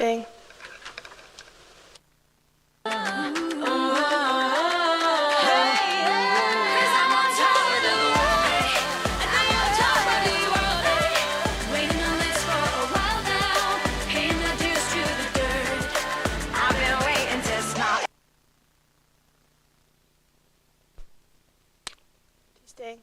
Sting. Sting.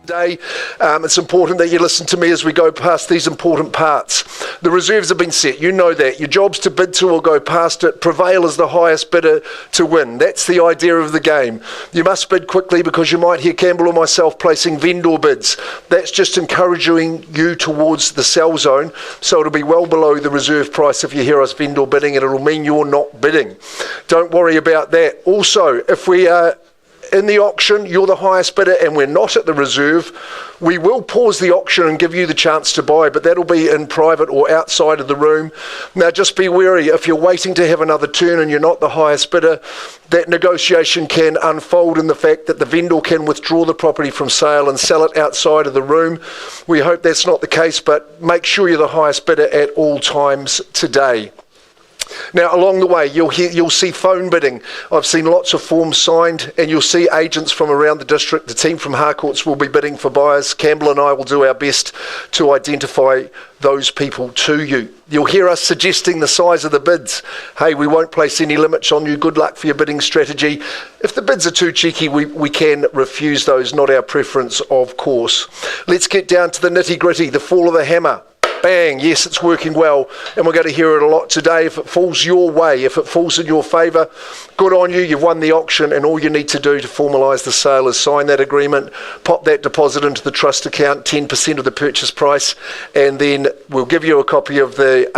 Day. It's important that you listen to me as we go past these important parts. The reserves have been set, you know that. Your job's to bid to or go past it. Prevail as the highest bidder to win. That's the idea of the game. You must bid quickly because you might hear Campbell or myself placing vendor bids. That's just encouraging you towards the sell zone, so it'll be well below the reserve price if you hear us vendor bidding, and it'll mean you're not bidding. Don't worry about that. Also, if we are in the auction, you're the highest bidder and we're not at the reserve, we will pause the auction and give you the chance to buy, but that'll be in private or outside of the room. Now just be wary, if you're waiting to have another turn and you're not the highest bidder, that negotiation can unfold in the fact that the vendor can withdraw the property from sale and sell it outside of the room. We hope that's not the case, but make sure you're the highest bidder at all times today. Now, along the way, you'll see phone bidding. I've seen lots of forms signed, and you'll see agents from around the district. The team from Harcourts will be bidding for buyers. Campbell and I will do our best to identify those people to you. You'll hear us suggesting the size of the bids. Hey, we won't place any limits on you. Good luck for your bidding strategy. If the bids are too cheeky, we can refuse those. Not our preference, of course. Let's get down to the nitty-gritty, the fall of the hammer. Bang, yes, it's working well, and we're going to hear it a lot today. If it falls your way, if it falls in your favour, good on you, you've won the auction, and all you need to do to formalise the sale is sign that agreement, pop that deposit into the trust account, 10% of the purchase price, and then we'll give you a copy of the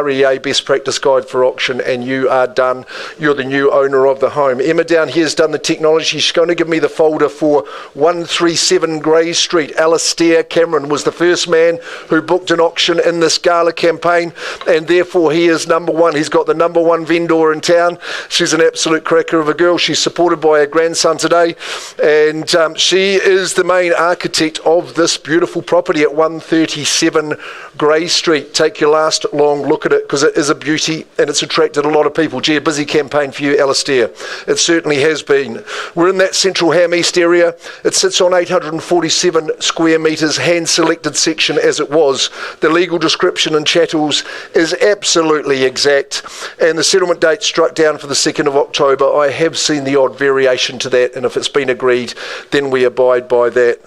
REA Best Practice Guide for Auction, and you are done. You're the new owner of the home. Emma down here has done the technology. She's going to give me the folder for 137 Grey Street. Alastair Cameron was the first man who booked an auction in this gala campaign, and therefore he is number one. He's got the number one vendor in town. She's an absolute cracker of a girl. She's supported by her grandson today, and she is the main architect of this beautiful property at 137 Grey Street. Take your last long look at it because it is a beauty and it's attracted a lot of people. Gee, a busy campaign for you, Alastair. It certainly has been. We're in that central Ham East area. It sits on 847 square metres, hand-selected section as it was. The legal description in chattels is absolutely exact, and the settlement date struck down for the 2nd of October. I have seen the odd variation to that, and if it's been agreed, then we abide by that.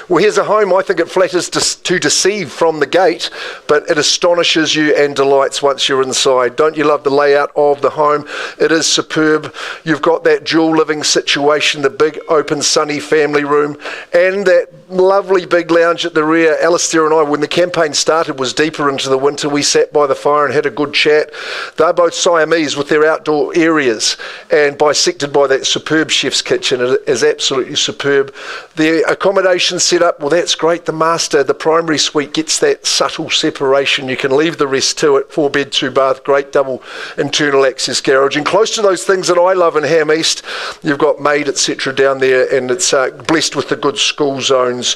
Well, here's a home. I think it flatters to deceive from the gate, but it astonishes you and delights once you're inside. Don't you love the layout of the home? It is superb. You've got that dual living situation, the big open sunny family room, and that lovely big lounge at the rear. Alastair and I, when the campaign started, was deeper into the winter. We sat by the fire and had a good chat. They're both Siamese with their outdoor areas and bisected by that superb chef's kitchen. It is absolutely superb. The accommodation set up, well, that's great. The master, the primary suite, gets that subtle separation. You can leave the rest to it. 4-bed, 2-bath, great double internal access garage. And close to those things that I love in Ham East, you've got Maid, etc. down there, and it's blessed with the good school zones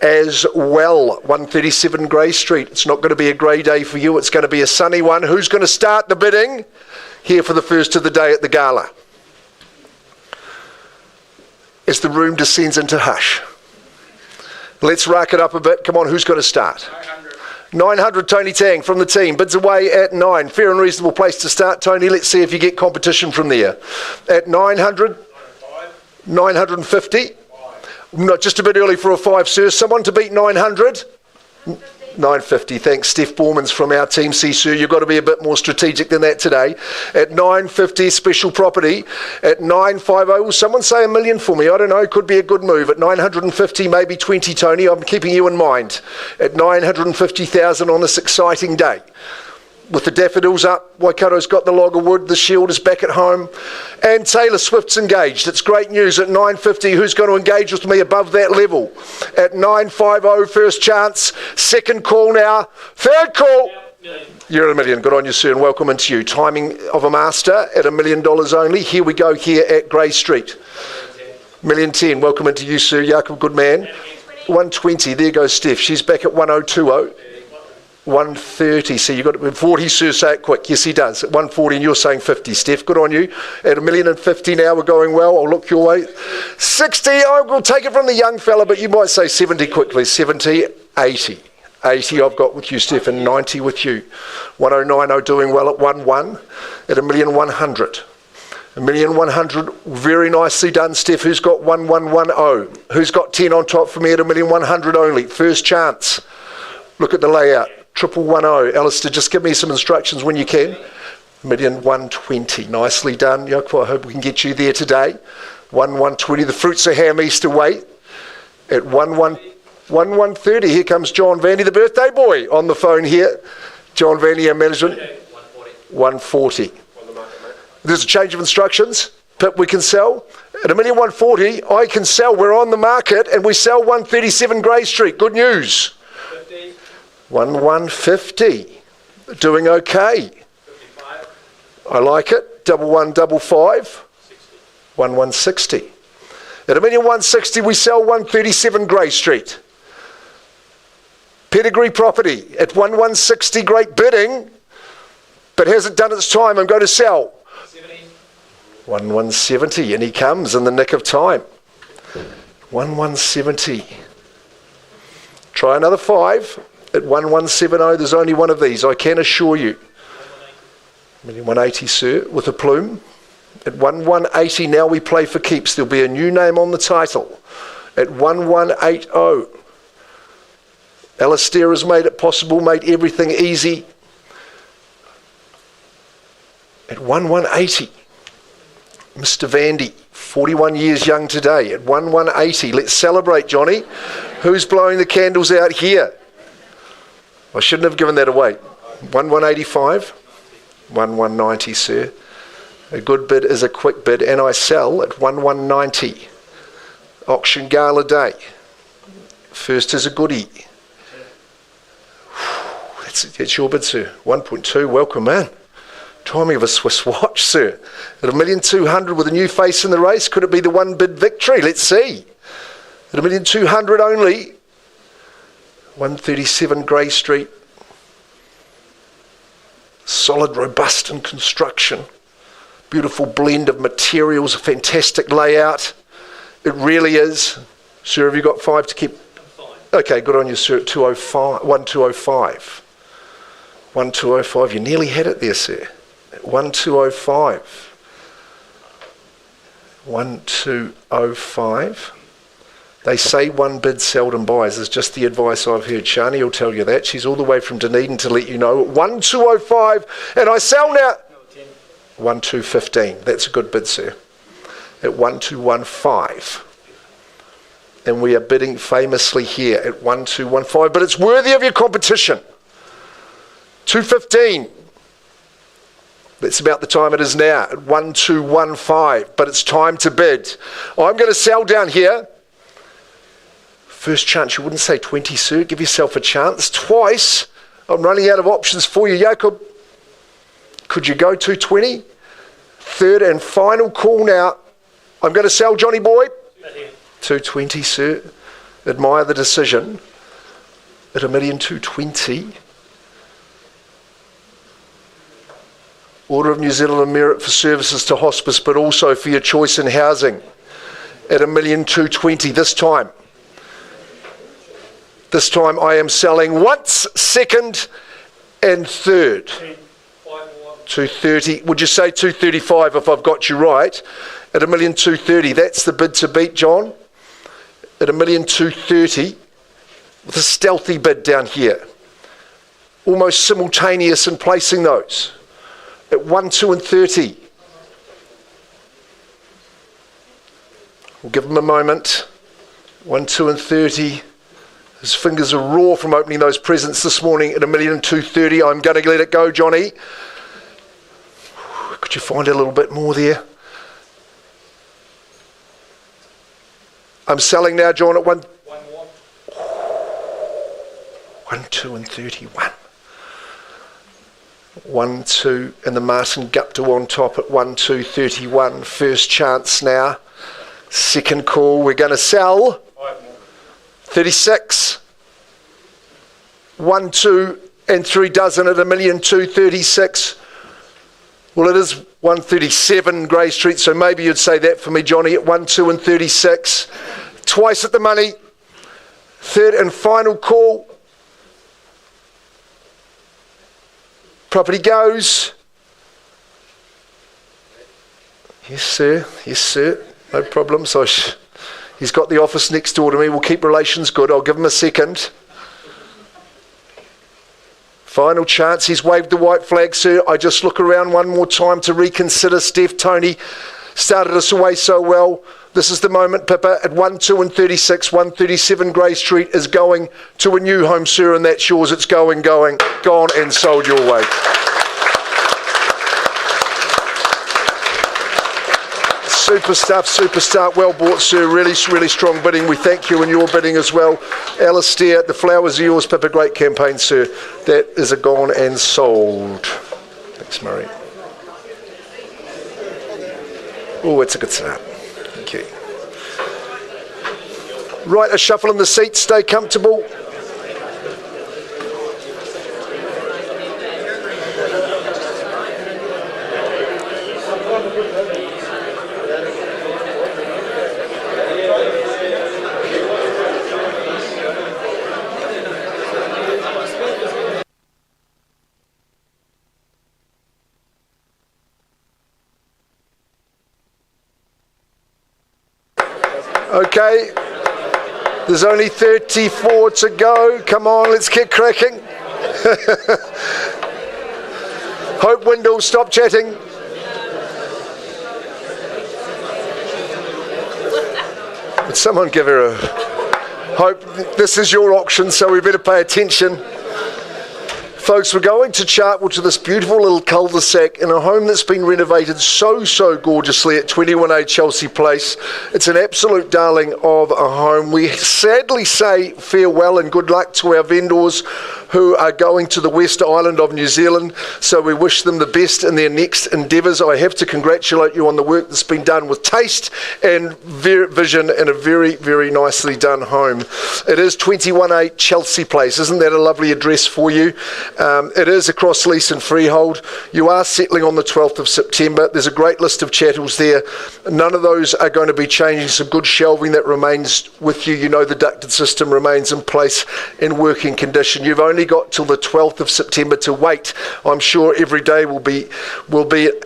as well. 137 Grey Street. It's not going to be a grey day for you. It's going to be a sunny one. Who's going to start the bidding? Here for the first of the day at the gala. As the room descends into hush. Let's rack it up a bit. Come on, who's going to start? 900, Tony Tang from the team. Bids away at 9. Fair and reasonable place to start, Tony. Let's see if you get competition from there. At 900, 950. Not just a bit early for a 5, sir. Someone to beat 900? 950. Thanks, Steph Bormans from our team. See, sir, you've got to be a bit more strategic than that today. At 950, special property. At 950, will someone say $1 million for me? I don't know. Could be a good move. At 950, maybe 20, Tony. I'm keeping you in mind. At 950,000 on this exciting day. With the daffodils up, Waikato's got the log of wood, the Shield is back at home, and Taylor Swift's engaged. It's great news at 950. Who's going to engage with me above that level? At 950, first chance, second call now, third call. You're at $1 million. Good on you, sir, and welcome into you. Timing of a master at $1 million only. Here we go here at Grey Street. $1,010,000. Welcome into you, sir. Jakob, good man. 120. There goes Steph. She's back at 1020. 130, so you've got to 40, sir, say it quick. Yes, he does. At 140, and you're saying 50. Steph, good on you. At $1,050,000 now, we're going well. I'll look your way. 60, I will take it from the young fella, but you might say 70 quickly. 70, 80. 80 I've got with you, Steph, and 90 with you. 1090 doing well at 11 at $1,100,000. 1,100,000, very nicely done, Steph. Who's got 1110? Who's got 10 on top for me at 1,100,000 only? First chance. Look at the layout. 1110. Alistair, just give me some instructions when you can. 1,120. Nicely done. Yoko, I hope we can get you there today. 1,120. The fruits of ham Easter weight at 1,130. Here comes John Vandy, the birthday boy, on the phone here. John Vandy, our management. 140. There's a change of instructions. Pip, we can sell. At 1,140,000, I can sell. We're on the market and we sell 137 Grey Street. Good news. 1,150. Doing okay. 55. I like it. 1155. 1,160. At 1,160,000, we sell 137 Grey Street. Pedigree property at 1,160. Great bidding, but hasn't done its time. I'm going to sell. 1,170, and he comes in the nick of time. 1,170. Try another 5 at 1,170. There's only one of these, I can assure you. 1,180, sir, with a plume. At 1,180, now we play for keeps. There'll be a new name on the title. At 1,180. Alistair has made it possible, made everything easy. At 1,180. Mr. Vandy, 41 years young today, at 1,180. Let's celebrate, Johnny. Who's blowing the candles out here? I shouldn't have given that away. 1,185. 1,190, sir. A good bid is a quick bid, and I sell at 1,190. Auction gala day. First is a goodie. That's your bid, sir. 1.2, welcome in. Timing of a Swiss watch, sir. At 1,200,000 with a new face in the race, could it be the one bid victory? Let's see. At 1,200,000 only. 137 Grey Street. Solid, robust in construction. Beautiful blend of materials, a fantastic layout. It really is. Sir, have you got 5 to keep? Okay, good on you, sir. At 205, 1,205. 1,205. You nearly had it there, sir. 1,205. 1,205. They say one bid seldom buys. Is just the advice I've heard. Shani will tell you that. She's all the way from Dunedin to let you know. 1,205. And I sell now. 1,215. That's a good bid, sir. At 1,215. And we are bidding famously here at 1,215. But it's worthy of your competition. 215. That's about the time it is now, at 1,215. But it's time to bid. I'm going to sell down here. First chance, you wouldn't say 20, sir. Give yourself a chance. Twice. I'm running out of options for you, Jacob. Could you go 220? Third and final call now. I'm going to sell, Johnny boy. 220, sir. Admire the decision. At 1,220,000. Order of New Zealand merit for services to hospice, but also for your choice in housing. At 1,220,000 this time. This time I am selling once, second, and third. 230. Would you say 235 if I've got you right? At 1,230,000. That's the bid to beat, John. At 1,230,000 with a stealthy bid down here. Almost simultaneous in placing those. At 1,230,000. We'll give him a moment. 1,230,000. His fingers are raw from opening those presents this morning at 1,230,000. I'm going to let it go, Johnny. Could you find a little bit more there? I'm selling now, John, at 1,231. 1,2, and the Martin Gupta on top at 1,231. First chance now. Second call. We're going to sell. 36. 1, 2, and 3 dozen at 1,236,000. Well, it is 137 Grey Street, so maybe you'd say that for me, Johnny, at 1, 2, and 36. Twice at the money. Third and final call. Property goes. Yes, sir. Yes, sir. No problem. So he's got the office next door to me. We'll keep relations good. I'll give him a second. Final chance. He's waved the white flag, sir. I just look around one more time to reconsider. Steph, Tony started us away so well. This is the moment, Pippa. At 1, 2 and 36, 137 Grey Street is going to a new home, sir, and that's yours. It's gone and sold your way. Super stuff. Well bought, sir. Really strong bidding. We thank you and your bidding as well. Alistair, the flowers are yours, Pippa. Great campaign, sir. That is a gone and sold. Thanks, Murray. Oh, it's a good start. Thank you. Right, a shuffle in the seats. Stay comfortable. Okay, there's only 34 to go. Come on, let's get cracking. Hope Windle, stop chatting. Would someone give her a... Hope, this is your auction, so we better pay attention. Folks, we're going to Chartwell to this beautiful little cul-de-sac in a home that's been renovated so gorgeously at 21A Chelsea Place. It's an absolute darling of a home. We sadly say farewell and good luck to our vendors who are going to the West Island of New Zealand, so we wish them the best in their next endeavours. I have to congratulate you on the work that's been done with taste and vision in a very nicely done home. It is 21A Chelsea Place. Isn't that a lovely address for you? It is across lease and freehold. You are settling on the 12th of September. There's a great list of chattels there. None of those are going to be changing. Some good shelving that remains with you. You know the ducted system remains in place in working condition. You've only got till the 12th of September to wait. I'm sure every day will be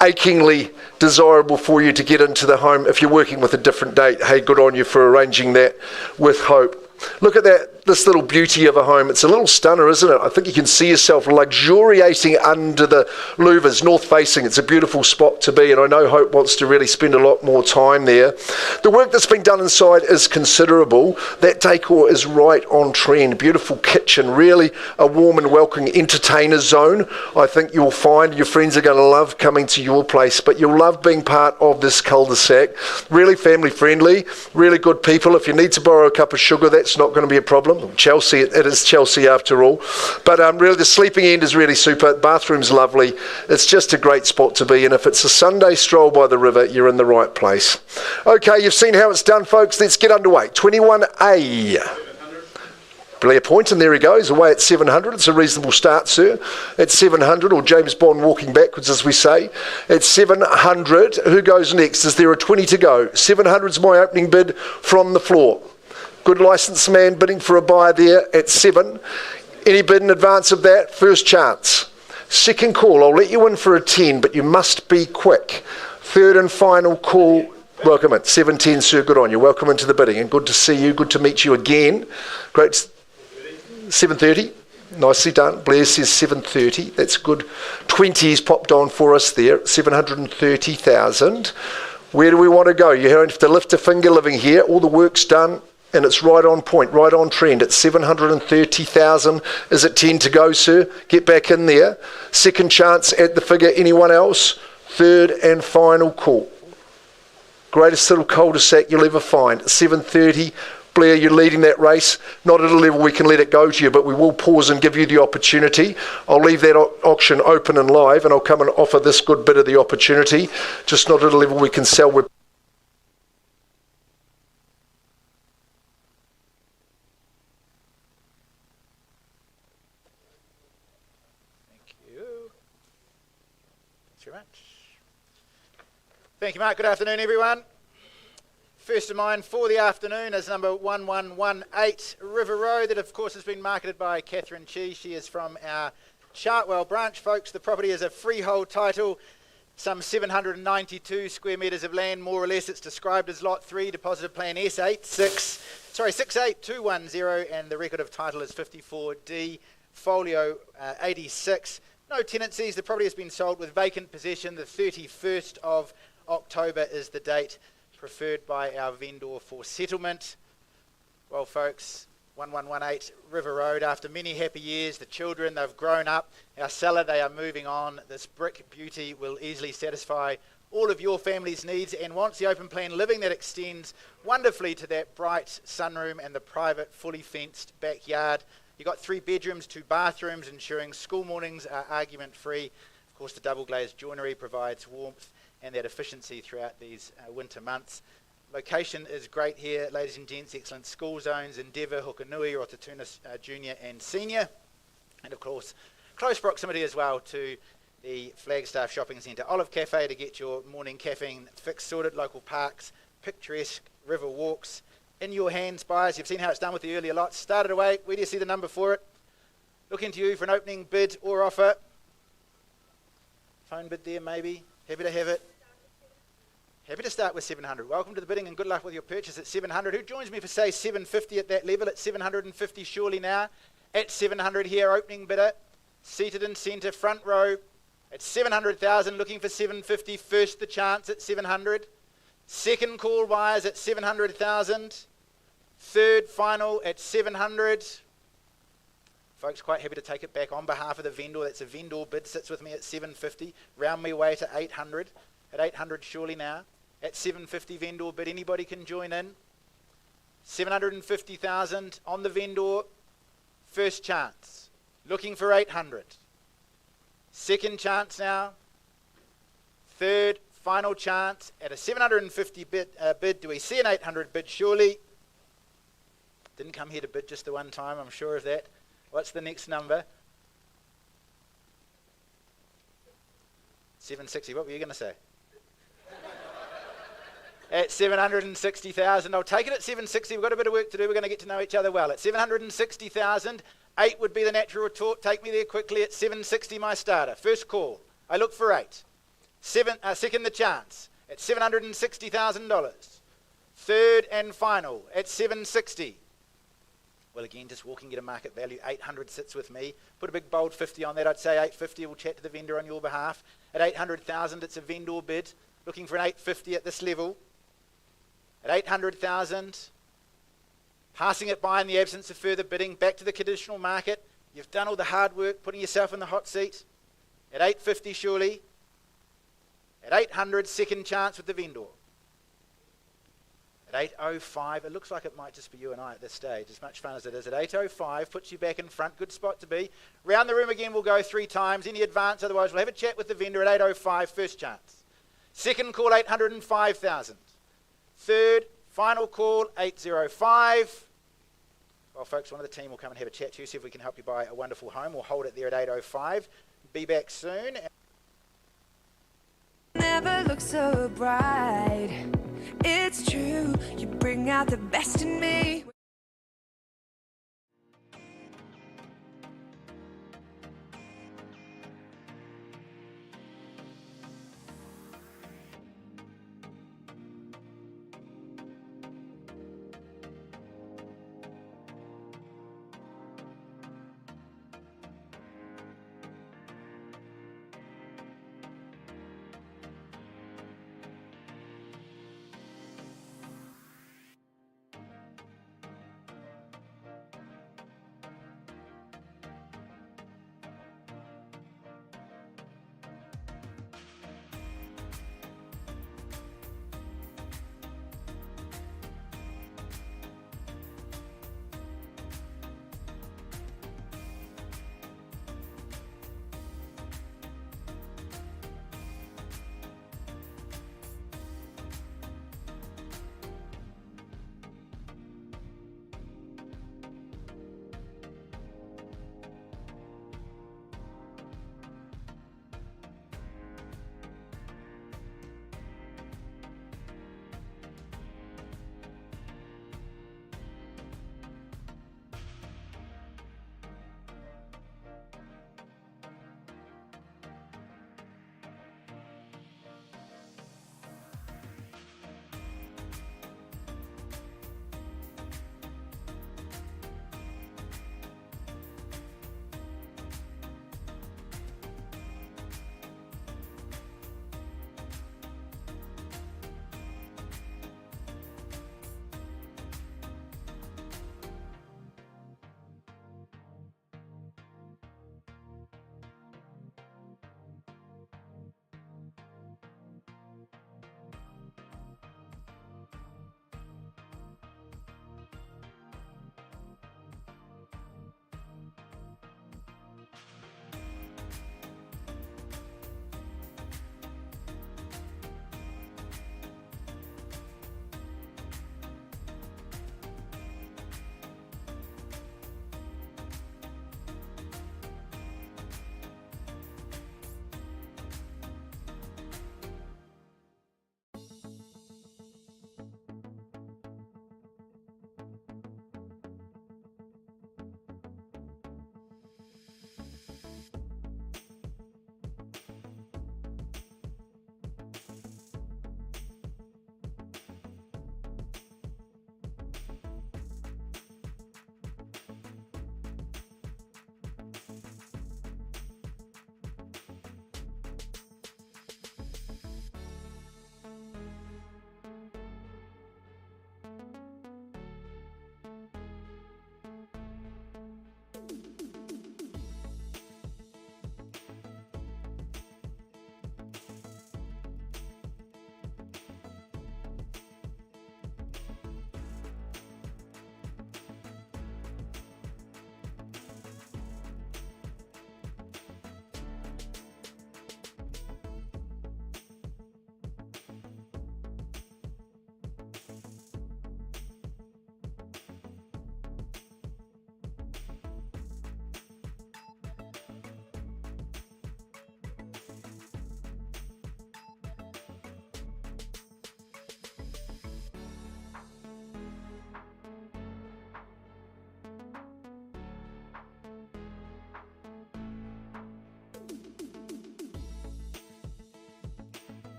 achingly desirable for you to get into the home. If you're working with a different date, hey, good on you for arranging that with Hope. Look at that, this little beauty of a home. It's a little stunner, isn't it? I think you can see yourself luxuriating under the louvers, north facing. It's a beautiful spot to be, and I know Hope wants to really spend a lot more time there. The work that's been done inside is considerable. That decor is right on trend. Beautiful kitchen, really a warm and welcoming entertainer zone. I think you'll find your friends are going to love coming to your place, but you'll love being part of this cul-de-sac. Really family friendly, really good people. If you need to borrow a cup of sugar, that's not going to be a problem. Chelsea, it is Chelsea after all. But really the sleeping end is really super. Bathroom's lovely. It's just a great spot to be in. If it's a Sunday stroll by the river, you're in the right place. Okay, you've seen how it's done, folks. Let's get underway. 21A. Blair Point, and there he goes, away at 700. It's a reasonable start, sir. At 700, or James Bond walking backwards, as we say. At 700, who goes next? Is there a 20 to go? 700's my opening bid from the floor. Good licensed man bidding for a buy there at 7. Any bid in advance of that? First chance. Second call, I'll let you in for a 10, but you must be quick. Third and final call, welcome in. 7:10, sir, good on you. Welcome into the bidding, and good to see you. Good to meet you again. Great. 7:30. Nicely done. Blair says 7:30. That's good. 20's popped on for us there. 730,000. Where do we want to go? You don't have to lift a finger living here. All the work's done. And it's right on point, right on trend. It's 730,000. Is it 10 to go, sir? Get back in there. Second chance at the figure. Anyone else? Third and final call. Greatest little cul-de-sac you'll ever find. 7:30. Blair, you're leading that race. Not at a level we can let it go to you, but we will pause and give you the opportunity. I'll leave that auction open and live, and I'll come and offer this good bit of the opportunity. Just not at a level we can sell with. Thank you, Mark. Good afternoon, everyone. First of mine for the afternoon is number 1118 River Road. That, of course, has been marketed by Catherine Chi. She is from our Chartwell branch, folks. The property is a freehold title. some 792 square metres of land, more or less. It's described as Lot 3, Deposited Plan S68210, and the record of title is 54D, folio 86. No tenancies. The property has been sold with vacant possession. The 31st of October is the date preferred by our vendor for settlement. Well, folks, 1118 River Road, after many happy years, the children, they've grown up. Our seller, they are moving on. This brick beauty will easily satisfy all of your family's needs and wants the open plan living that extends wonderfully to that bright sunroom and the private, fully fenced backyard. You've got 3 bedrooms, 2 bathrooms, ensuring school mornings are argument-free. Of course, the double glazed joinery provides warmth and that efficiency throughout these winter months. Location is great here, ladies and gents. Excellent school zones, Endeavour, Hukanui, Rotatuna Junior and Senior. And of course, close proximity as well to the Flagstaff Shopping Centre. Olive Cafe to get your morning caffeine fix sorted. Local parks, picturesque river walks. In your hands, buyers. You've seen how it's done with the earlier lots. Started away. Where do you see the number for it? Looking to you for an opening bid or offer. Phone bid there maybe. Happy to have it. Happy to start with 700. Welcome to the bidding and good luck with your purchase at 700. Who joins me for, say, 750 at that level? At 750 surely now. At 700 here, opening bidder. Seated in centre, front row. At 700,000, looking for 750. First the chance at 700. Second call buyers at 700,000. Third final at 700. Folks, quite happy to take it back on behalf of the vendor. That's a vendor bid. Sits with me at 750. Round me way to 800. At 800 surely now. At 750 vendor bid. Anybody can join in. 750,000 on the vendor. First chance. Looking for 800. Second chance now. Third final chance at a 750 bid. Do we see an 800 bid? Surely. Didn't come here to bid just the one time, I'm sure of that. What's the next number? 760. What were you going to say? At 760,000. I'll take it at 760. We've got a bit of work to do. We're going to get to know each other well. At 760,000, 8 would be the natural retort. Take me there quickly. At 760, my starter. First call. I look for 8. Second the chance. At $760,000. Third and final. At 760. Well, again, just walking at a market value. 800 sits with me. Put a big bold 50 on that. I'd say 850. We'll chat to the vendor on your behalf. At 800,000, it's a vendor bid. Looking for an 850 at this level. At 800,000, passing it by in the absence of further bidding, back to the conditional market. You've done all the hard work, putting yourself in the hot seat. At 850 surely. At 800, second chance with the vendor. At 805, it looks like it might just be you and I at this stage, as much fun as it is. At 805, puts you back in front, good spot to be. Round the room again, we'll go 3 times. Any advance, otherwise we'll have a chat with the vendor at 805, first chance. Second call, 805,000. Third, final call, 805. Well, folks, one of the team will come and have a chat to you, see if we can help you buy a wonderful home. We'll hold it there at 805. Be back soon. Never look so bright. It's true, you bring out the best in me.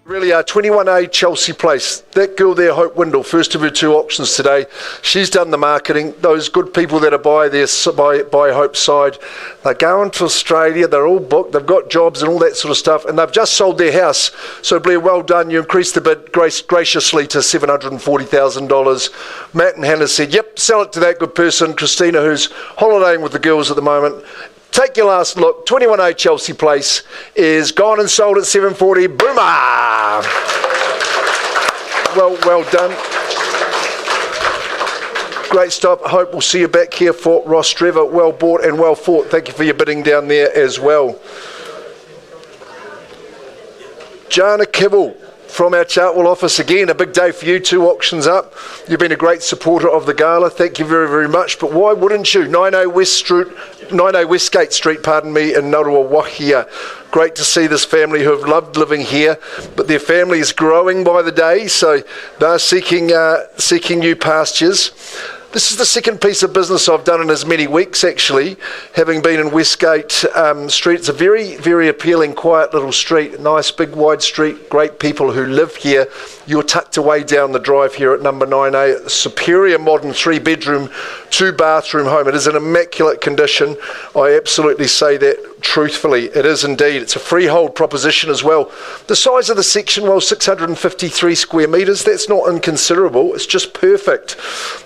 Really are. 21A Chelsea Place. That girl there, Hope Windle, first of her 2 auctions today. She's done the marketing. Those good people that are by Hope's side, they're going to Australia. They're all booked. They've got jobs and all that sort of stuff. And they've just sold their house. So Blair, well done. You increased the bid graciously to $740,000. Matt and Hannah said, yep, sell it to that good person. Christina, who's holidaying with the girls at the moment. Take your last look. 21A Chelsea Place is gone and sold at $740. Boomer! Well done. Great stop. Hope we'll see you back here for Ross Trevor. Well bought and well fought. Thank you for your bidding down there as well. Jana Kibble from our Chartwell office. Again, a big day for you. 2 auctions up. You've been a great supporter of the gala. Thank you very, very much. But why wouldn't you? 90 Westgate Street, in Ngaruawahia. Great to see this family who have loved living here, but their family is growing by the day, so they're seeking new pastures. This is the second piece of business I've done in as many weeks, actually, having been in Westgate Street. It's a very, very appealing, quiet little street, nice, big, wide street, great people who live here. You're tucked away down the drive here at number 9A, superior modern 3-bedroom, 2-bathroom home. It is in immaculate condition. I absolutely say that truthfully. It is indeed. It's a freehold proposition as well. The size of the section, well, 653 square metres. That's not inconsiderable. It's just perfect.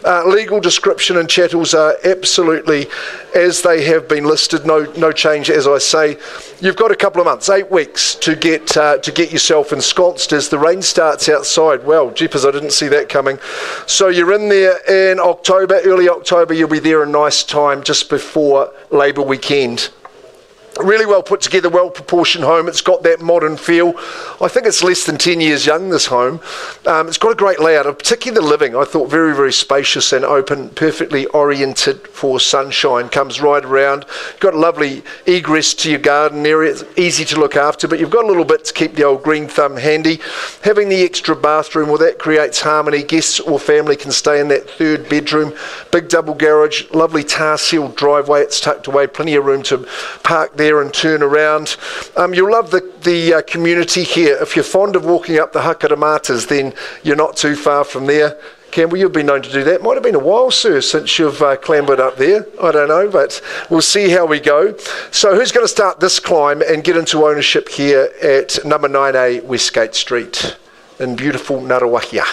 Legal description and chattels are absolutely as they have been listed. No change, as I say. You've got a couple of months, 8 weeks, to get yourself ensconced as the rain starts outside. Well, jeepers, I didn't see that coming. So you're in there in October, early October. You'll be there in nice time just before Labour weekend. Really well put together, well proportioned home. It's got that modern feel. I think it's less than 10 years young, this home. It's got a great layout, particularly the living. I thought very, very spacious and open, perfectly oriented for sunshine. Comes right around. Got a lovely egress to your garden area. It's easy to look after, but you've got a little bit to keep the old green thumb handy. Having the extra bathroom, well, that creates harmony. Guests or family can stay in that 3rd bedroom. Big double garage, lovely tar-sealed driveway. It's tucked away, plenty of room to park there and turn around. You'll love the community here. If you're fond of walking up the Hakaramatas, then you're not too far from there. Campbell, you've been known to do that. Might have been a while, sir, since you've clambered up there. I don't know, but we'll see how we go. So who's going to start this climb and get into ownership here at number 9A Westgate Street in beautiful Ngaruawahia?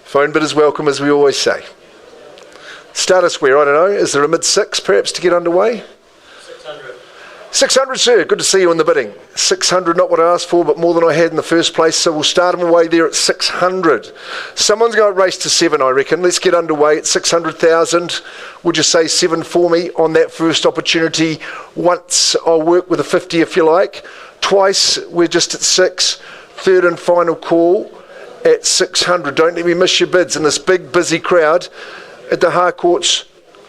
Phone bid is welcome, as we always say. Start us where? I don't know. Is there a mid-6 perhaps to get underway? 600. 600, sir. Good to see you in the bidding. 600, not what I asked for, but more than I had in the first place. So we'll start them away there at 600. Someone's going to race to 7, I reckon. Let's get underway at 600,000. Would you say 7 for me on that first opportunity? Once, I'll work with a 50 if you like. Twice, we're just at 6. Third and final call at 600. Don't let me miss your bids in this big, busy crowd at the Harcourts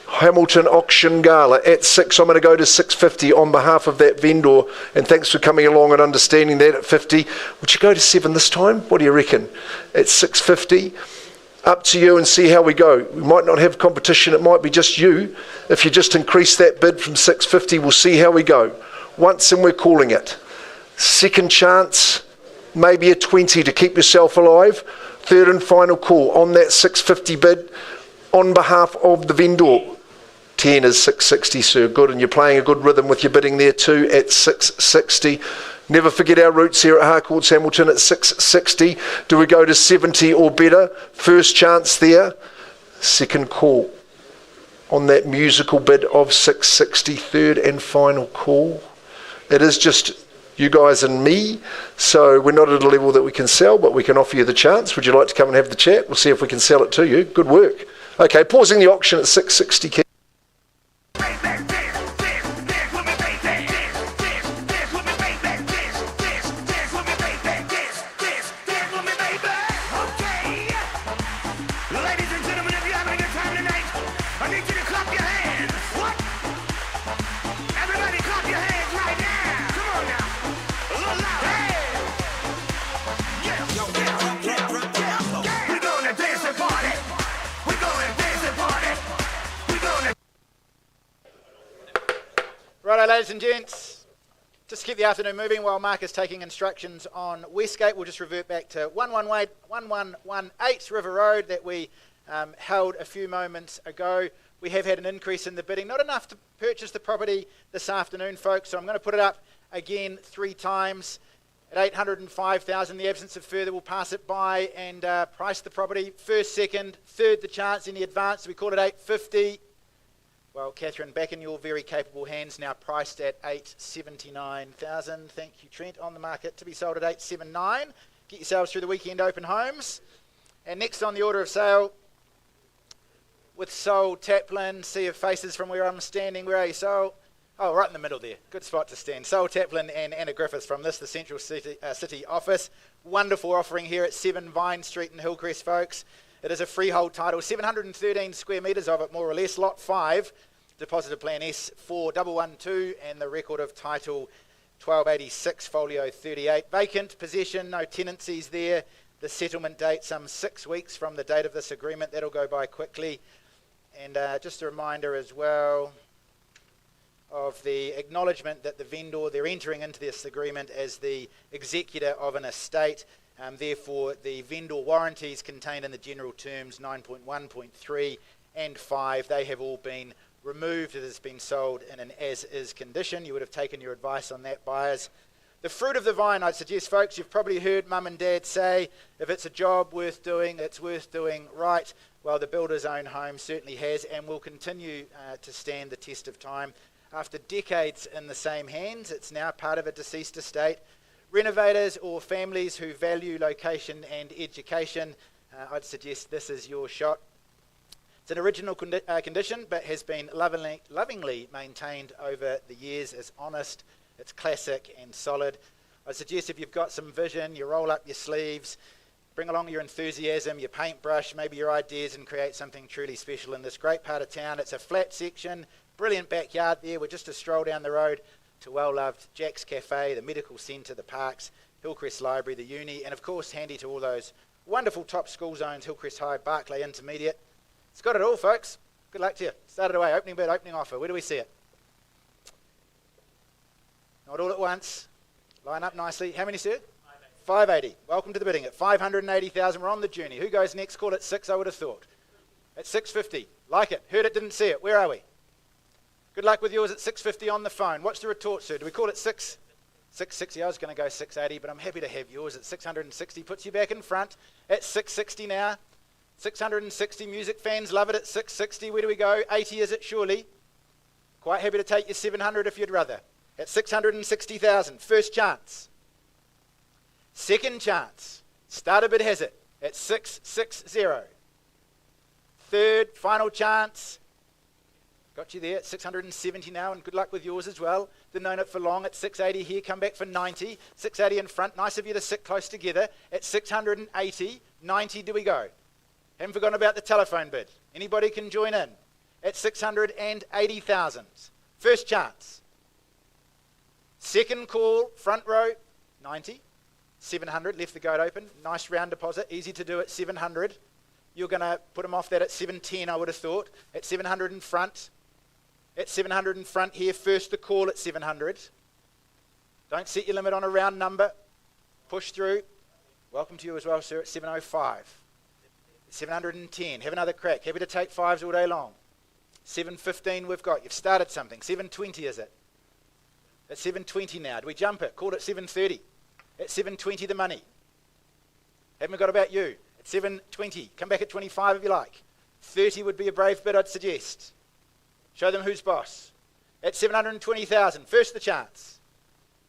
Hamilton Auction Gala at 6. I'm going to go to 650 on behalf of that vendor, and thanks for coming along and understanding that at 50. Would you go to 7 this time? What do you reckon? At 650, up to you and see how we go. We might not have competition, it might be just you. If you just increase that bid from 650, we'll see how we go. Once and we're calling it. Second chance, maybe a 20 to keep yourself alive. Third and final call on that 650 bid on behalf of the vendor. 10 is 660, sir. Good, and you're playing a good rhythm with your bidding there too at 660. Never forget our roots here at Harcourts Hamilton at 660. Do we go to 70 or better? First chance there. Second call on that musical bid of 660. Third and final call. It is just you guys and me, so we're not at a level that we can sell, but we can offer you the chance. Would you like to come and have the chat? We'll see if we can sell it to you. Good work. Okay, pausing the auction at 660. Righto, ladies and gents, Just to keep the afternoon moving while Mark is taking instructions on Westgate, we'll just revert back to 1118 River Road that we held a few moments ago. We have had an increase in the bidding, not enough to purchase the property this afternoon, folks, so I'm going to put it up again 3 times. At 805,000, the absence of further, we'll pass it by and price the property. First, second, third, the chance in the advance. We call it 850. Well, Catherine, back in your very capable hands, now priced at 879,000. Thank you, Trent. On the market to be sold at 879. Get yourselves through the weekend open homes. And next on the order of sale, with Sol Taplin. See your faces from where I'm standing. Where are you, Sol? Oh, right in the middle there. Good spot to stand. Sol Taplin and Anna Griffiths from the Central City office. Wonderful offering here at 7 Vine Street in Hillcrest, folks. It is a freehold title, 713 square metres of it, more or less. Lot 5, Deposited Plan S4112, and the record of title 1286, folio 38. Vacant possession, no tenancies there. The settlement date, some 6 weeks from the date of this agreement. That'll go by quickly. And just a reminder as well of the acknowledgement that the vendor, they're entering into this agreement as the executor of an estate. Therefore, the vendor warranties contained in the general terms 9.1.3 and 5, they have all been removed. It has been sold in an as-is condition. You would have taken your advice on that, buyers. The fruit of the vine, I'd suggest, folks, you've probably heard mum and dad say, if it's a job worth doing, it's worth doing right. Well, the Builder's Own Home certainly has and will continue to stand the test of time. After decades in the same hands, it's now part of a deceased estate. Renovators or families who value location and education, I'd suggest this is your shot. It's an original condition, but has been lovingly maintained over the years. It's honest, it's classic and solid. I'd suggest if you've got some vision, you roll up your sleeves, bring along your enthusiasm, your paintbrush, maybe your ideas, and create something truly special in this great part of town. It's a flat section, brilliant backyard there. We're just a stroll down the road to well-loved Jack's Cafe, the medical centre, the parks, Hillcrest Library, the uni, and of course handy to all those wonderful top school zones, Hillcrest High, Barclay Intermediate. It's got it all, folks. Good luck to you. Start it away. Opening bid, opening offer. Where do we see it? Not all at once. Line up nicely. How many, sir? 580. Welcome to the bidding at 580,000. We're on the journey. Who goes next? Call it 6, I would have thought. At 650. Like it. Heard it, didn't see it. Where are we? Good luck with yours at 650 on the phone. What's the retort, sir? Do we call it 660? I was going to go 680, but I'm happy to have yours at 660. Puts you back in front at 660 now. 660. Music fans love it at 660. Where do we go? 80 is it surely? Quite happy to take your 700 if you'd rather. At 660,000. First chance. Second chance. Starter bid has it at 660. Third, final chance. Got you there at 670 now, and good luck with yours as well. Didn't own it for long at 680 here. Come back for 90. 680 in front. Nice of you to sit close together. At 680. 90 do we go? Haven't forgotten about the telephone bid. Anybody can join in. At 680,000. First chance. Second call, front row, 90. 700, left the gate open. Nice round deposit, easy to do at 700. You're going to put them off that at 710, I would have thought. At 700 in front. At 700 in front here, first the call at 700. Don't set your limit on a round number. Push through. Welcome to you as well, sir, at 705. 710, have another crack. Happy to take 5s all day long. 715 we've got. You've started something. 720 is it? At 720 now. Do we jump it? Call it 730. At 720 the money. Haven't got about you. At 720. Come back at 25 if you like. 30 would be a brave bid, I'd suggest. Show them who's boss. At 720,000. First the chance.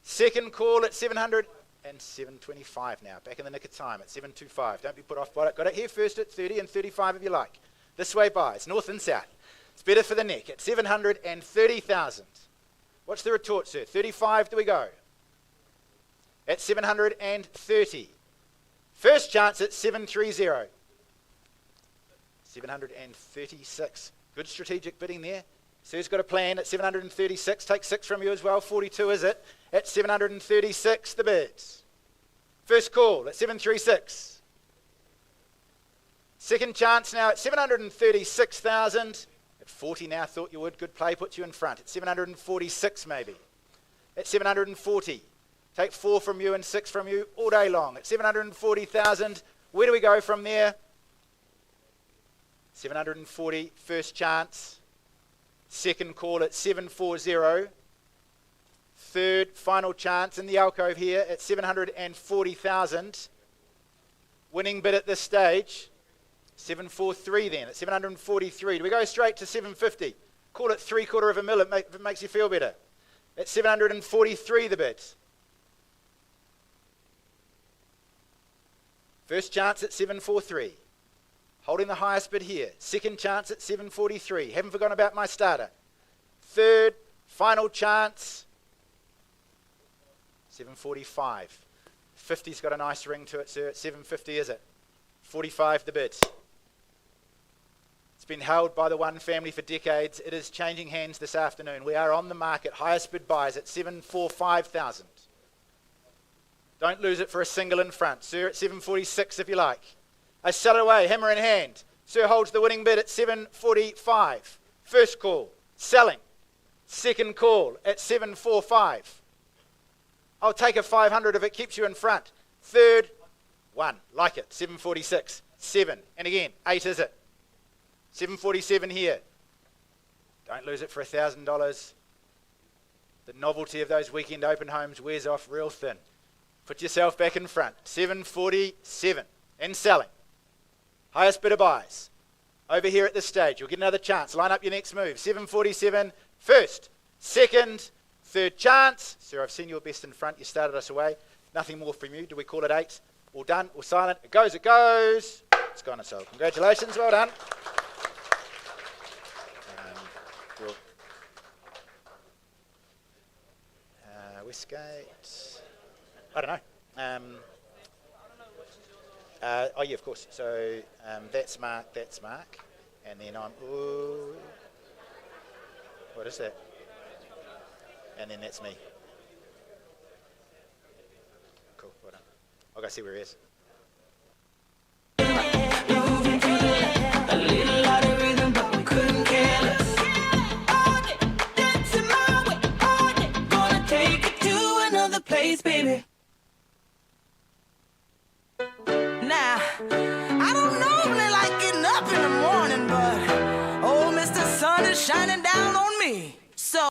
Second call at 700 and 725 now. Back in the nick of time at 725. Don't be put off by it. Got it here first at 30 and 35 if you like. This way by. It's north and south. It's better for the neck at 730,000. What's the retort, sir? 35 do we go? At 730. First chance at 730. 736. Good strategic bidding there. Sir's got a plan at 736. Take 6 from you as well. 42 is it? At 736 the bids. First call at 736. Second chance now at 736,000. At 40 now, thought you would. Good play, puts you in front. At 746 maybe. at 740. Take 4 from you and 6 from you all day long at 740,000. Where do we go from there? 740, first chance. Second call at 740. Third, final chance in the alcove here at 740,000. Winning bid at this stage, 743 then, at 743. Do we go straight to 750? Call it $750,000 if it makes you feel better. At 743 the bid. First chance at 743. Holding the highest bid here. Second chance at 743. Haven't forgotten about my starter. Third, final chance, 745. 50's got a nice ring to it, sir. At 750, is it? 45 the bid. It's been held by the one family for decades. It is changing hands this afternoon. We are on the market. Highest bid buys at 745,000. Don't lose it for a single in front. Sir, at 746 if you like. I sell it away, hammer in hand. Sir holds the winning bid at 745. First call, selling. Second call at 745. I'll take a 500 if it keeps you in front. Third, 1, like it, 746. 7, and again, 8 is it? 747 here. Don't lose it for $1,000. The novelty of those weekend open homes wears off real thin. Put yourself back in front. 747 and selling. Highest bidder buys. Over here at this stage, you'll get another chance. Line up your next move. 747, first, second, third chance. Sir, I've seen your best in front. You started us away. Nothing more from you. Do we call it 8? All done, all silent. It goes, it goes. It's gone and sold. Congratulations, well done. Westgate. I don't know. Oh yeah, of course. So that's Mark, and then I'm. Ooh, what is that? And then that's me. Cool. Well done. I'll go see where he is. Place, baby. Now, I don't normally like getting up in the morning, but old Mr. Sun is shining down on me. So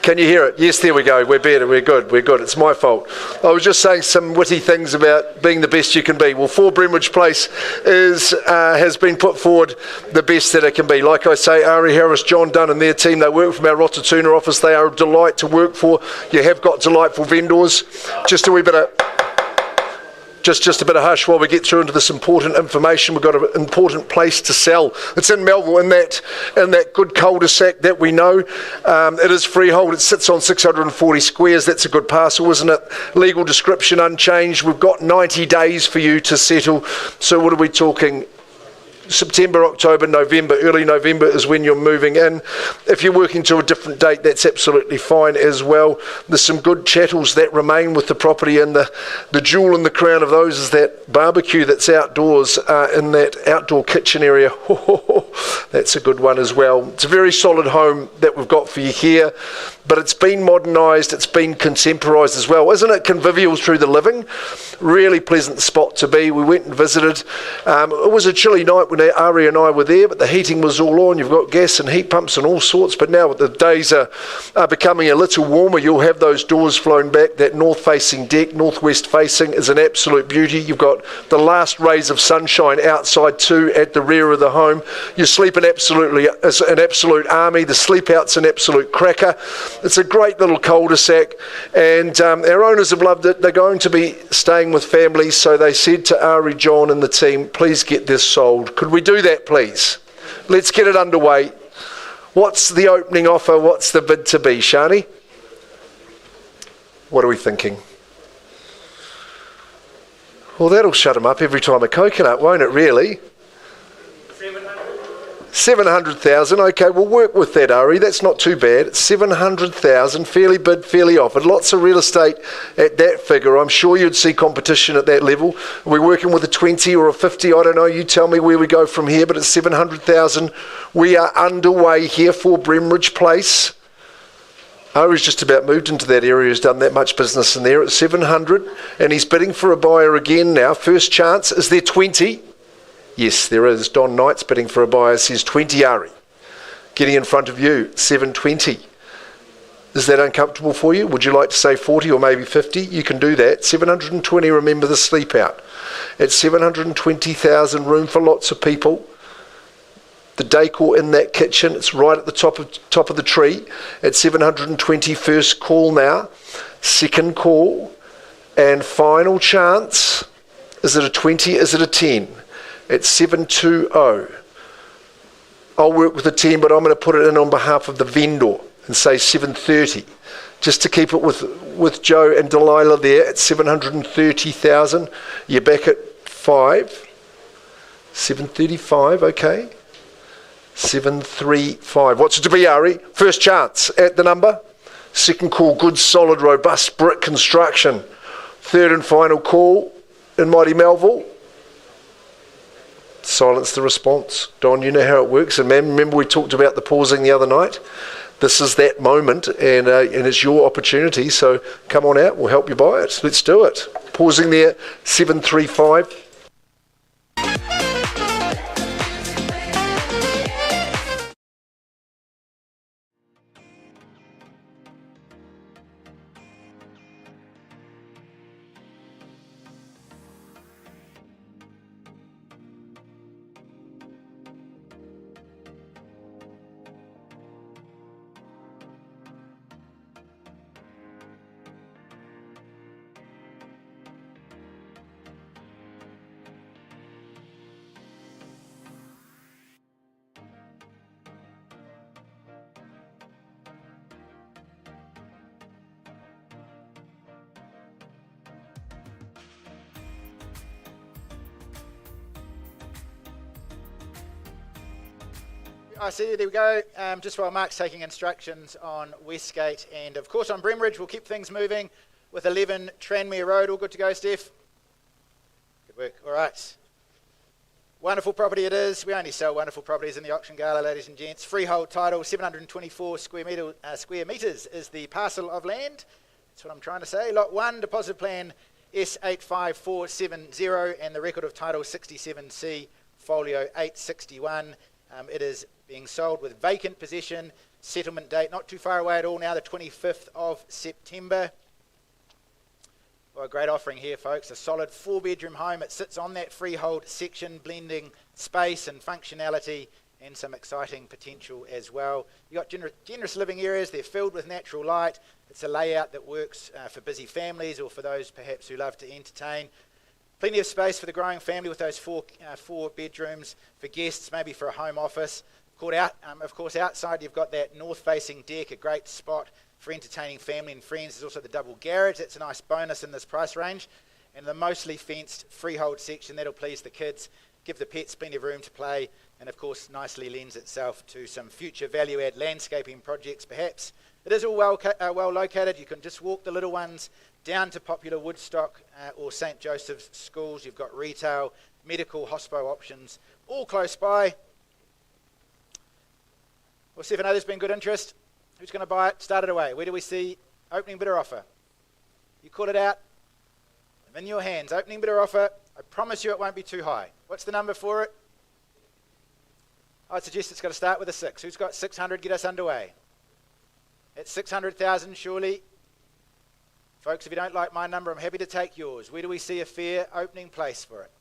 Can you hear it? Yes, there we go. We're better. We're good. We're good. It's my fault. I was just saying some witty things about being the best you can be. Well, 4 Bremridge Place has been put forward the best that it can be. Like I say, Ari Harris, John Dunn and their team, they work from our Rotatuna office. They are a delight to work for. You have got delightful vendors. Just a wee bit of... Just a bit of hush while we get through into this important information. We've got an important place to sell. It's in Melville, in that good cul-de-sac that we know. It is freehold. It sits on 640 squares. That's a good parcel, isn't it? Legal description unchanged. We've got 90 days for you to settle. So what are we talking? September, October, November, early November is when you're moving in. If you're working to a different date, that's absolutely fine as well. There's some good chattels that remain with the property, and the jewel in the crown of those is that barbecue that's outdoors in that outdoor kitchen area. That's a good one as well. It's a very solid home that we've got for you here. but it's been modernised, it's been contemporised as well. Isn't it convivial through the living? Really pleasant spot to be. We went and visited. It was a chilly night when Ari and I were there, but the heating was all on. You've got gas and heat pumps and all sorts, but now the days are becoming a little warmer. You'll have those doors flown back. That north-facing deck, northwest-facing, is an absolute beauty. You've got the last rays of sunshine outside too at the rear of the home. You sleep an absolute army. The sleep out's an absolute cracker. It's a great little cul-de-sac, and our owners have loved it. They're going to be staying with families, so they said to Ari, John and the team, please get this sold. Could we do that, please? Let's get it underway. What's the opening offer? What's the bid to be, Shani? What are we thinking? Well, that'll shut them up every time a coconut, won't it, really? 700,000. Okay, we'll work with that, Ari. That's not too bad. 700,000, fairly bid, fairly offered. Lots of real estate at that figure. I'm sure you'd see competition at that level. Are we working with a 20 or a 50? I don't know. You tell me where we go from here, but at 700,000, we are underway here for Bremridge Place. Ari's just about moved into that area, has done that much business in there at 700, and he's bidding for a buyer again now. First chance. Is there 20? Yes, there is. Don Knight's bidding for a buyer, says 20, Ari. Getting in front of you, 720. Is that uncomfortable for you? Would you like to say 40 or maybe 50? You can do that. 720, remember the sleep out. At 720,000, room for lots of people. The decor in that kitchen, it's right at the top of the tree. At 720, first call now. Second call. And final chance. Is it a 20? Is it a 10? At 720. I'll work with the team, but I'm going to put it in on behalf of the vendor and say 730. Just to keep it with Joe and Delilah there at 730,000. You're back at 5. 735, okay. 735. What's it to be, Ari? First chance at the number. Second call, good, solid, robust brick construction. Third and final call in Mighty Melville. Silence the response. Don, you know how it works. And ma'am, remember we talked about the pausing the other night? This is that moment, and it's your opportunity. So come on out, we'll help you buy it. Let's do it. Pausing there, 735. I see, there we go. Just while Mark's taking instructions on Westgate and, of course, on Bremridge, we'll keep things moving with 11 Tranmere Road. All good to go, Steph? Good work. All right. Wonderful property it is. We only sell wonderful properties in the auction gala, ladies and gents. Freehold title, 724 square metres is the parcel of land. That's what I'm trying to say. Lot 1, deposit plan S85470, and the record of title 67C, folio 861. It is being sold with vacant possession, settlement date not too far away at all now, the 25th of September. Well, a great offering here, folks. A solid 4-bedroom home. It sits on that freehold section, blending space and functionality and some exciting potential as well. You've got generous living areas. They're filled with natural light. It's a layout that works for busy families or for those perhaps who love to entertain. Plenty of space for the growing family with those four bedrooms, for guests, maybe for a home office. Of course, outside you've got that north-facing deck, a great spot for entertaining family and friends. There's also the double garage. That's a nice bonus in this price range. And the mostly fenced freehold section, that'll please the kids, give the pets plenty of room to play, and of course nicely lends itself to some future value-add landscaping projects perhaps. It is all well located. You can just walk the little ones down to popular Woodstock or St. Joseph's schools. You've got retail, medical, hospo options, all close by. Well, Steph, I know there's been good interest. Who's going to buy it? Start it away. Where do we see opening bidder offer? You call it out. I'm in your hands. Opening bidder offer. I promise you it won't be too high. What's the number for it? I'd suggest it's got to start with a 6. Who's got 600? Get us underway. At 600,000, surely. Folks, if you don't like my number, I'm happy to take yours. Where do we see a fair opening place for it?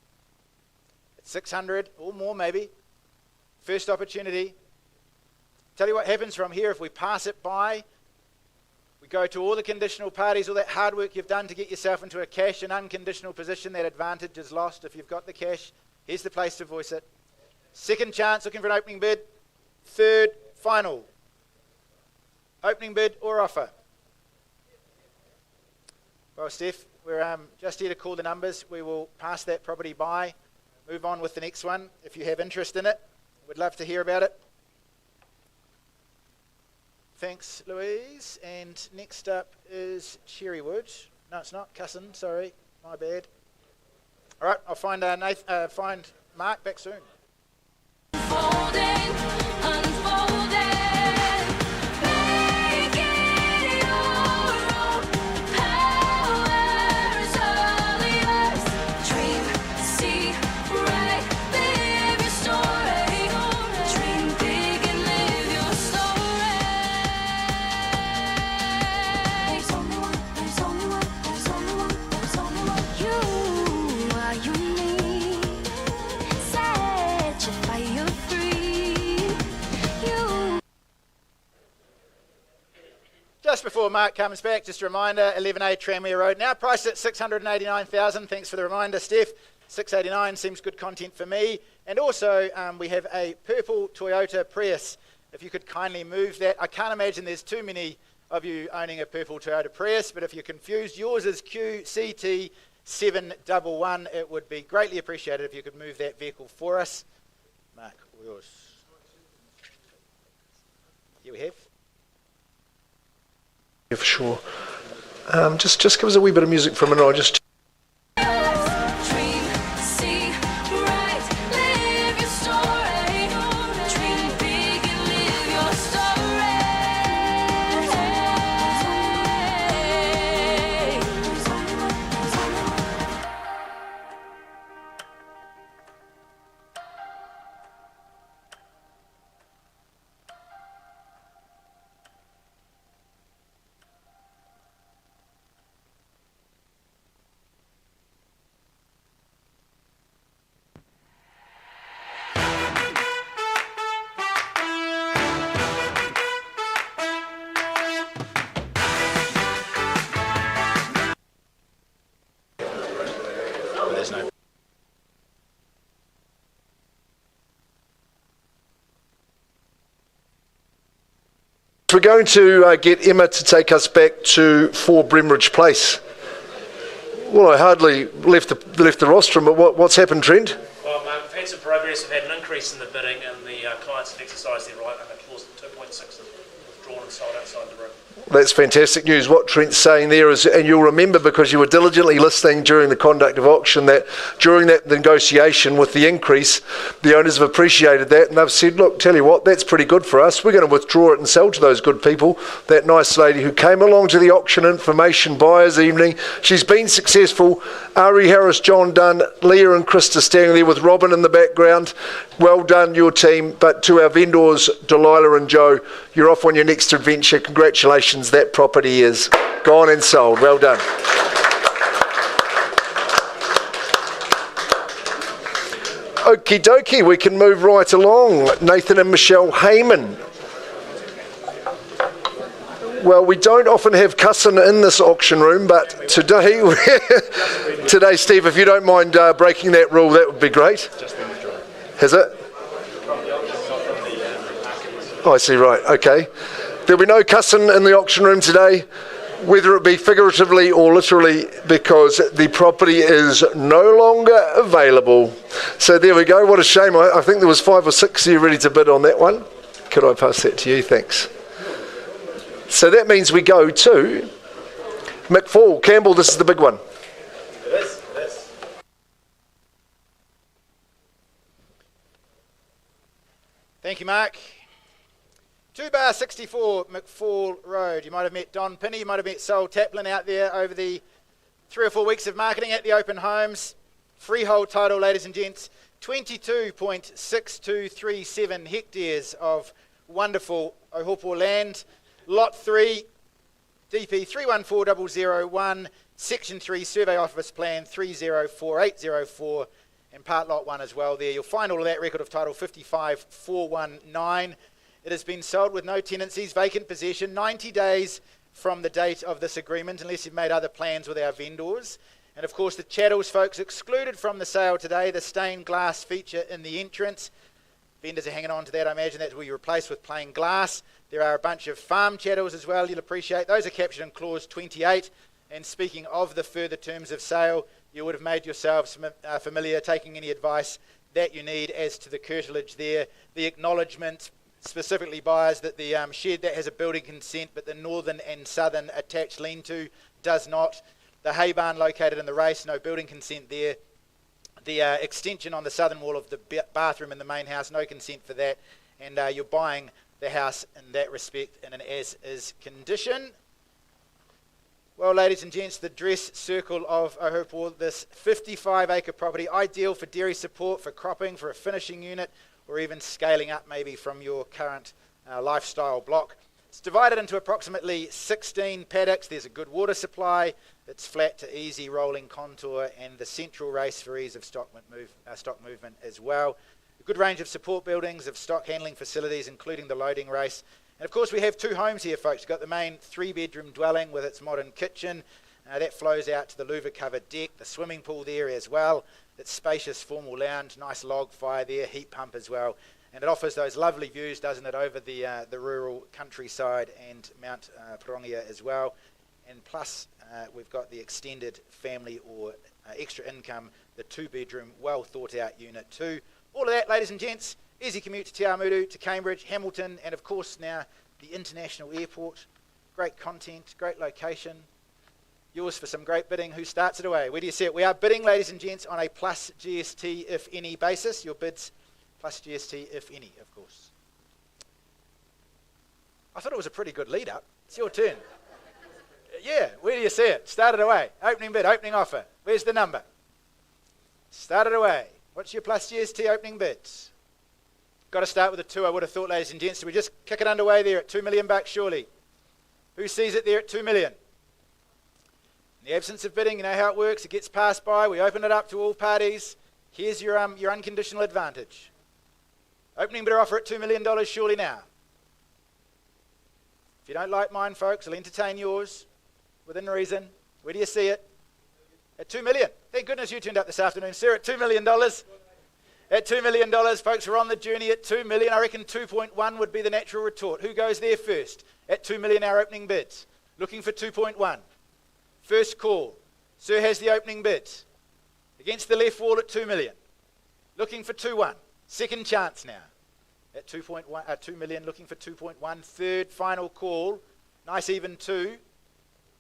At 600 or more, maybe. First opportunity. Tell you what happens from here. If we pass it by, we go to all the conditional parties, all that hard work you've done to get yourself into a cash and unconditional position. That advantage is lost if you've got the cash. Here's the place to voice it. Second chance, looking for an opening bid. Third, final. Opening bid or offer? Well, Steph, we're just here to call the numbers. We will pass that property by, move on with the next one. If you have interest in it, we'd love to hear about it. Thanks, Louise. And next up is Cherrywood. No, it's not. Cusson, sorry. My bad. All right, I'll find find Mark back soon. Unfolding, make it your own. Power is all yours. Dream, see, right, live your story. Dream big and live your story. There's only one, there's only one, there's only one, there's only one. You are unique. Set your fire free. You. Just before Mark comes back, just a reminder, 11A Tranmere Road, now priced at 689,000. Thanks for the reminder, Steph. 689 seems good content for me. And also, we have a purple Toyota Prius. If you could kindly move that. I can't imagine there's too many of you owning a purple Toyota Prius, but if you're confused, yours is QCT711. It would be greatly appreciated if you could move that vehicle for us. Mark, yours. Here we have. Yeah, for sure. Just give us a wee bit of music for a minute. I'll just... Dream, see, right, live your story. Dream big and live your story. There's no. We're going to get Emma to take us back to 4 Bremridge Place. Well, I hardly left the rostrum, but what's happened, Trent? Well, we've had some progress. We've had an increase in the bidding, and the clients have exercised their right under clause 2.6 and withdrawn and sold outside the room. That's fantastic news. What Trent's saying there is, and you'll remember because you were diligently listening during the conduct of auction, that during that negotiation with the increase, the owners have appreciated that and they've said, look, tell you what, that's pretty good for us. We're going to withdraw it and sell to those good people. That nice lady who came along to the auction information buyers evening, she's been successful. Ari Harris, John Dunn, Leah and Krista standing there with Robin in the background. Well done, your team. But to our vendors, Delilah and Joe, you're off on your next adventure. Congratulations. That property is gone and sold. Well done. Okie dokie, we can move right along. Nathan and Michelle Heyman. Well, we don't often have Cusson in this auction room, but today, Steve, if you don't mind breaking that rule, that would be great. Has it? Oh, I see, right, okay. There'll be no Cusson in the auction room today, whether it be figuratively or literally, because the property is no longer available. So there we go. What a shame. I think there was 5 or 6 of you ready to bid on that one. Could I pass that to you? Thanks. So that means we go to McFall. Campbell, this is the big one. It is. Thank you, Mark. 2 bar 64 McFall Road. You might have met Don Pinney, you might have met Sol Taplin out there over the 3 or 4 weeks of marketing at the open homes. Freehold title, ladies and gents, 22.6237 hectares of wonderful Ohopo land. Lot 3, DP 314001, Section 3, Survey Office Plan 304804, and Part Lot 1 as well there. You'll find all of that record of title 55419. It has been sold with no tenancies, vacant possession, 90 days from the date of this agreement, unless you've made other plans with our vendors. And of course the chattels, folks, excluded from the sale today, the stained glass feature in the entrance. Vendors are hanging on to that. I imagine that will be replaced with plain glass. There are a bunch of farm chattels as well, you'll appreciate. Those are captured in clause 28. And speaking of the further terms of sale, you would have made yourselves familiar, taking any advice that you need as to the curtilage there. The acknowledgement, specifically buyers, that the shed that has a building consent, but the northern and southern attached lean-to does not. The hay barn located in the race, no building consent there. The extension on the southern wall of the bathroom in the main house, no consent for that. And you're buying the house in that respect in an as-is condition. Well, ladies and gents, the dress circle of Ohopo, this 55-acre property, ideal for dairy support, for cropping, for a finishing unit, or even scaling up maybe from your current lifestyle block. It's divided into approximately 16 paddocks. There's a good water supply. It's flat to easy rolling contour, and the central race for ease of stock movement as well. A good range of support buildings, of stock handling facilities, including the loading race. And of course we have 2 homes here, folks. We've got the main 3-bedroom dwelling with its modern kitchen. That flows out to the louver covered deck, the swimming pool there as well. It's spacious formal lounge, nice log fire there, heat pump as well. And it offers those lovely views, doesn't it, over the rural countryside and Mount Pirongia as well. And plus we've got the extended family or extra income, the 2-bedroom, well thought out unit too. All of that, ladies and gents, easy commute to Te Awamutu, to Cambridge, Hamilton, and of course now the international airport. Great content, great location. Yours for some great bidding. Who starts it away? Where do you see it? We are bidding, ladies and gents, on a plus GST if any basis. Your bids plus GST if any, of course. I thought it was a pretty good lead up. It's your turn. Yeah, where do you see it? Start it away. Opening bid, opening offer. Where's the number? Start it away. What's your plus GST opening bids? Got to start with a 2, I would have thought, ladies and gents. So we just kick it underway there at $2 million surely. Who sees it there at $2 million? In the absence of bidding, you know how it works. It gets passed by. We open it up to all parties. Here's your unconditional advantage. Opening bidder offer at $2 million surely now. If you don't like mine, folks, I'll entertain yours within reason. Where do you see it? At $2 million. Thank goodness you turned up this afternoon, sir, at $2 million. At $2 million, folks, we're on the journey at $2 million. I reckon 2.1 would be the natural retort. Who goes there first? At $2 million, our opening bids. Looking for 2.1. First call. Sir has the opening bid. Against the left wall at $2 million. Looking for 2.1. Second chance now. At 2 million, looking for 2.1. Third final call. Nice even 2.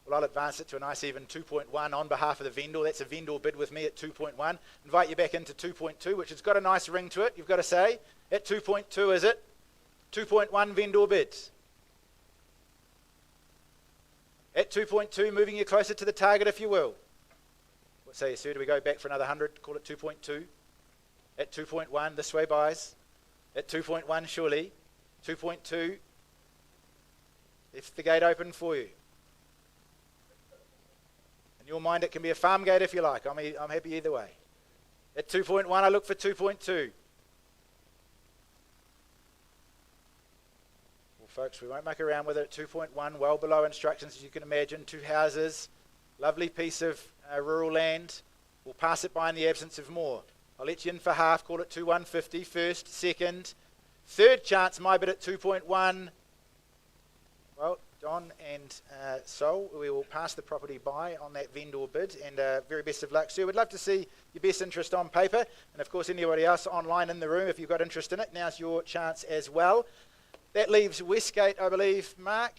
Well, I'll advance it to a nice even 2.1 on behalf of the vendor. That's a vendor bid with me at 2.1. Invite you back into 2.2, which has got a nice ring to it, you've got to say. At 2.2, is it? 2.1 vendor bids. At 2.2, moving you closer to the target, if you will. What say you, sir? Do we go back for another 100? Call it 2.2. At 2.1, this way, buys. At 2.1, surely. 2.2. Left the gate open for you. In your mind, it can be a farm gate if you like. I'm happy either way. At 2.1, I look for 2.2. Well, folks, we won't muck around with it. 2.1, well below instructions, as you can imagine. 2 houses, lovely piece of rural land. We'll pass it by in the absence of more. I'll let you in for half. Call it 2.150. First, second, third chance. My bid at 2.1. Well, Don and Sol, we will pass the property by on that vendor bid, and very best of luck, sir. We'd love to see your best interest on paper, and of course anybody else online in the room, if you've got interest in it, now's your chance as well. That leaves Westgate, I believe. Mark?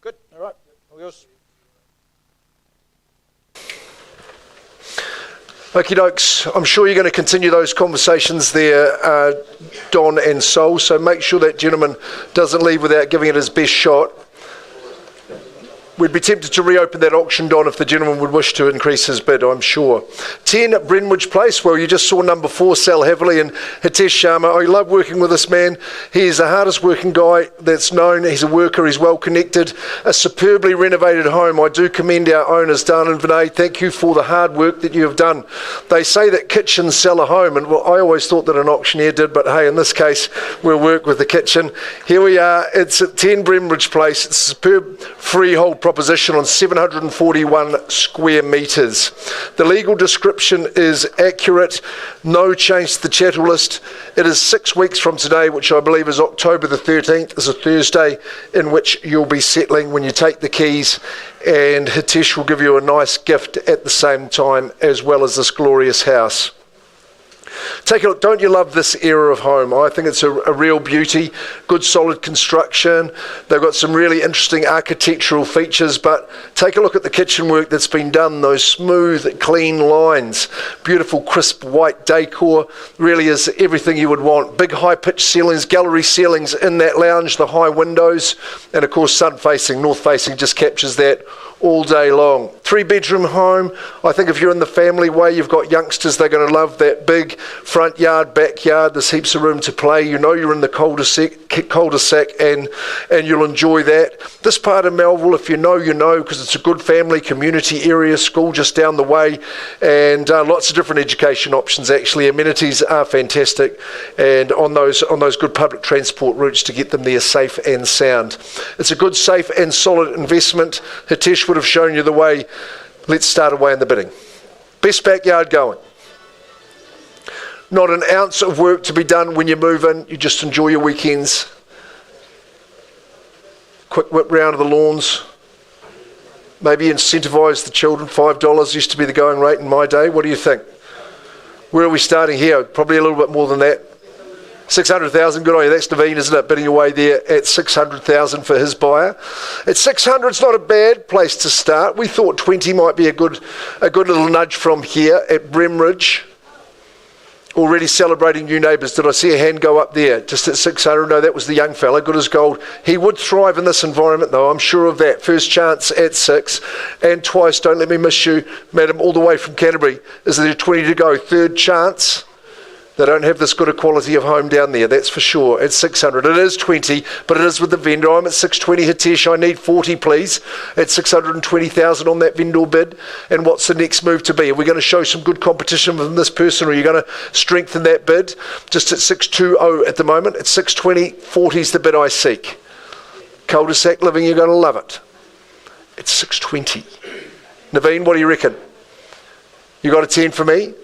Good, all right, all yours. Okie dokes, I'm sure you're going to continue those conversations there, Don and Sol, so make sure that gentleman doesn't leave without giving it his best shot. We'd be tempted to reopen that auction, Don, if the gentleman would wish to increase his bid, I'm sure. 10 at Brenwich Place, well, you just saw number 4 sell heavily, and Hitesh Sharma, I love working with this man. He is the hardest working guy that's known. He's a worker, he's well connected. A superbly renovated home. I do commend our owners, Dan and Vinay. Thank you for the hard work that you have done. They say that kitchens sell a home, and well, I always thought that an auctioneer did, but hey, in this case, we'll work with the kitchen. Here we are, it's at 10 Brenwich Place. It's a superb freehold proposition on 741 square metres. The legal description is accurate, no change to the chattel list. It is 6 weeks from today, which I believe is October the 13th, is a Thursday, in which you'll be settling when you take the keys, and Hitesh will give you a nice gift at the same time, as well as this glorious house. Take a look, don't you love this era of home? I think it's a real beauty, good solid construction. They've got some really interesting architectural features, but take a look at the kitchen work that's been done, those smooth, clean lines, beautiful crisp white decor, really is everything you would want. Big high-pitched ceilings, gallery ceilings in that lounge, the high windows, and of course sun-facing, north-facing just captures that all day long. 3-bedroom home. I think if you're in the family way, you've got youngsters, they're going to love that big front yard, backyard. There's heaps of room to play. You know you're in the cul-de-sac and you'll enjoy that. This part of Melville, if you know, you know, because it's a good family community area, school just down the way, and lots of different education options actually. Amenities are fantastic, and on those good public transport routes to get them there safe and sound. It's a good, safe and solid investment. Hitesh would have shown you the way. Let's start away in the bidding. Best backyard going. Not an ounce of work to be done when you move in. You just enjoy your weekends. Quick whip round of the lawns. Maybe incentivise the children. $5 used to be the going rate in my day. What do you think? Where are we starting here? Probably a little bit more than that. 600,000, good on you. That's Naveen, isn't it? Bidding away there at 600,000 for his buyer. At 600, it's not a bad place to start. We thought 20 might be a good little nudge from here at Brenwich. Already celebrating new neighbours. Did I see a hand go up there? Just at 600? No, that was the young fella, good as gold. He would thrive in this environment though, I'm sure of that. First chance at 6. And twice, don't let me miss you, madam, all the way from Canterbury. Is there 20 to go? Third chance. They don't have this good a quality of home down there, that's for sure. At 600, it is 20, but it is with the vendor. I'm at 620, Hitesh, I need 40, please. At 620,000 on that vendor bid. And what's the next move to be? Are we going to show some good competition from this person, or are you going to strengthen that bid? Just at 620 at the moment. At 620, 40 is the bid I seek. Cul-de-sac living, you're going to love it. It's 620. Naveen, what do you reckon? You got a 10 for me?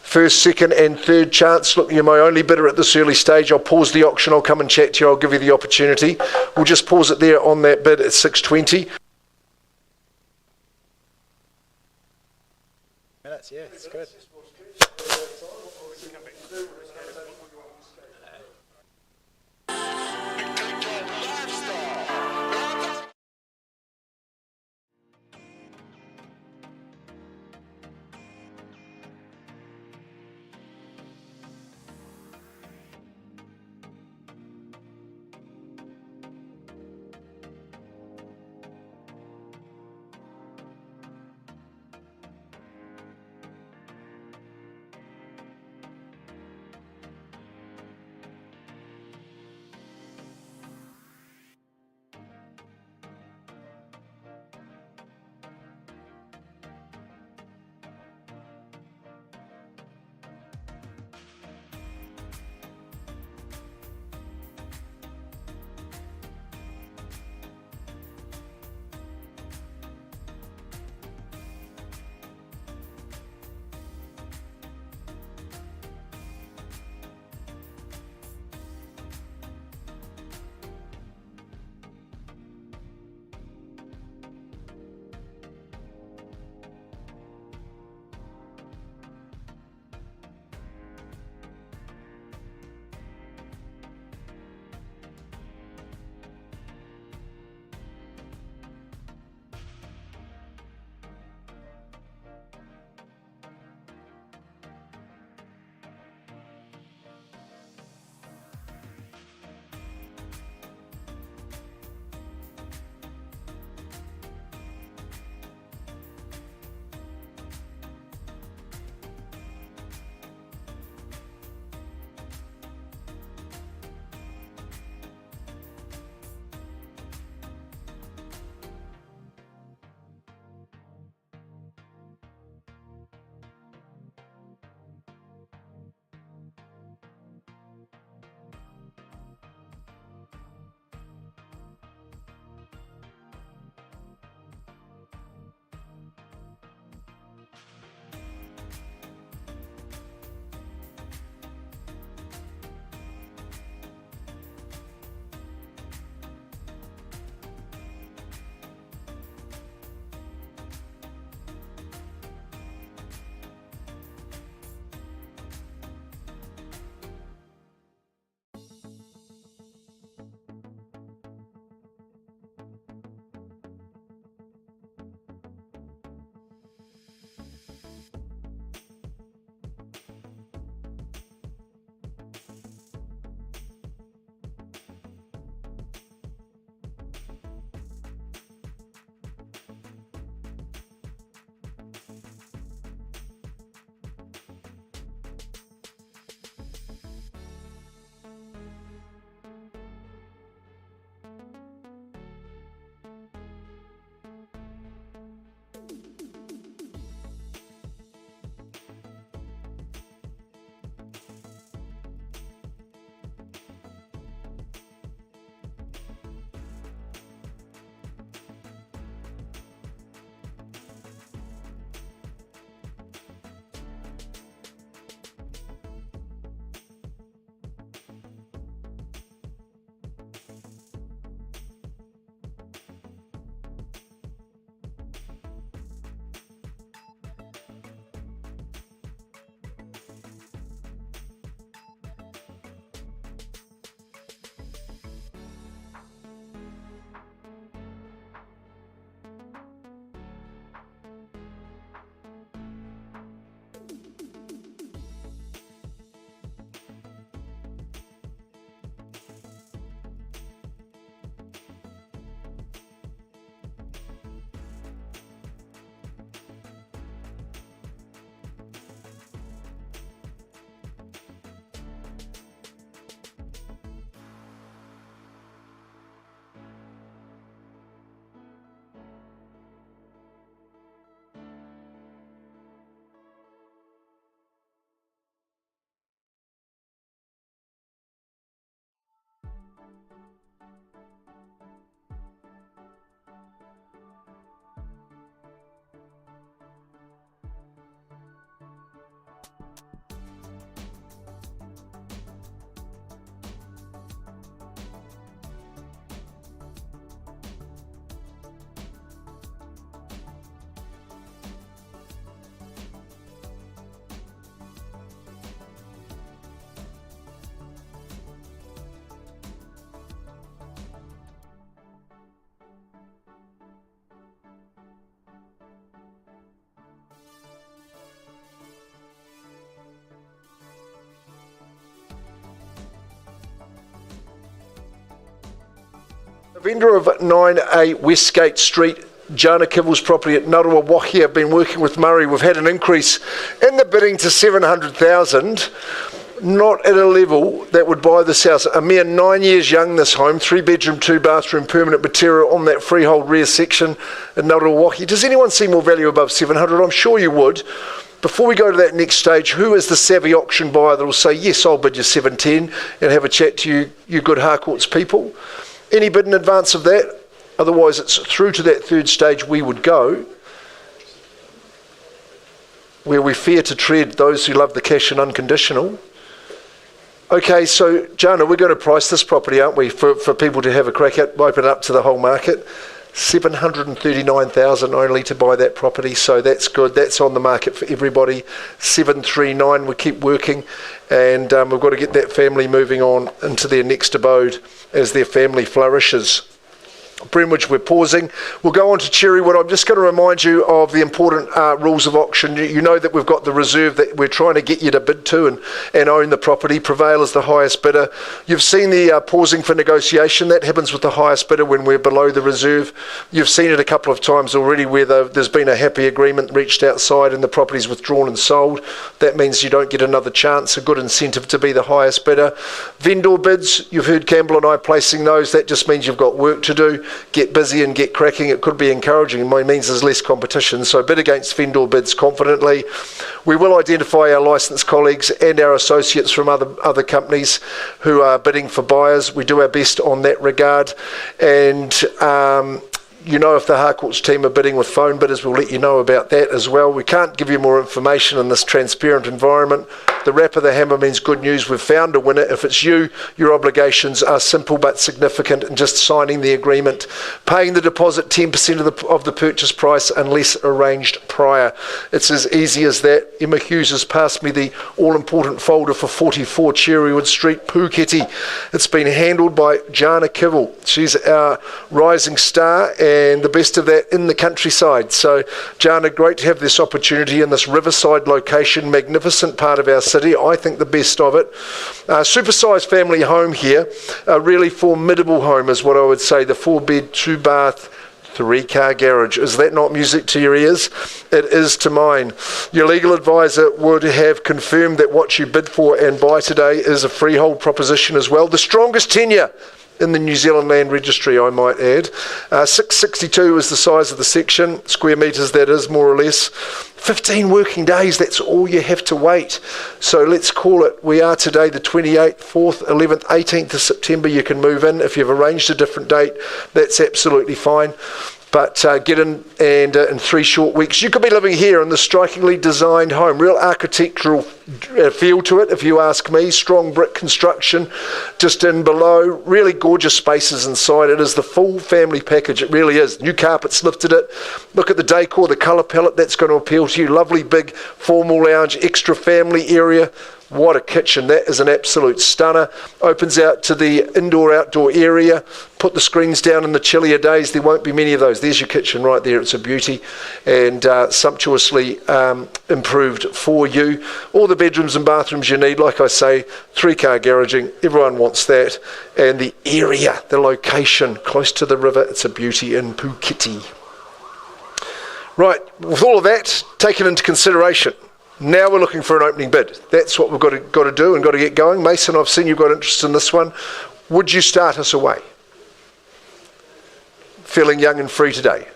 First, second and third chance. Look, you're my only bidder at this early stage. I'll pause the auction. I'll come and chat to you. I'll give you the opportunity. We'll just pause it there on that bid at 620. Minutes, yeah, it's good. Vendor of 9A Westgate Street, Jana Kivell's property at Ngaruawahi. I've been working with Murray. We've had an increase in the bidding to 700,000. Not at a level that would buy this house. A mere 9 years young, this home, 3-bedroom, 2-bathroom, permanent material on that freehold rear section at Ngaruawahi. Does anyone see more value above 700? I'm sure you would. Before we go to that next stage, who is the savvy auction buyer that will say, yes, I'll bid you 710 and have a chat to you good Harcourts people? Any bid in advance of that? Otherwise, it's through to that third stage we would go, where we fear to tread those who love the cash and unconditional. Okay, so Jana, we're going to price this property, aren't we, for people to have a crack at, open it up to the whole market. 739,000 only to buy that property, so that's good. That's on the market for everybody. 739, we keep working, and we've got to get that family moving on into their next abode as their family flourishes. Brentwood, we're pausing. We'll go on to Cherrywood. I'm just going to remind you of the important rules of auction. You know that we've got the reserve that we're trying to get you to bid to and own the property. Prevail is the highest bidder. You've seen the pausing for negotiation. That happens with the highest bidder when we're below the reserve. You've seen it a couple of times already where there's been a happy agreement reached outside and the property's withdrawn and sold. That means you don't get another chance, a good incentive to be the highest bidder. Vendor bids, you've heard Campbell and I placing those. That just means you've got work to do. Get busy and get cracking. It could be encouraging. It means there's less competition. So bid against vendor bids confidently. We will identify our licensed colleagues and our associates from other companies who are bidding for buyers. We do our best on that regard. And you know, if the Harcourts team are bidding with phone bidders, we'll let you know about that as well. We can't give you more information in this transparent environment. The rap of the hammer means good news. We've found a winner. If it's you, your obligations are simple but significant in just signing the agreement, paying the deposit 10% of the purchase price unless arranged prior. It's as easy as that. Emma Hughes has passed me the all-important folder for 44 Cherrywood Street, Puketi. It's been handled by Jana Kivell. She's our rising star and the best of that in the countryside. So, Jana, great to have this opportunity in this riverside location, magnificent part of our city. I think the best of it. Supersized family home here, a really formidable home is what I would say. The 4-bed, 2-bath, 3-car garage. Is that not music to your ears? It is to mine. Your legal advisor would have confirmed that what you bid for and buy today is a freehold proposition as well. The strongest tenure in the New Zealand Land Registry, I might add. 662 is the size of the section, square metres that is, more or less. 15 working days, that's all you have to wait. So let's call it, we are today the 28th, 4th, 11th, 18th of September. You can move in. If you've arranged a different date, that's absolutely fine. But get in, and in 3 short weeks, you could be living here in the strikingly designed home. Real architectural feel to it, if you ask me. Strong brick construction just in below. Really gorgeous spaces inside. It is the full family package. It really is. New carpets lifted it. Look at the decor, the colour palette. That's going to appeal to you. Lovely big formal lounge, extra family area. What a kitchen. That is an absolute stunner. Opens out to the indoor-outdoor area. Put the screens down in the chillier days. There won't be many of those. There's your kitchen right there. It's a beauty and sumptuously improved for you. All the bedrooms and bathrooms you need. Like I say, 3-car garaging. Everyone wants that. And the area, the location, close to the river. It's a beauty in Puketi. Right, with all of that taken into consideration, now we're looking for an opening bid. That's what we've got to do and got to get going. Mason, I've seen you've got interest in this one. Would you start us away? Feeling young and free today?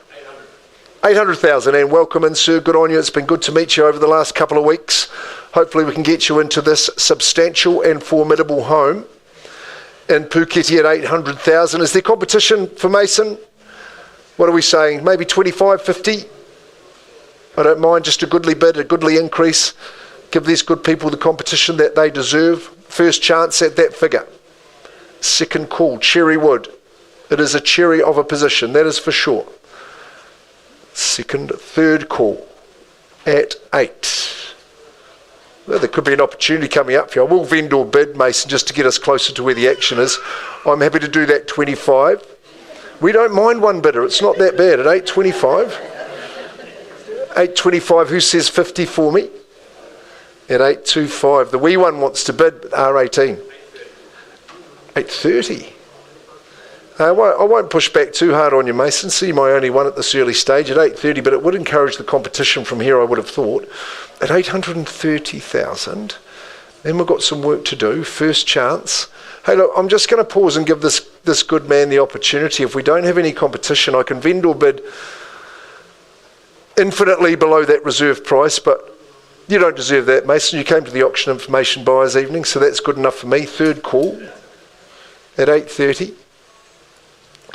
800,000, and welcome in, sir. Good on you. It's been good to meet you over the last couple of weeks. Hopefully we can get you into this substantial and formidable home in Puketi at 800,000. Is there competition for Mason? What are we saying? Maybe 25, 50? I don't mind, just a goodly bid, a goodly increase. Give these good people the competition that they deserve. First chance at that figure. Second call, Cherrywood. It is a cherry of a position, that is for sure. Third call at 8. Well, there could be an opportunity coming up for you. I will vendor bid, Mason, just to get us closer to where the action is. I'm happy to do that 25. We don't mind one bidder, it's not that bad at 825. 825, who says 50 for me? At 825. The wee one wants to bid R18. 830. I won't push back too hard on you, Mason. See my only one at this early stage at 8.30, but it would encourage the competition from here, I would have thought. At 830,000, then we've got some work to do. First chance. Hey, look, I'm just going to pause and give this good man the opportunity. If we don't have any competition, I can vendor bid infinitely below that reserve price, but you don't deserve that, Mason. You came to the auction information buyers evening, so that's good enough for me. Third call at 8.30.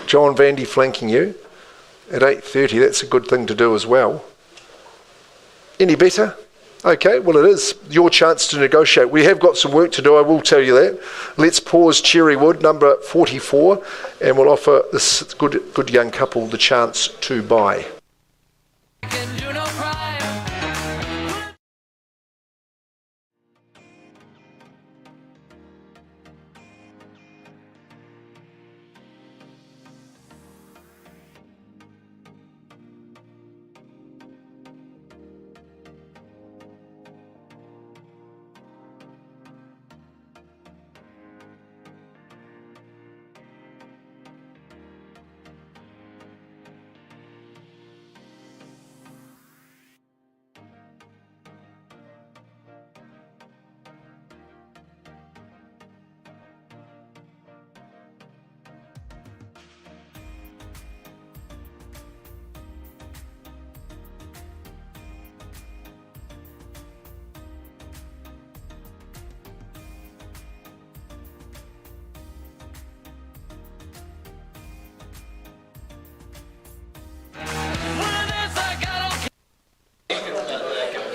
John Vandy flanking you at 8.30. That's a good thing to do as well. Any better? Okay, well it is your chance to negotiate. We have got some work to do, I will tell you that. Let's pause Cherrywood, number 44, and we'll offer this good young couple the chance to buy.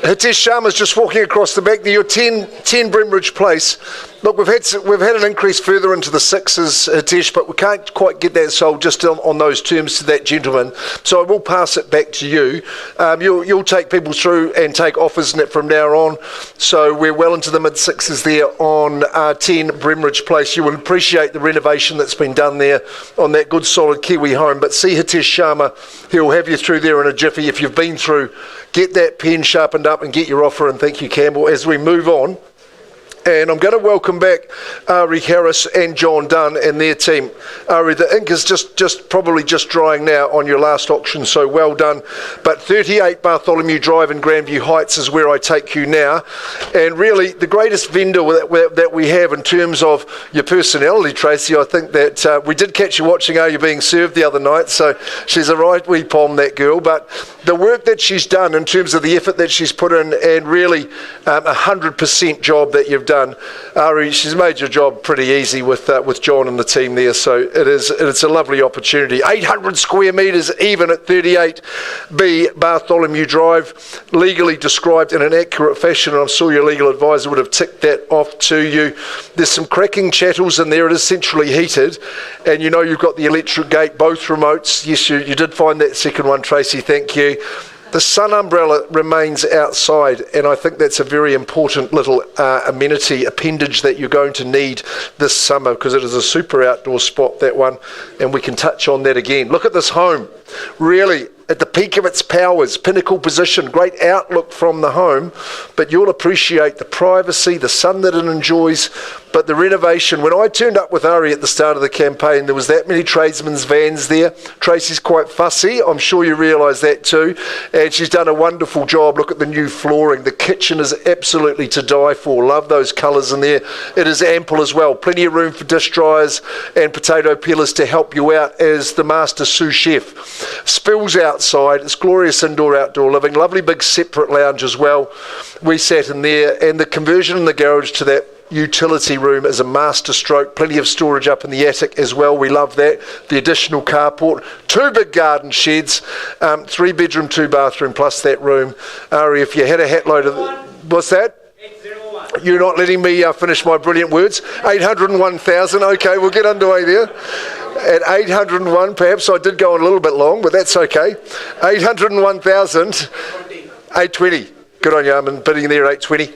Hitesh Sharma's just walking across the back there. You're 10 Brentridge Place. Look, we've had an increase further into the sixes, Hitesh, but we can't quite get that sold just on those terms to that gentleman. So I will pass it back to you. You'll take people through and take offers from now on. So we're well into the mid sixes there on 10 Brentridge Place. You will appreciate the renovation that's been done there on that good solid Kiwi home. But see Hitesh Sharma, he'll have you through there in a jiffy. If you've been through, get that pen sharpened up and get your offer, and thank you, Campbell, as we move on. And I'm going to welcome back Ari Harris and John Dunn and their team. Ari, the ink is just probably just drying now on your last auction, so well done. But 38 Bartholomew Drive in Grandview Heights is where I take you now. And really, the greatest vendor that we have in terms of your personality, Tracy, I think that we did catch you watching Are You Being Served the other night, so she's a right wee pom, that girl. But the work that she's done in terms of the effort that she's put in, and really 100% job that you've done. Ari, she's made your job pretty easy with John and the team there, so it's a lovely opportunity. 800 square metres even at 38B Bartholomew Drive, legally described in an accurate fashion, and I'm sure your legal advisor would have ticked that off to you. There's some cracking chattels in there. It is centrally heated, and you know you've got the electric gate, both remotes. Yes, you did find that second one, Tracy, thank you. The sun umbrella remains outside, and I think that's a very important little amenity, appendage that you're going to need this summer, because it is a super outdoor spot, that one, and we can touch on that again. Look at this home, really at the peak of its powers, pinnacle position, great outlook from the home, but you'll appreciate the privacy, the sun that it enjoys, but the renovation. When I turned up with Ari at the start of the campaign, there was that many tradesmen's vans there. Tracy's quite fussy, I'm sure you realise that too, and she's done a wonderful job. Look at the new flooring. The kitchen is absolutely to die for. Love those colours in there. It is ample as well. Plenty of room for dish dryers and potato peelers to help you out as the master sous chef. Spills outside. It's glorious indoor-outdoor living. Lovely big separate lounge as well. We sat in there, and the conversion in the garage to that utility room is a master stroke. Plenty of storage up in the attic as well. We love that. The additional carport, 2 big garden sheds, 3 bedroom, 2 bathroom plus that room. Ari, if you had a hat load of... What's that? 801. You're not letting me finish my brilliant words. 801,000. Okay, we'll get underway there. At 801, perhaps I did go on a little bit long, but that's okay. 801,000. 820. Good on you, I'm bidding there at 820.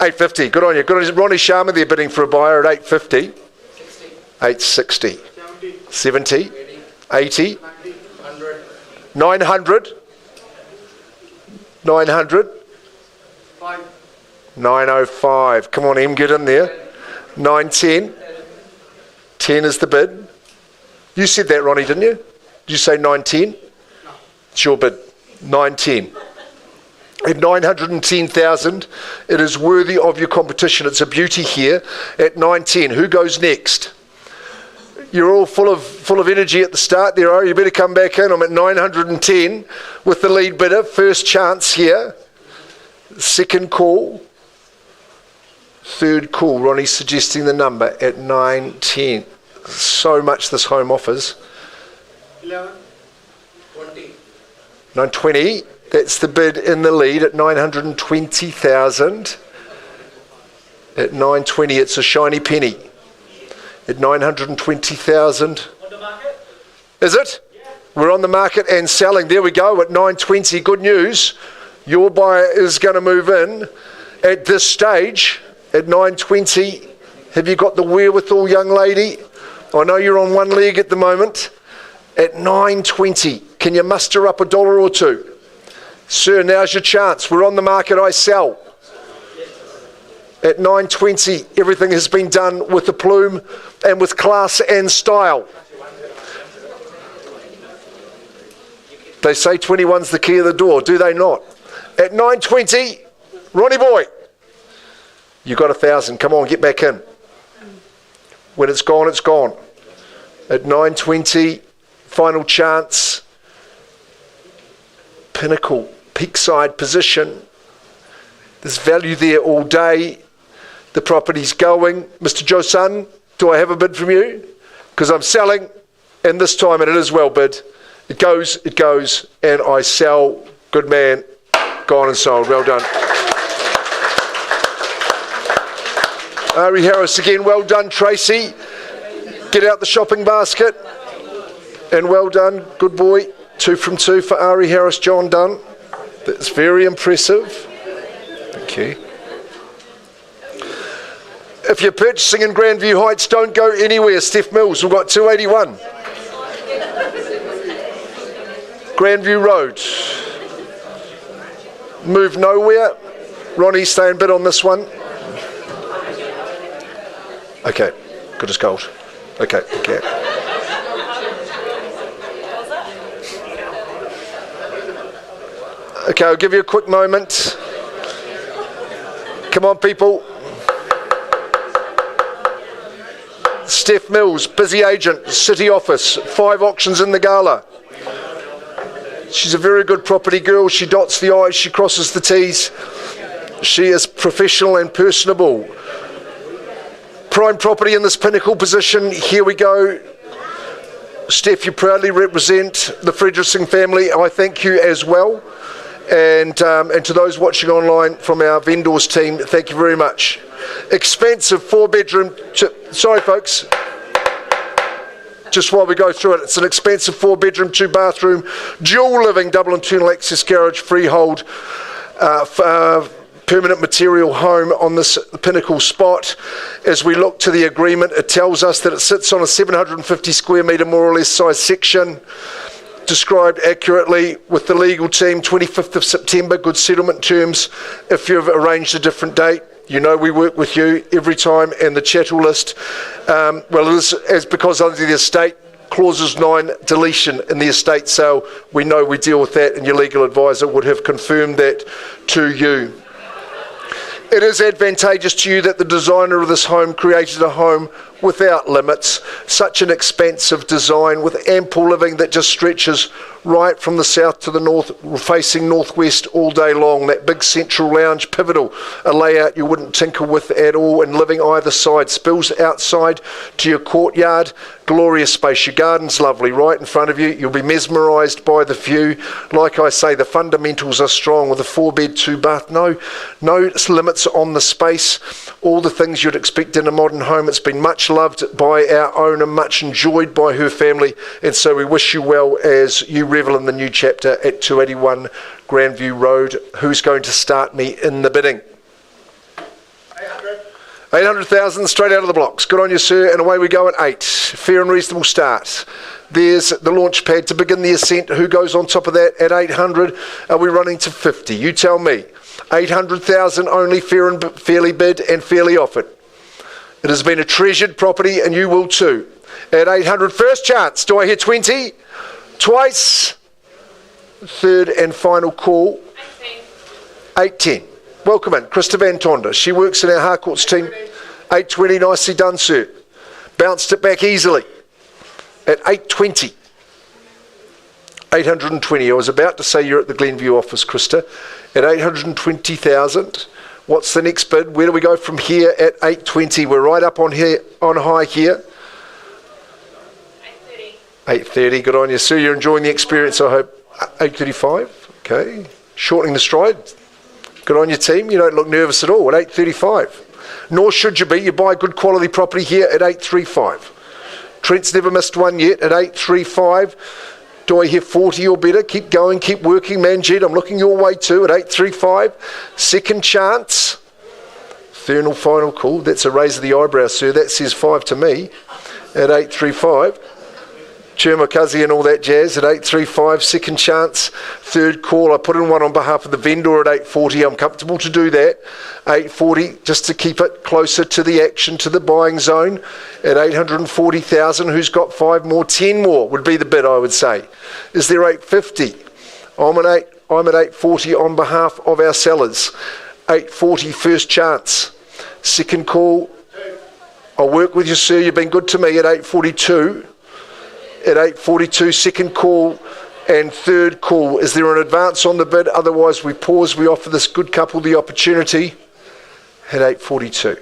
850. Good on you. Good on you. Ronnie Sharma there bidding for a buyer at 850. 860. 70. 80. 900. 900. 905. Come on, Em, get in there. 910. 10 is the bid. You said that, Ronnie, didn't you? Did you say 910? No. It's your bid. 910. At 910,000, it is worthy of your competition. It's a beauty here at 910. Who goes next? You're all full of energy at the start there, are you? Better come back in. I'm at 910 with the lead bidder. First chance here. Second call. Third call. Ronnie's suggesting the number at 910. So much this home offers. 920. That's the bid in the lead at 920,000. At 920, it's a shiny penny. At 920,000. On the market? Is it? Yeah. We're on the market and selling. There we go at 920. Good news. Your buyer is going to move in at this stage at 920. Have you got the wherewithal, young lady? I know you're on one leg at the moment. At 920. Can you muster up $1 or $2? Sir, now's your chance. We're on the market, I sell. At 920, everything has been done with aplomb and with class and style. They say 21's the key of the door, do they not? At 920, Ronnie boy, you got 1,000. Come on, get back in. When it's gone, it's gone. At 920, final chance. Pinnacle, peakside position. There's value there all day. The property's going. Mr. Joe Sun, do I have a bid from you? Because I'm selling, and this time it is well bid. It goes, and I sell. Good man, gone and sold. Well done. Ari Harris again, well done, Tracy. Get out the shopping basket. And well done, good boy. 2 from 2 for Ari Harris, John Dunn. That's very impressive. Thank you. If you're purchasing in Grandview Heights, don't go anywhere. Steph Mills, we've got 281. Grandview Road. Move nowhere. Ronnie, stay and bid on this one. Okay, good as gold. Okay. Okay, I'll give you a quick moment. Come on, people. Steph Mills, busy agent, city office, 5 auctions in the gala. She's a very good property girl. She dots the I's, she crosses the T's. She is professional and personable. Prime property in this pinnacle position. Here we go. Steph, you proudly represent the Fredrickson family. I thank you as well. And to those watching online from our vendors team, thank you very much. Expensive 4-bedroom, sorry folks, just while we go through it, it's an expensive 4-bedroom, 2-bathroom, dual living, double internal access garage, freehold, permanent material home on this pinnacle spot. As we look to the agreement, it tells us that it sits on a 750 square metre more or less size section, described accurately with the legal team, 25th of September, good settlement terms. If you've arranged a different date, you know we work with you every time, and the chattel list. Well, it is as because under the estate, clauses 9 deletion in the estate sale, we know we deal with that, and your legal advisor would have confirmed that to you. It is advantageous to you that the designer of this home created a home without limits, such an expansive design with ample living that just stretches right from the south to the north, facing northwest all day long. That big central lounge, pivotal, a layout you wouldn't tinker with at all, and living either side spills outside to your courtyard. Glorious space. Your garden's lovely right in front of you. You'll be mesmerised by the view. Like I say, the fundamentals are strong with a 4-bed, 2-bath. No limits on the space. All the things you'd expect in a modern home. It's been much loved by our owner, much enjoyed by her family, and so we wish you well as you revel in the new chapter at 281 Grandview Road. Who's going to start me in the bidding? 800,000 straight out of the blocks. Good on you, sir, and away we go at 8. Fair and reasonable start. There's the launch pad to begin the ascent. Who goes on top of that at 800? Are we running to 50? You tell me. 800,000 only, fair and fairly bid and fairly offered. It has been a treasured property, and you will too. at 800. First chance. Do I hear 20? Twice. Third and final call. 810. Welcome in. Krista Van Tonda. She works in our Harcourts team. 820. Nicely done, sir. Bounced it back easily at 820. 820. I was about to say you're at the Glenview office, Krista. At 820,000. What's the next bid? Where do we go from here at 820? We're right up on here, on high here. 8:30. 8:30. Good on you, sir. You're enjoying the experience, I hope. 8:35. Okay. Shortening the stride. Good on your team. You don't look nervous at all at 8:35. Nor should you be. You buy good quality property here at 8:35. Trent's never missed one yet at 8:35. Do I hear 40 or better? Keep going, keep working, Manjit. I'm looking your way too at 8:35. Second chance. Third and final call. That's a raise of the eyebrow, sir. That says 5 to me at 8:35. Chermakazi and all that jazz at 8:35. Second chance. Third call. I put in one on behalf of the vendor at 8:40. I'm comfortable to do that. 8:40, just to keep it closer to the action, to the buying zone at 840,000. Who's got 5 more? 10 more would be the bid, I would say. Is there 850? I'm at 840 on behalf of our sellers. 840, first chance. Second call. I'll work with you, sir. You've been good to me at 842. At 842, second call and third call. Is there an advance on the bid? Otherwise, we pause. We offer this good couple the opportunity at 842.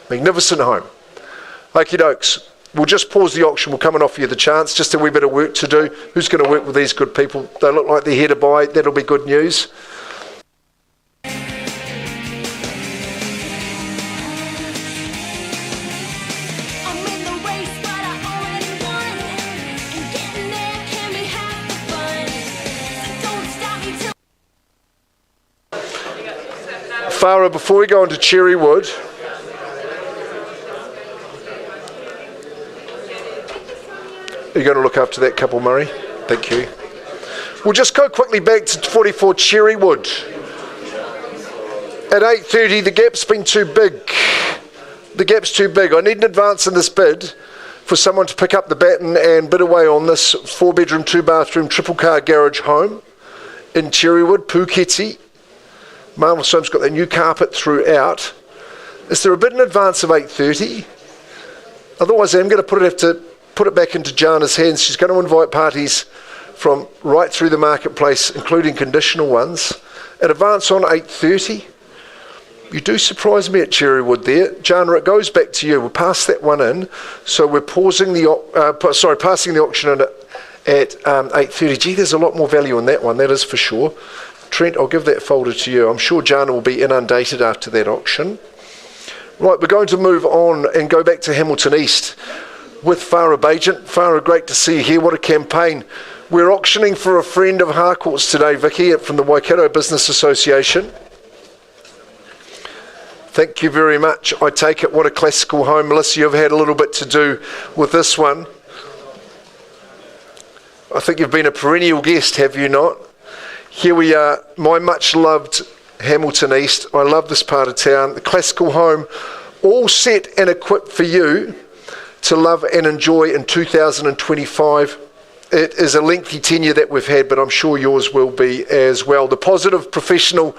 Magnificent home. Okie dokes. We'll just pause the auction. We'll come and offer you the chance. Just a wee bit of work to do. Who's going to work with these good people? They look like they're here to buy. That'll be good news. I'm in the race, but I already won. And getting there can be half the fun. So don't stop me till Farah, before we go on to Cherrywood, are you going to look after that couple, Murray? Thank you. We'll just go quickly back to 44 Cherrywood. At 8:30, the gap's been too big. The gap's too big. I need an advance in this bid for someone to pick up the baton and bid away on this 4-bedroom, 2-bathroom, triple-car garage home in Cherrywood, Puketi. Marvelous Home's got that new carpet throughout. Is there a bid in advance of 8:30? Otherwise, I'm going to have to put it back into Jana's hands. She's going to invite parties from right through the marketplace, including conditional ones. An advance on 8:30. You do surprise me at Cherrywood there. Jana, it goes back to you. We'll pass that one in. So we're passing the auction in at 8:30. Gee, there's a lot more value in that one, that is for sure. Trent, I'll give that folder to you. I'm sure Jana will be inundated after that auction. Right, we're going to move on and go back to Hamilton East with Farah Bajent. Farah, great to see you here. What a campaign. We're auctioning for a friend of Harcourt's today, Vicky, from the Waikato Business Association. Thank you very much. I take it, what a classical home. Melissa, you've had a little bit to do with this one. I think you've been a perennial guest, have you not? Here we are, my much loved Hamilton East. I love this part of town. The classical home, all set and equipped for you to love and enjoy in 2025. It is a lengthy tenure that we've had, but I'm sure yours will be as well. The positive, professional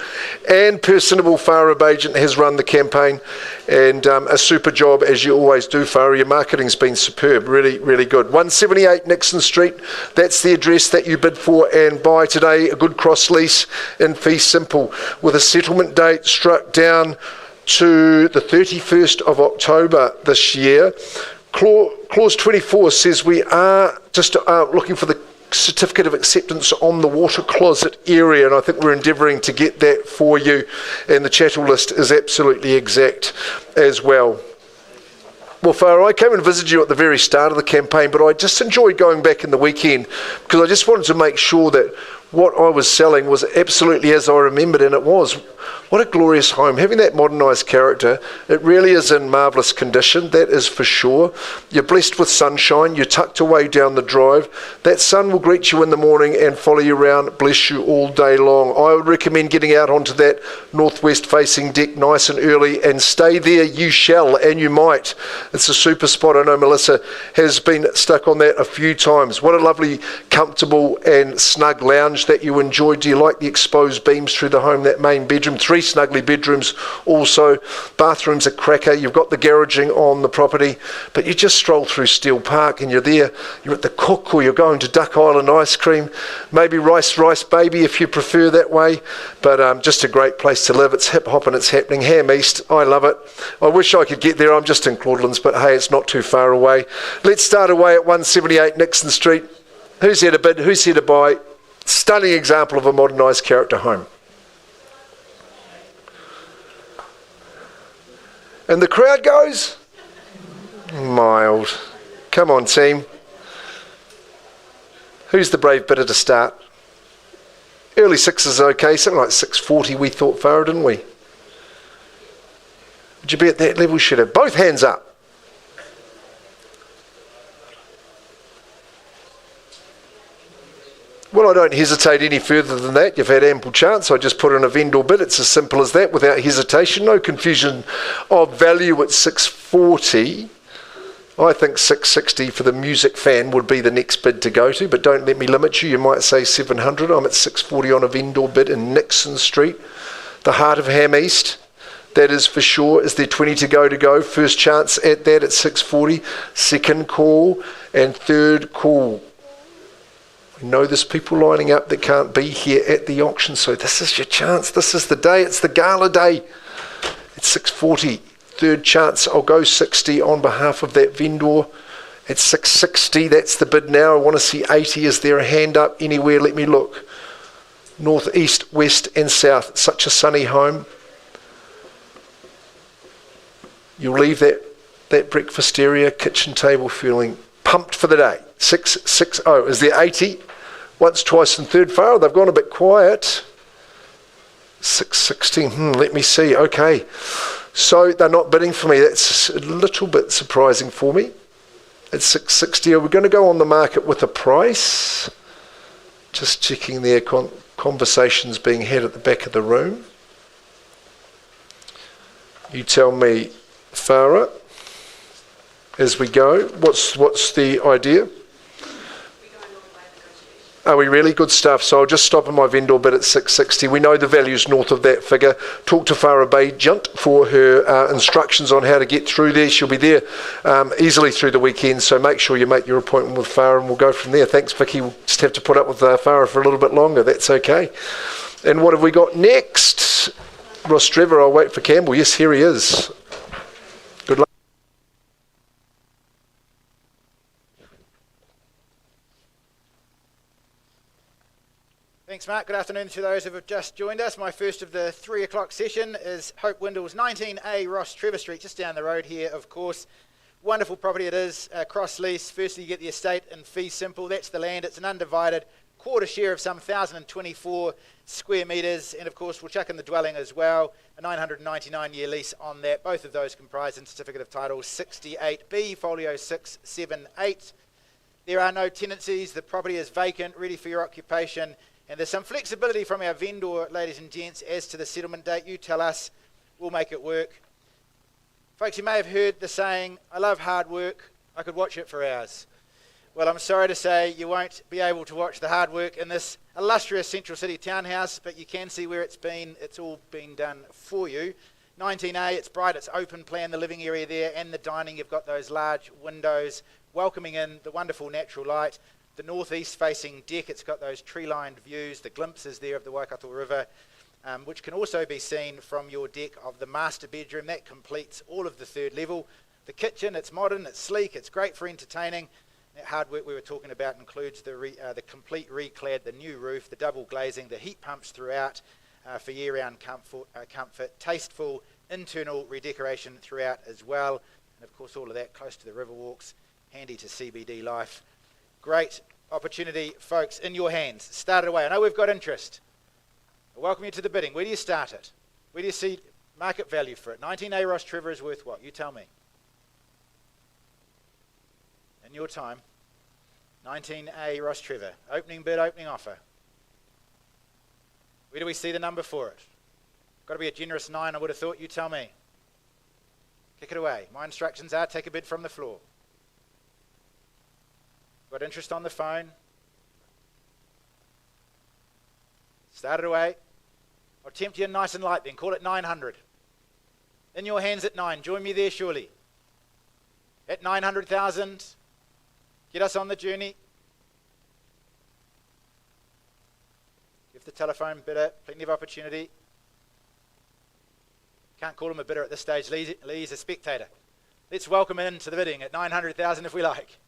and personable Farah Agent has run the campaign, and a super job as you always do, Farah. Your marketing's been superb, really, really good. 178 Nixon Street, that's the address that you bid for and buy today. A good cross lease in fee simple with a settlement date struck down to the 31st of October this year. Clause 24 says we are just looking for the certificate of acceptance on the water closet area, and I think we're endeavouring to get that for you, and the chattel list is absolutely exact as well. Well, Farah, I came and visited you at the very start of the campaign, but I just enjoyed going back in the weekend because I just wanted to make sure that what I was selling was absolutely as I remembered, and it was. What a glorious home. Having that modernised character, it really is in marvellous condition, that is for sure. You're blessed with sunshine, you're tucked away down the drive. That sun will greet you in the morning and follow you around, bless you all day long. I would recommend getting out onto that northwest facing deck nice and early, and stay there you shall, and you might. It's a super spot. I know Melissa has been stuck on that a few times. What a lovely, comfortable and snug lounge that you enjoy. Do you like the exposed beams through the home, that main bedroom? 3 snuggly bedrooms also. Bathrooms are cracker. You've got the garaging on the property, but you just stroll through Steel Park and you're there. You're at the Cook, or you're going to Duck Island ice cream. Maybe Rice Baby if you prefer that way. But just a great place to live. It's hip hop and it's happening. Ham East, I love it. I wish I could get there. I'm just in Claudelands, but hey, it's not too far away. Let's start away at 178 Nixon Street. Who's here to bid? Who's here to buy? Stunning example of a modernised character home. And the crowd goes mild. Come on, team. Who's the brave bidder to start? Early sixes okay, something like 640 we thought, Farah, didn't we? Would you be at that level? Should have both hands up. Well, I don't hesitate any further than that. You've had ample chance. I just put in a vendor bid. It's as simple as that, without hesitation. No confusion of value at 640. I think 660 for the music fan would be the next bid to go to, but don't let me limit you. You might say 700. I'm at 640 on a vendor bid in Nixon Street, the heart of Ham East. That is for sure. Is there 20 to go? First chance at that at 640. Second call and third call. We know there's people lining up that can't be here at the auction, so this is your chance. This is the day. It's the gala day. It's 640. Third chance. I'll go 60 on behalf of that vendor. At 660, that's the bid now. I want to see 80. Is there a hand up anywhere? Let me look. North, east, west and south. Such a sunny home. You'll leave that breakfast area, kitchen table feeling pumped for the day. 660. Is there 80? Once, twice and third file. They've gone a bit quiet. 660. Let me see. Okay. So they're not bidding for me. That's a little bit surprising for me. At 660, are we going to go on the market with a price? Just checking there. Conversations being had at the back of the room. You tell me, Farah, as we go. What's the idea? Are we really? Good stuff. So I'll just stop in my vendor bid at 660. We know the value's north of that figure. Talk to Farah Bay-Junt for her instructions on how to get through there. She'll be there easily through the weekend, so make sure you make your appointment with Farah and we'll go from there. Thanks, Vicky. We'll just have to put up with Farah for a little bit longer. That's okay. And what have we got next? Ross Trevor, I'll wait for Campbell. Yes, here he is. Good luck. Thanks, Mark. Good afternoon to those who have just joined us. My first of the 3 o'clock session is Hope Windle's 19A Ross Trevor Street, just down the road here, of course. Wonderful property it is, cross lease. Firstly, you get the estate in fee simple. That's the land. It's an undivided quarter share of some 1,024 square metres. And, of course, we'll chuck in the dwelling as well. A 999-year lease on that. Both of those comprised in Certificate of Title 68B, folio 678. There are no tenancies. The property is vacant, ready for your occupation. And there's some flexibility from our vendor, ladies and gents, as to the settlement date. You tell us, we'll make it work. Folks, you may have heard the saying, I love hard work, I could watch it for hours. Well, I'm sorry to say you won't be able to watch the hard work in this illustrious Central City townhouse, but you can see where it's been. It's all been done for you. 19A, it's bright, it's open plan, the living area there and the dining. You've got those large windows welcoming in the wonderful natural light. The northeast facing deck, it's got those tree-lined views, the glimpses there of the Waikato River, which can also be seen from your deck of the master bedroom. That completes all of the third level. The kitchen, it's modern, it's sleek, it's great for entertaining. That hard work we were talking about includes the complete reclad, the new roof, the double glazing, the heat pumps throughout for year-round comfort, tasteful internal redecoration throughout as well. And of course all of that close to the river walks, handy to CBD life. Great opportunity, folks, in your hands. Start it away. I know we've got interest. I welcome you to the bidding. Where do you start it? Where do you see market value for it? 19A Ross Trevor is worth what? You tell me. In your time, 19A Ross Trevor. Opening bid, opening offer. Where do we see the number for it? Got to be a generous 9, I would have thought. You tell me. Kick it away. My instructions are take a bid from the floor. Got interest on the phone. Start it away. I'll tempt you nice and light then. Call it 900. In your hands at 9. Join me there surely. At 900,000. Get us on the journey. Give the telephone bidder plenty of opportunity. Can't call him a bidder at this stage. Lee's a spectator. Let's welcome him into the bidding at 900,000 if we like.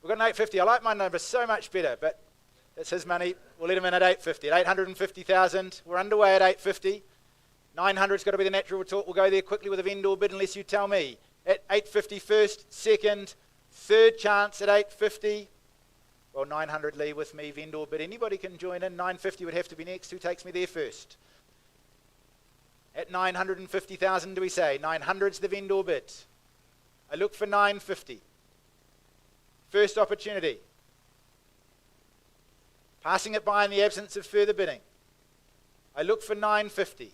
We've got an 850. I like my number so much better, but that's his money. We'll let him in at 850. At 850,000. We're underway at 850. 900's got to be the natural talk. We'll go there quickly with a vendor bid unless you tell me. At 850 first, second, third chance at 850. Well, 900 Lee with me, vendor bid. Anybody can join in. 950 would have to be next. Who takes me there first? At 950,000 do we say? 900's the vendor bid. I look for 950. First opportunity. Passing it by in the absence of further bidding. I look for 950.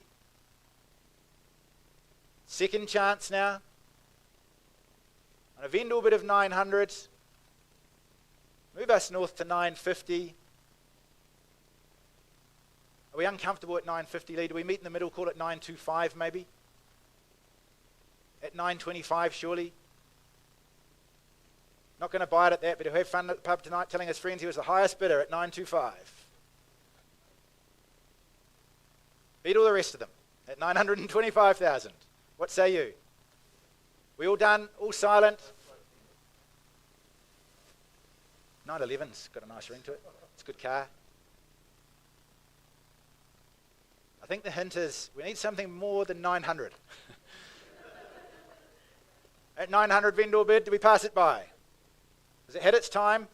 Second chance now. On a vendor bid of 900. Move us north to 950. Are we uncomfortable at 950, Lee? Do we meet in the middle, call it 925 maybe? At 925 surely? Not going to buy it at that, but he'll have fun at the pub tonight telling his friends he was the highest bidder at 925. Beat all the rest of them at 925,000. What say you? We all done? All silent? 911's got a nice ring to it. It's a good car. I think the hint is we need something more than 900. At 900 vendor bid, do we pass it by? Has it had its time?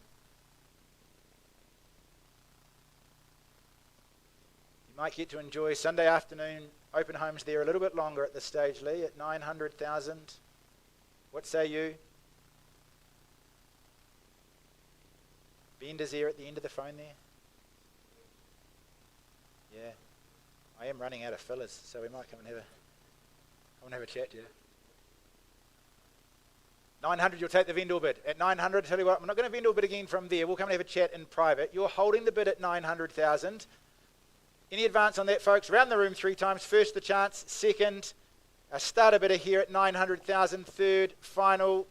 You might get to enjoy Sunday afternoon open homes there a little bit longer at this stage, Lee, at 900,000. What say you? Bender's here at the end of the phone there. Yeah. I am running out of fillers, so we might come and have a chat, yeah. 900, you'll take the vendor bid. At 900, tell you what, I'm not going to vendor bid again from there. We'll come and have a chat in private. You're holding the bid at 900,000. Any advance on that, folks? Round the room 3 times. First the chance, second, a starter bidder here at 900,000. Third, final.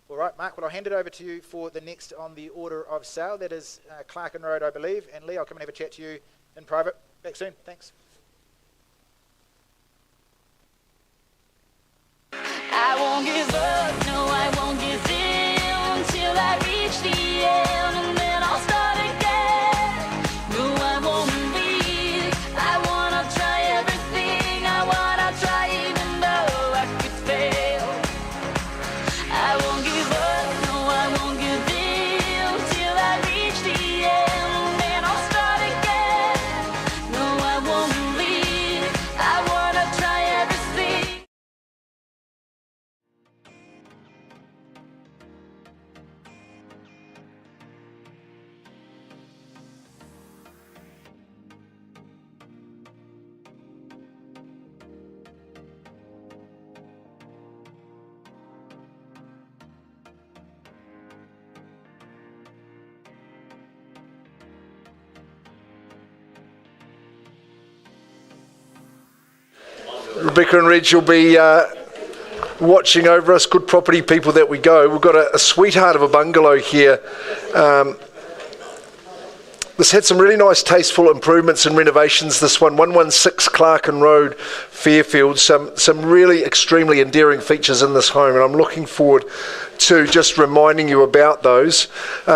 All right, Mark, well, I'll hand it over to you for the next on the order of sale. That is Clarkin Road, I believe. And Lee, I'll come and have a chat to you in private. Back soon. Thanks. I won't give up, no, I won't give in till I reach the end, and then I'll start again. No, I won't leave. I wanna try everything. I wanna try even though I could fail. I won't give up, no, I won't give in till I reach the end, and then I'll start again. No, I won't leave. I wanna try everything. Rebecca and Reg, you'll be watching over us, good property people that we go. We've got a sweetheart of a bungalow here. This had some really nice tasteful improvements and renovations, this one, 116 Clarkin Road, Fairfield. Some really extremely endearing features in this home, and I'm looking forward to just reminding you about those.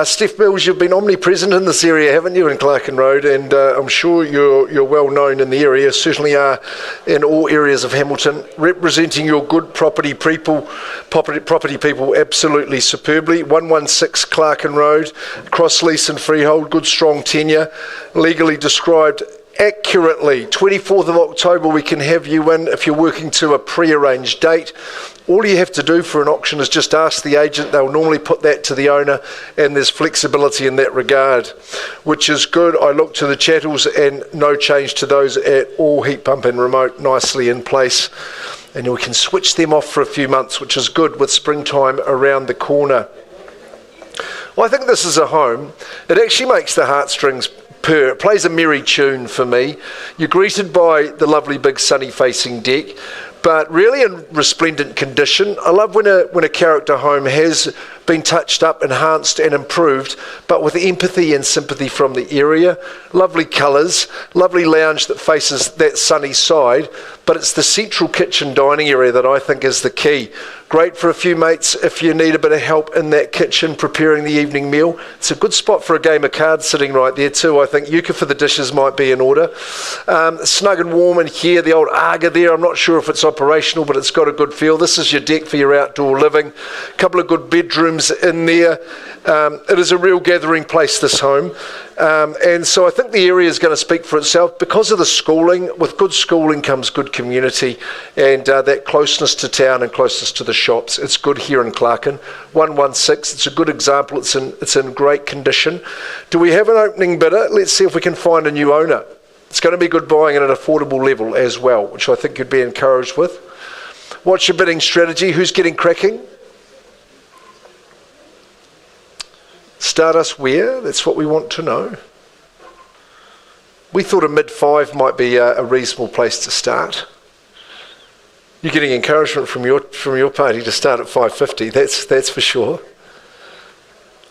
Steph Mills, you've been omnipresent in this area, haven't you, in Clarkin Road, and I'm sure you're well known in the area, certainly are in all areas of Hamilton, representing your good property people absolutely superbly. 116 Clarkin Road, cross lease and freehold, good strong tenure, legally described accurately. 24th of October we can have you in if you're working to a pre-arranged date. All you have to do for an auction is just ask the agent. They'll normally put that to the owner, and there's flexibility in that regard, which is good. I look to the chattels and no change to those at all. Heat pump and remote nicely in place, and we can switch them off for a few months, which is good with springtime around the corner. Well, I think this is a home. It actually makes the heartstrings purr. It plays a merry tune for me. You're greeted by the lovely big sunny facing deck, but really in resplendent condition. I love when a character home has been touched up, enhanced and improved, but with empathy and sympathy from the area. Lovely colours, lovely lounge that faces that sunny side, but it's the central kitchen dining area that I think is the key. Great for a few mates if you need a bit of help in that kitchen preparing the evening meal. It's a good spot for a game of cards sitting right there too. I think euchre for the dishes might be in order. Snug and warm in here, the old Aga there. I'm not sure if it's operational, but it's got a good feel. This is your deck for your outdoor living. A couple of good bedrooms in there. It is a real gathering place, this home. And so I think the area is going to speak for itself because of the schooling. With good schooling comes good community and that closeness to town and closeness to the shops. It's good here in Clarkin. 116, it's a good example. It's in great condition. Do we have an opening bidder? Let's see if we can find a new owner. It's going to be good buying at an affordable level as well, which I think you'd be encouraged with. What's your bidding strategy? Who's getting cracking? Start us where? That's what we want to know. We thought a mid-5 might be a reasonable place to start. You're getting encouragement from your party to start at 550. That's for sure.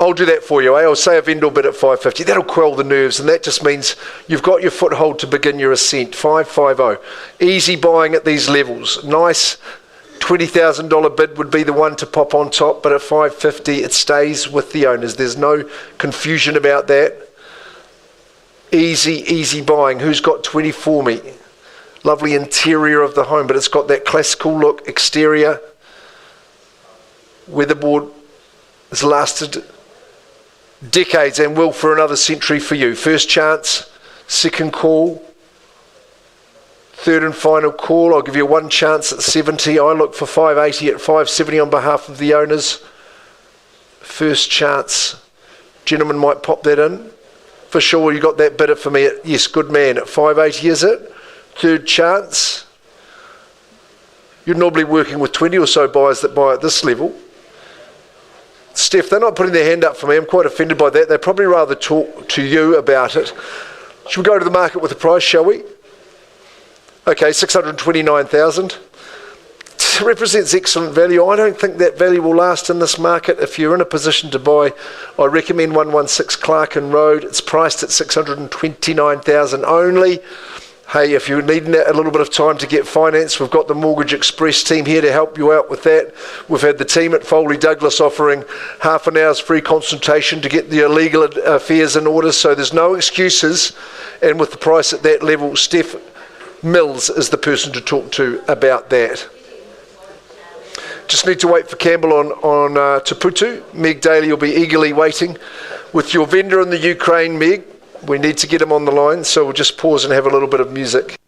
I'll do that for you. I'll say a vendor bid at 550. That'll quell the nerves, and that just means you've got your foothold to begin your ascent. 550. Easy buying at these levels. Nice. $20,000 bid would be the one to pop on top, but at 550 it stays with the owners. There's no confusion about that. Easy buying. Who's got 20 for me? Lovely interior of the home, but it's got that classical look. Exterior. Weatherboard has lasted decades and will for another century for you. First chance, second call. Third and final call. I'll give you one chance at 70. I look for 580 at 570 on behalf of the owners. First chance. Gentlemen might pop that in. For sure, you got that bidder for me at, yes, good man, at 580 is it? Third chance. You're normally working with 20 or so buyers that buy at this level. Steph, they're not putting their hand up for me. I'm quite offended by that. They'd probably rather talk to you about it. Should we go to the market with the price, shall we? Okay, 629,000. Represents excellent value. I don't think that value will last in this market. If you're in a position to buy, I recommend 116 Clarkin Road. It's priced at 629,000 only. Hey, if you're needing a little bit of time to get finance, we've got the Mortgage Express team here to help you out with that. We've had the team at Foley Douglas offering half an hour's free consultation to get the legal affairs in order, so there's no excuses. And with the price at that level, Steph Mills is the person to talk to about that. Just need to wait for Campbell on Taputu. Meg Daly will be eagerly waiting. With your vendor in the Ukraine, Meg, we need to get him on the line, so we'll just pause and have a little bit of music.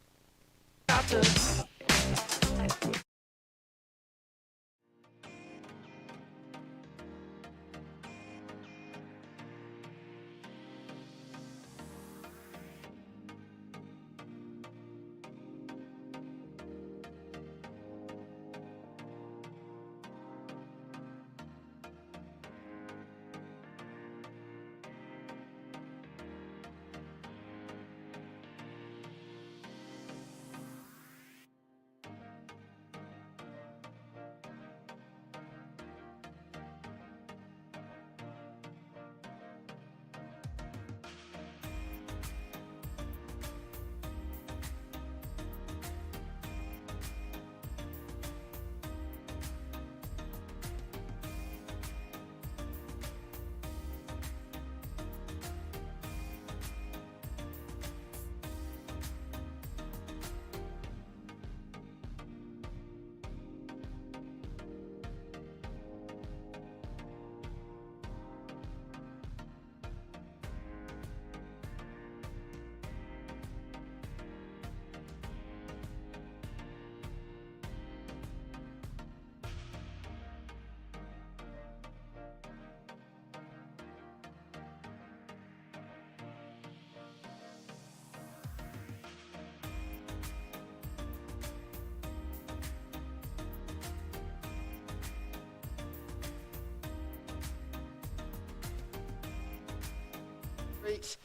Street.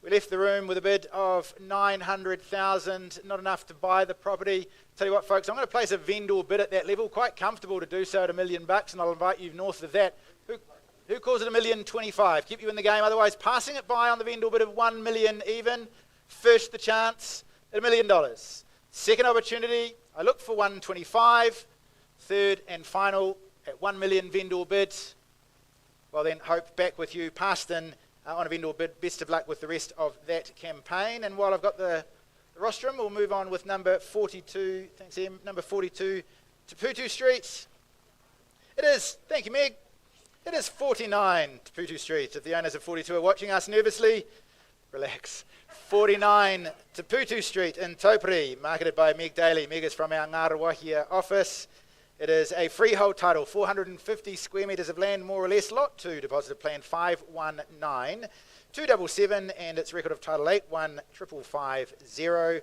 We left the room with a bid of 900,000, not enough to buy the property. Tell you what, folks, I'm going to place a vendor bid at that level. Quite comfortable to do so at $1 million, and I'll invite you north of that. Who calls it $1,025,000? Keep you in the game. Otherwise, passing it by on the vendor bid of $1 million even. First the chance at $1 million. Second opportunity, I look for 125. Third and final at 1 million vendor bid. Well then, Hope, back with you. Paston on a vendor bid. Best of luck with the rest of that campaign. And while I've got the rostrum, we'll move on with number 42. Thanks, Em. Number 42, Te Putu Street. It is, thank you, Meg. It is 49 Te Putu Street. If the owners of 42 are watching us nervously, relax. 49 Te Putu Street in Taupiri, marketed by Meg Daly. Meg is from our Ngaruawahia office. It is a freehold title, 450 square metres of land, more or less. Lot 2, deposit plan 519 277, and its record of title 815550.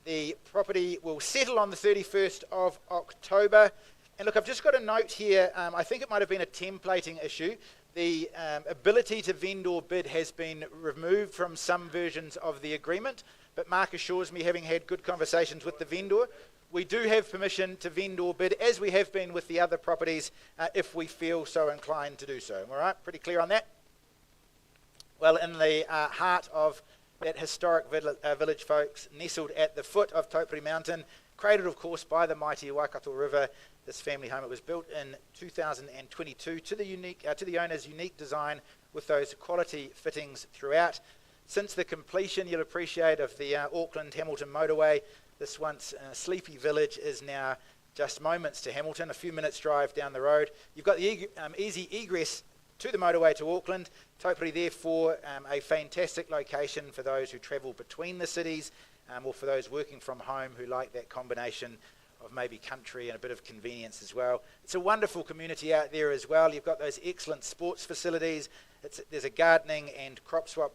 The property will settle on the 31st of October. And look, I've just got a note here. I think it might have been a templating issue. The ability to vendor bid has been removed from some versions of the agreement, but Mark assures me, having had good conversations with the vendor, we do have permission to vendor bid, as we have been with the other properties, if we feel so inclined to do so. All right, pretty clear on that? Well, in the heart of that historic village, folks, nestled at the foot of Taupiri Mountain, cradled, of course, by the mighty Waikato River, this family home. It was built in 2022 to the owner's unique design with those quality fittings throughout. Since the completion, you'll appreciate, of the Auckland-Hamilton motorway, this once sleepy village is now just moments to Hamilton, a few minutes drive down the road. You've got the easy egress to the motorway to Auckland. Taupiri, therefore, a fantastic location for those who travel between the cities, or for those working from home who like that combination of maybe country and a bit of convenience as well. It's a wonderful community out there as well. You've got those excellent sports facilities. There's a gardening and crop swap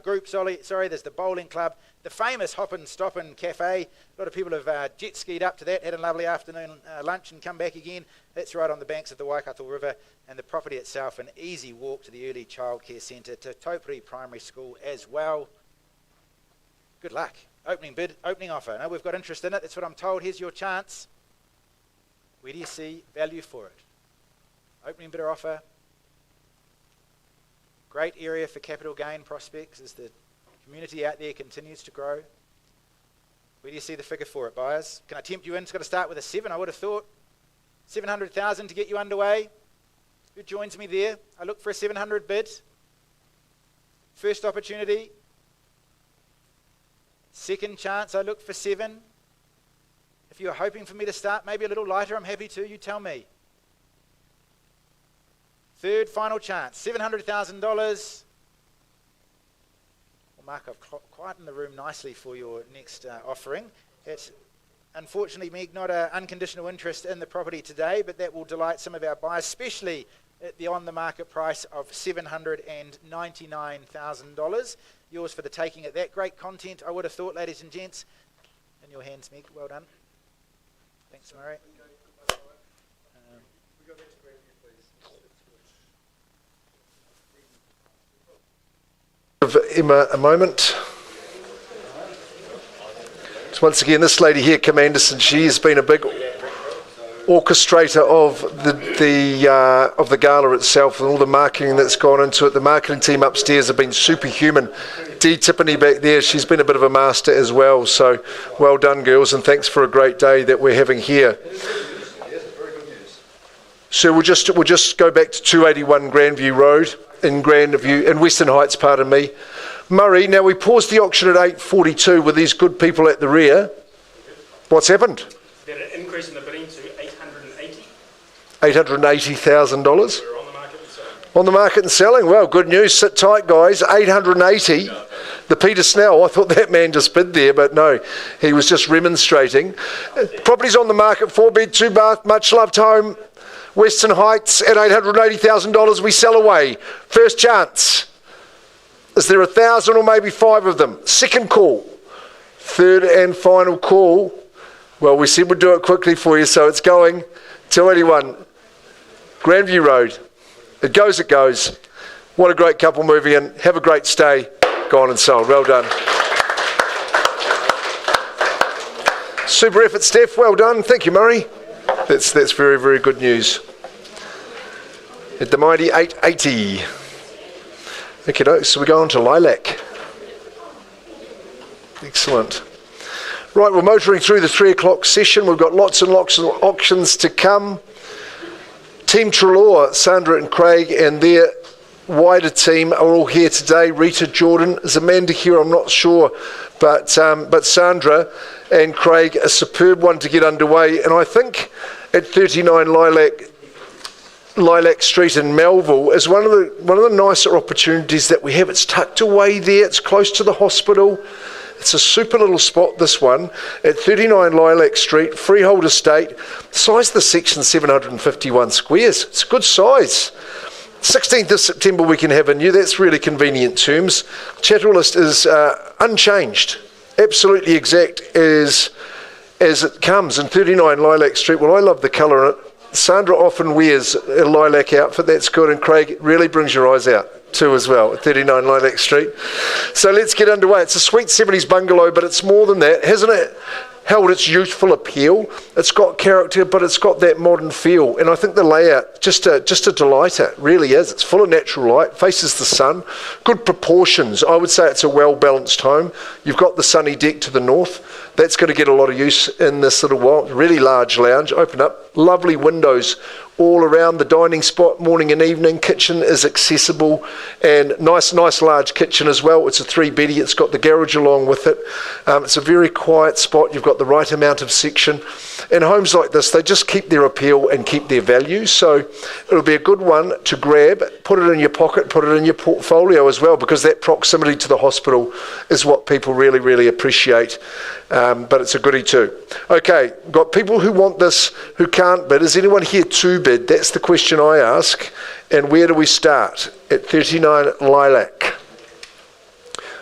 group. There's the bowling club, the famous Hoppin' Stoppin' Cafe. A lot of people have jet skied up to that, had a lovely afternoon lunch and come back again. That's right on the banks of the Waikato River, and the property itself, an easy walk to the early childcare centre, to Taupiri Primary School as well. Good luck. Opening bid, opening offer. Now we've got interest in it. That's what I'm told. Here's your chance. Where do you see value for it? Opening bidder offer. Great area for capital gain prospects as the community out there continues to grow. Where do you see the figure for it, buyers? Can I tempt you in? It's got to start with a 7, I would have thought. 700,000 to get you underway. Who joins me there? I look for a 700 bid. First opportunity. Second chance, I look for 7. If you're hoping for me to start maybe a little lighter, I'm happy to. You tell me. Third, final chance, $700,000. Well, Mark, I've quietened the room nicely for your next offering. It's unfortunately, Meg, not an unconditional interest in the property today, but that will delight some of our buyers, especially at the on-the-market price of $799,000. Yours for the taking at that. Great content, I would have thought, ladies and gents. In your hands, Meg. Well done. Thanks, Murray. Give Emma a moment. So once again, this lady here, Kim Anderson, she has been a big orchestrator of the gala itself and all the marketing that's gone into it. The marketing team upstairs have been superhuman. Dee Tiffany back there, she's been a bit of a master as well. So well done, girls, and thanks for a great day that we're having here. So we'll just go back to 281 Grandview Road in Western Heights, pardon me. Murray, now we paused the auction at 8:42 with these good people at the rear. What's happened? There an increase in the bidding to $880,000. We're on the market and selling. On the market and selling. Well, good news. Sit tight, guys. 880. The Peter Snell, I thought that man just bid there, but no, he was just remonstrating. Property's on the market, 4-bed, 2-bath, much loved home. Western Heights at $880,000, we sell away. First chance. Is there 1,000 or maybe 5 of them? Second call. Third and final call. Well, we said we'd do it quickly for you, so it's going. 281 Grandview Road. It goes. What a great couple moving in. Have a great stay. Gone and sold. Well done. Super effort, Steph. Well done. Thank you, Murray. That's very, very good news. At the mighty 880. Okay, so we go on to Lilac. Excellent. Right, we're motoring through the 3 o'clock session. We've got lots and lots of auctions to come. Team Treloar, Sandra and Craig, and their wider team are all here today. Rita, Jordan, is Amanda here? I'm not sure, but Sandra and Craig, a superb one to get underway. And I think at 39 Lilac Street in Melville is one of the nicer opportunities that we have. It's tucked away there. It's close to the hospital. It's a super little spot, this one, at 39 Lilac Street, freehold estate. Size of the section, 751 squares. It's a good size. 16th of September we can have a new. That's really convenient terms. Chattel list is unchanged, absolutely exact as it comes. And 39 Lilac Street, well, I love the colour in it. Sandra often wears a lilac outfit. That's good. And Craig, it really brings your eyes out too as well at 39 Lilac Street. So let's get underway. It's a sweet 70s bungalow, but it's more than that. Hasn't it held its youthful appeal? It's got character, but it's got that modern feel. And I think the layout, just a delighter, it really is. It's full of natural light, faces the sun, good proportions. I would say it's a well-balanced home. You've got the sunny deck to the north. That's going to get a lot of use in this little while. Really large lounge, open up, lovely windows all around the dining spot, morning and evening. Kitchen is accessible, and nice large kitchen as well. It's a 3-beddy, it's got the garage along with it. It's a very quiet spot. You've got the right amount of section. And homes like this, they just keep their appeal and keep their value. So it'll be a good one to grab, put it in your pocket, put it in your portfolio as well, because that proximity to the hospital is what people really, really appreciate. But it's a goodie too. Okay, got people who want this who can't bid. Is anyone here to bid? That's the question I ask. And where do we start? At 39 Lilac.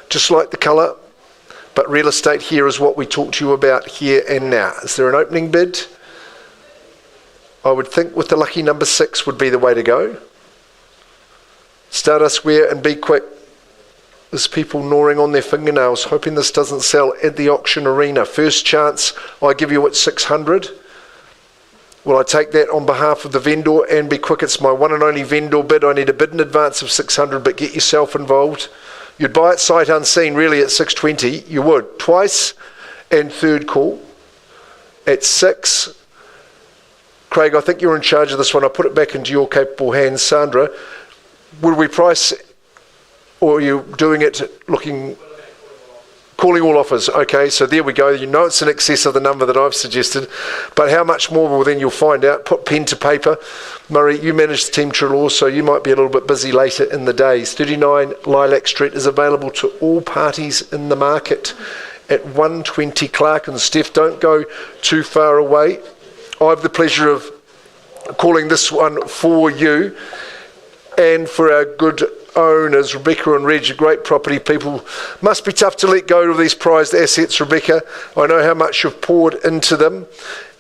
Just like the colour, but real estate here is what we talk to you about here and now. Is there an opening bid? I would think with the lucky number 6 would be the way to go. Start us square and be quick. There's people gnawing on their fingernails, hoping this doesn't sell at the auction arena. First chance, I give you at 600. Will I take that on behalf of the vendor and be quick? It's my one and only vendor bid. I need a bid in advance of 600, but get yourself involved. You'd buy it sight unseen, really, at 620. You would. Twice and third call at 6. Craig, I think you're in charge of this one. I'll put it back into your capable hands. Sandra, would we price, or are you doing it calling all offers? Okay, so there we go. You know it's in excess of the number that I've suggested, but how much more? Well, then you'll find out. Put pen to paper. Murray, you manage the Team Treloar, so you might be a little bit busy later in the days. 39 Lilac Street is available to all parties in the market at 120 Clark. And Steph, don't go too far away. I have the pleasure of calling this one for you and for our good owners, Rebecca and Reg, great property people. Must be tough to let go of these prized assets, Rebecca. I know how much you've poured into them,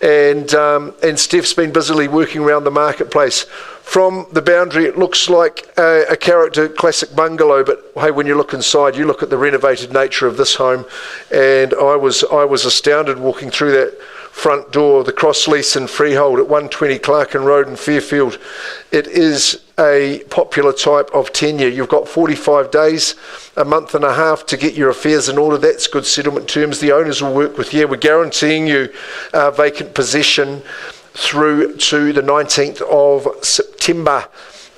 and Steph's been busily working around the marketplace. From the boundary, it looks like a character classic bungalow, but hey, when you look inside, you look at the renovated nature of this home, and I was astounded walking through that front door, the cross lease and freehold at 120 Clarkin Road in Fairfield. It is a popular type of tenure. You've got 45 days, a month and a half to get your affairs in order. That's good settlement terms. The owners will work with you. We're guaranteeing you vacant possession through to the 19th of September.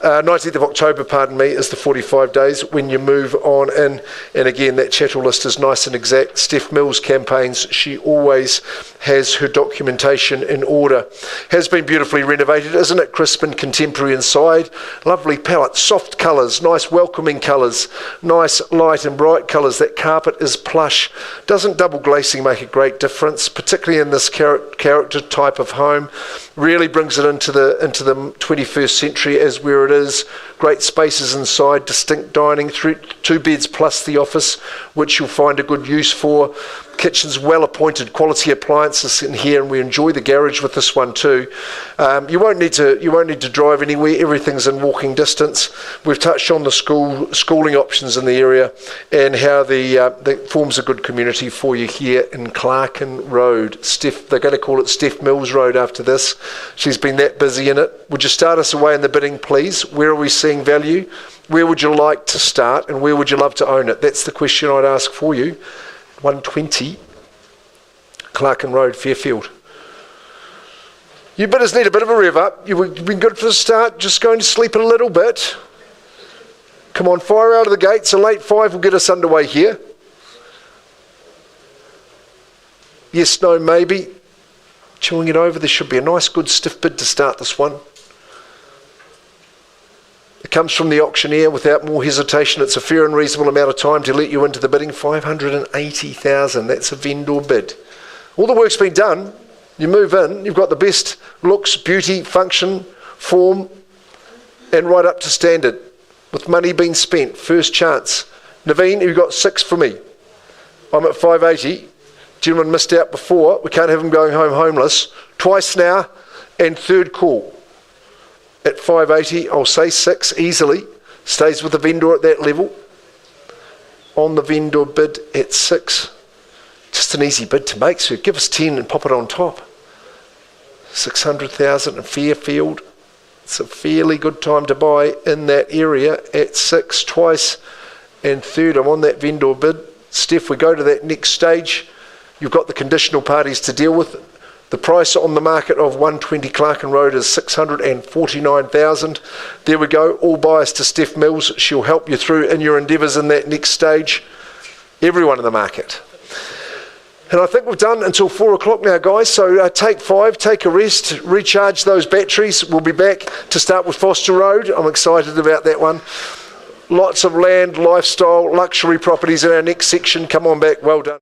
19th of October, pardon me, is the 45 days when you move on in. And again, that chattel list is nice and exact. Steph Mills campaigns, she always has her documentation in order. Has been beautifully renovated, isn't it? Crisp and contemporary inside. Lovely palette, soft colours, nice welcoming colours, nice light and bright colours. That carpet is plush. Doesn't double glazing make a great difference, particularly in this character type of home? Really brings it into the 21st century as where it is. Great spaces inside, distinct dining, 2 beds plus the office, which you'll find a good use for. Kitchen's well appointed, quality appliances in here, and we enjoy the garage with this one too. You won't need to drive anywhere. Everything's in walking distance. We've touched on the schooling options in the area and how that forms a good community for you here in Clarkin Road. Steph, they're going to call it Steph Mills Road after this. She's been that busy in it. Would you start us away in the bidding, please? Where are we seeing value? Where would you like to start, and where would you love to own it? That's the question I'd ask for you. 120 Clarkin Road, Fairfield. You bidders need a bit of a rev up. You've been good for the start, just going to sleep a little bit. Come on, fire out of the gates. A late 5 will get us underway here. Yes, no, maybe. Chewing it over, there should be a nice good stiff bid to start this one. It comes from the auctioneer without more hesitation. It's a fair and reasonable amount of time to let you into the bidding. 580,000, that's a vendor bid. All the work's been done. You move in, you've got the best looks, beauty, function, form, and right up to standard. With money being spent, first chance. Naveen, you've got 6 for me. I'm at 580. Gentleman missed out before. We can't have him going home homeless. Twice now, and third call. At 580, I'll say 6 easily. Stays with the vendor at that level. On the vendor bid at 6. Just an easy bid to make, so give us 10 and pop it on top. 600,000 in Fairfield. It's a fairly good time to buy in that area at 6 twice and third. I'm on that vendor bid. Steph, we go to that next stage. You've got the conditional parties to deal with. The price on the market of 120 Clarkin Road is 649,000. There we go, all bias to Steph Mills. She'll help you through in your endeavours in that next stage. Everyone in the market. And I think we've done until 4 o'clock now, guys. So take 5, take a rest, recharge those batteries. We'll be back to start with Foster Road. I'm excited about that one. Lots of land, lifestyle, luxury properties in our next section. Come on back, well done.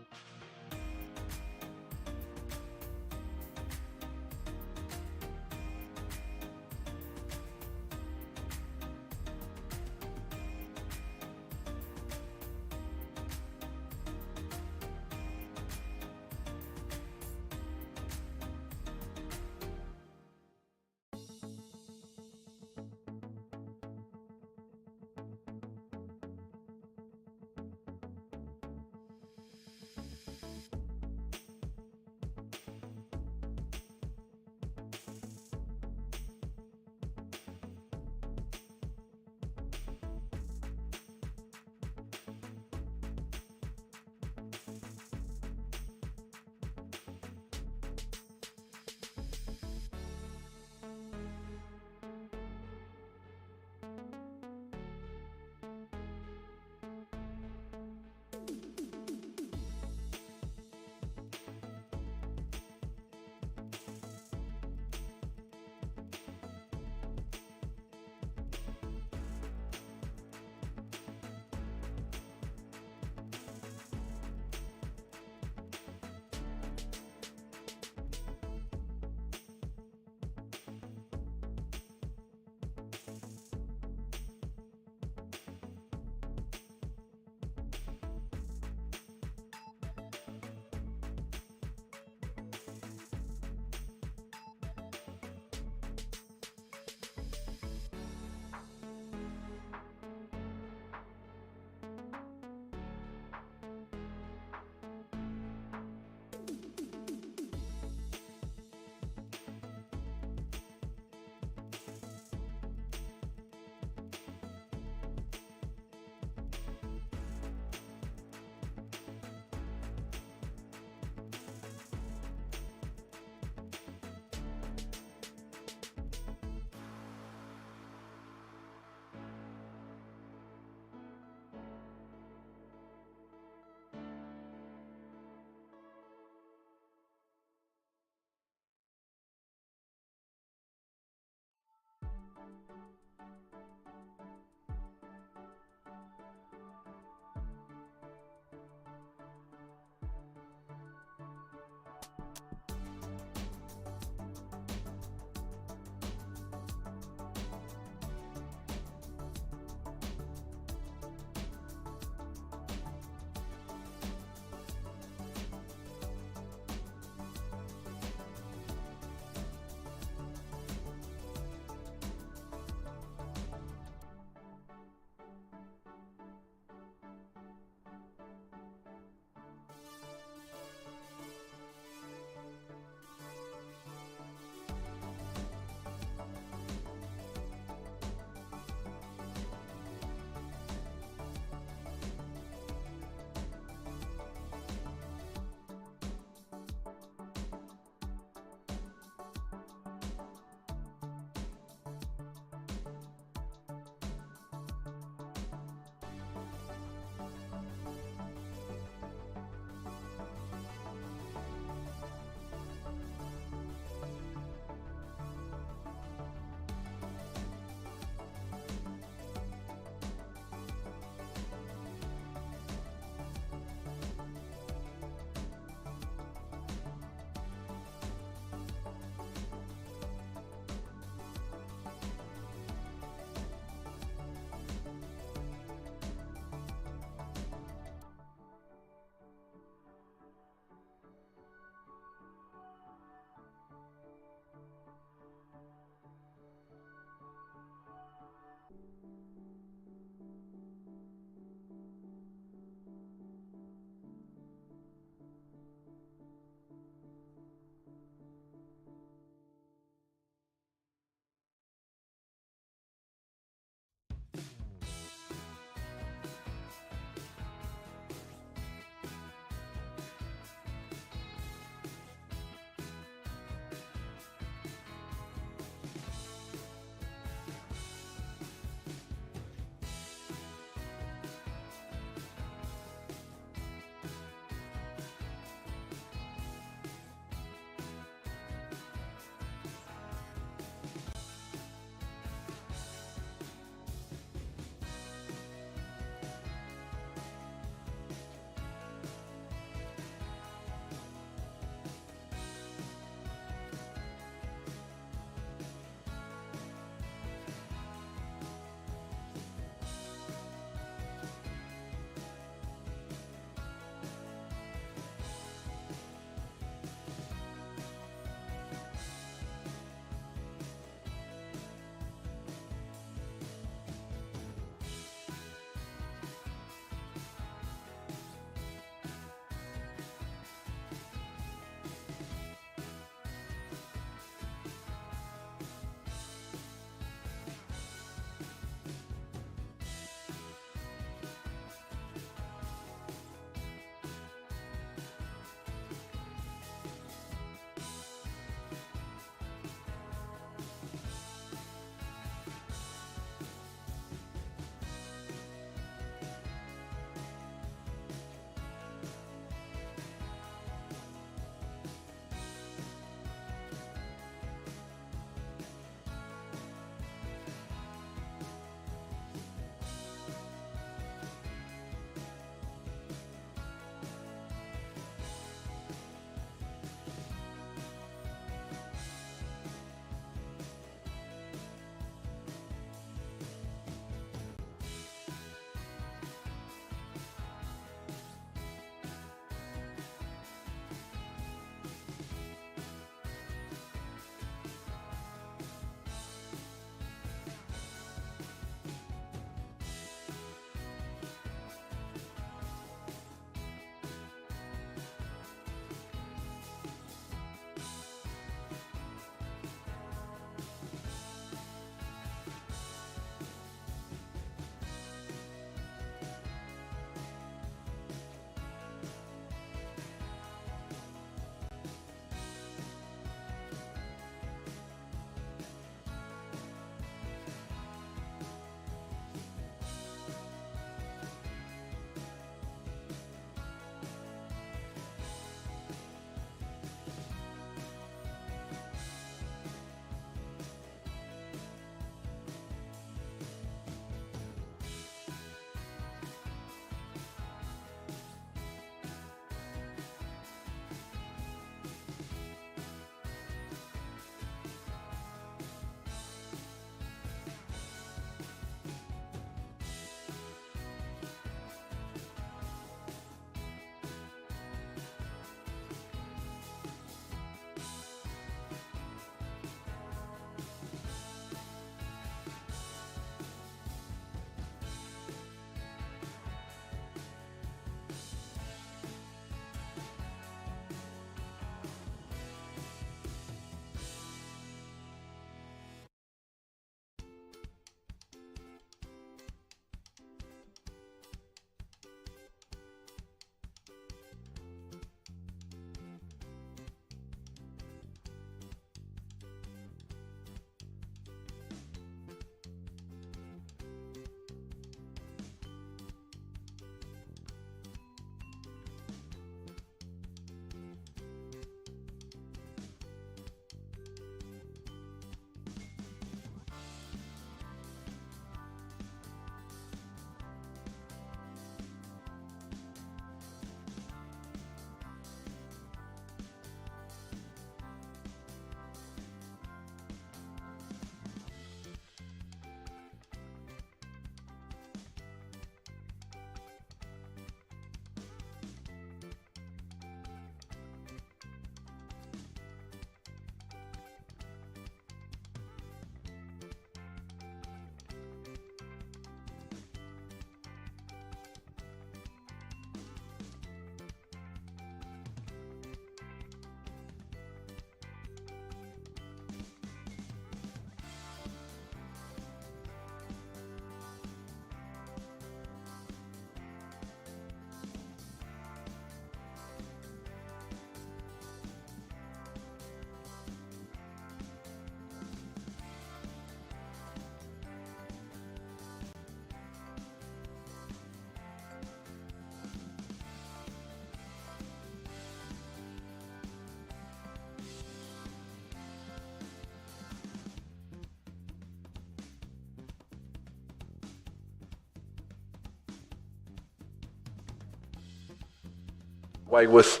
Away with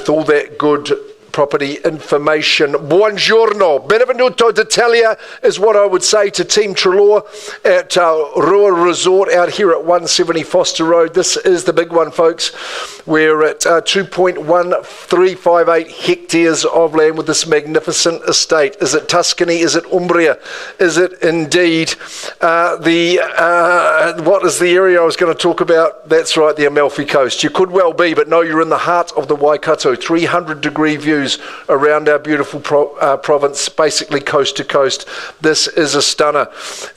all that good property information. Buongiorno, benvenuto d'Italia is what I would say to Team Treloar at Rua Resort out here at 170 Foster Road. This is the big one, folks. We're at 2.1358 hectares of land with this magnificent estate. Is it Tuscany? Is it Umbria? Is it indeed what is the area I was going to talk about? That's right, the Amalfi Coast. You could well be, but no, you're in the heart of the Waikato. 300-degree views around our beautiful province, basically coast to coast. This is a stunner.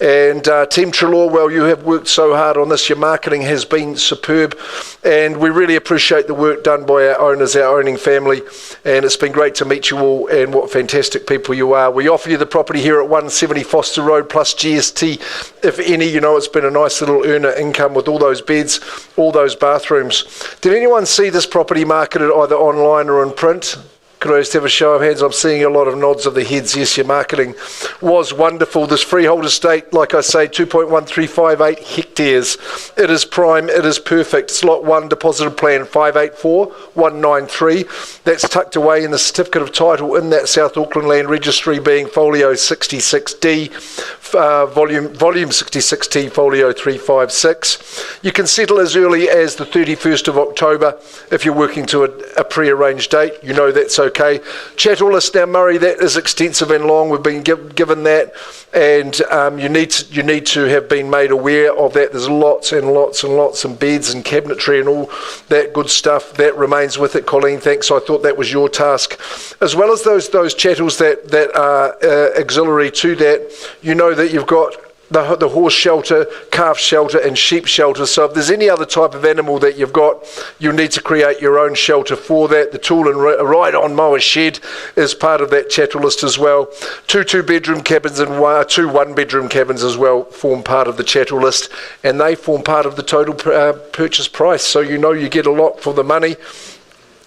And Team Treloar, well, you have worked so hard on this. Your marketing has been superb, and we really appreciate the work done by our owners, our owning family, and it's been great to meet you all, and what fantastic people you are. We offer you the property here at 170 Foster Road plus GST, if any. You know, it's been a nice little earner income with all those beds, all those bathrooms. Did anyone see this property marketed either online or in print? Could I just have a show of hands? I'm seeing a lot of nods of the heads. Yes, your marketing was wonderful. This freehold estate, like I say, 2.1358 hectares. It is prime. It is perfect. It's lot 1, deposited plan 584193. That's tucked away in the certificate of title in that South Auckland Land Registry, being folio 66D, volume 66T, folio 356. You can settle as early as the 31st of October if you're working to a pre-arranged date. You know that's okay. Chattel list now, Murray, that is extensive and long. We've been given that, and you need to have been made aware of that. There's lots and lots and lots of beds and cabinetry and all that good stuff that remains with it. Colleen, thanks. I thought that was your task, as well as those chattels that are auxiliary to that. You know that you've got the horse shelter, calf shelter and sheep shelter. So if there's any other type of animal that you've got, you need to create your own shelter for that. The tool and ride-on mower shed is part of that chattel list as well. 2 2-bedroom cabins and 2 1-bedroom cabins as well form part of the chattel list, and they form part of the total purchase price. So you know you get a lot for the money.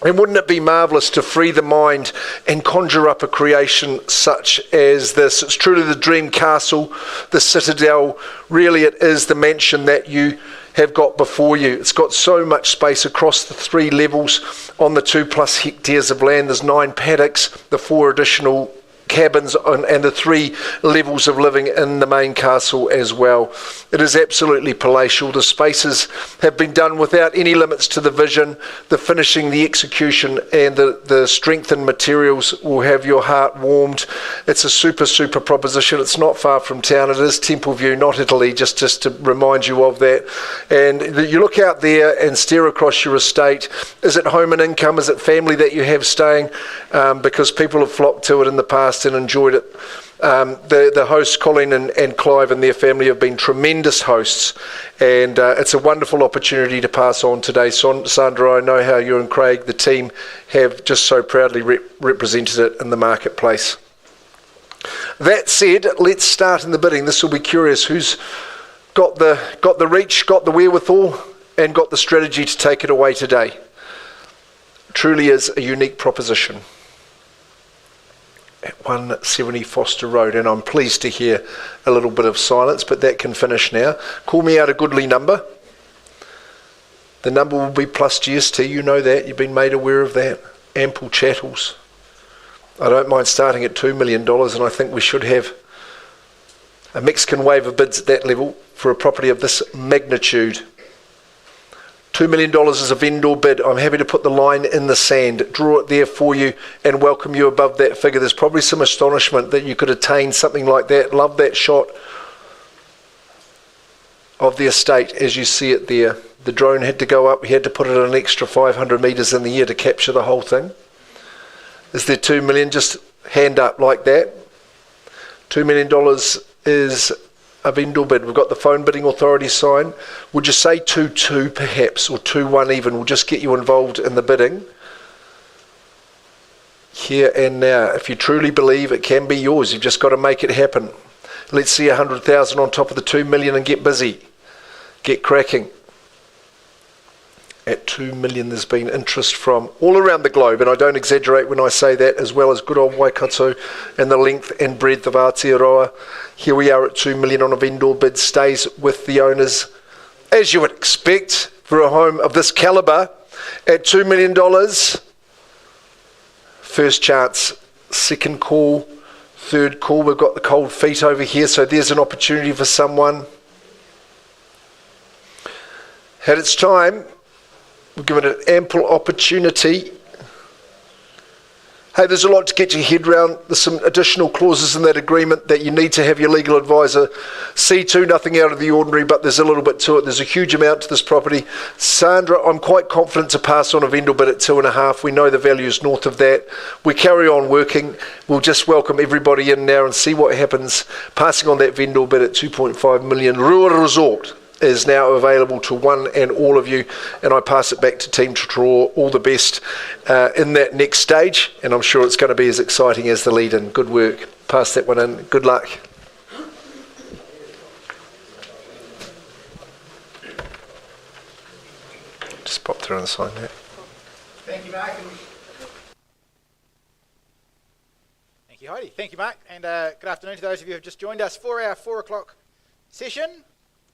And wouldn't it be marvellous to free the mind and conjure up a creation such as this? It's truly the dream castle, the citadel. Really, it is the mansion that you have got before you. It's got so much space across the 3 levels on the 2+ hectares of land. There's 9 paddocks, the 4 additional cabins and the 3 levels of living in the main castle as well. It is absolutely palatial. The spaces have been done without any limits to the vision. The finishing, the execution and the strengthened materials will have your heart warmed. It's a super proposition. It's not far from town. It is Templeview, not Italy, just to remind you of that. And you look out there and stare across your estate. Is it home and income? Is it family that you have staying? Because people have flocked to it in the past and enjoyed it. The hosts, Colleen and Clive and their family, have been tremendous hosts, and it's a wonderful opportunity to pass on today. Sandra, I know how you and Craig, the team, have just so proudly represented it in the marketplace. That said, let's start in the bidding. This will be curious. Who's got the reach, got the wherewithal, and got the strategy to take it away today? Truly is a unique proposition. At 170 Foster Road, and I'm pleased to hear a little bit of silence, but that can finish now. Call me out a goodly number. The number will be plus GST, you know that, you've been made aware of that. Ample chattels. I don't mind starting at $2 million, and I think we should have a Mexican wave of bids at that level for a property of this magnitude. $2 million is a vendor bid. I'm happy to put the line in the sand, draw it there for you and welcome you above that figure. There's probably some astonishment that you could attain something like that. Love that shot of the estate as you see it there. The drone had to go up. We had to put it an extra 500 metres in the air to capture the whole thing. Is there $2 million? Just hand up like that. $2 million is a vendor bid. We've got the phone bidding authority sign. Would you say 2-2 perhaps, or 2-1 even? We'll just get you involved in the bidding. Here and now. If you truly believe it can be yours, you've just got to make it happen. Let's see 100,000 on top of the 2 million and get busy. Get cracking. At 2 million, there's been interest from all around the globe, and I don't exaggerate when I say that, as well as good old Waikato and the length and breadth of Aotearoa. Here we are at 2 million on a vendor bid, stays with the owners, as you would expect for a home of this calibre. At $2 million, first chance, second call, third call. We've got the cold feet over here, so there's an opportunity for someone. At its time, we've given it ample opportunity. Hey, there's a lot to get your head around. There's some additional clauses in that agreement that you need to have your legal advisor see to. Nothing out of the ordinary, but there's a little bit to it. There's a huge amount to this property. Sandra, I'm quite confident to pass on a vendor bid at 2.5. We know the value is north of that. We carry on working. We'll just welcome everybody in now and see what happens. Passing on that vendor bid at 2.5 million. Rua Resort is now available to one and all of you, and I pass it back to Team Trotroa. All the best in that next stage, and I'm sure it's going to be as exciting as the lead-in. Good work. Pass that one in. Good luck. Just pop through and sign that. Thank you, Mark. Thank you, Heidi. Thank you, Mark. And good afternoon to those of you who have just joined us for our 4 o'clock session.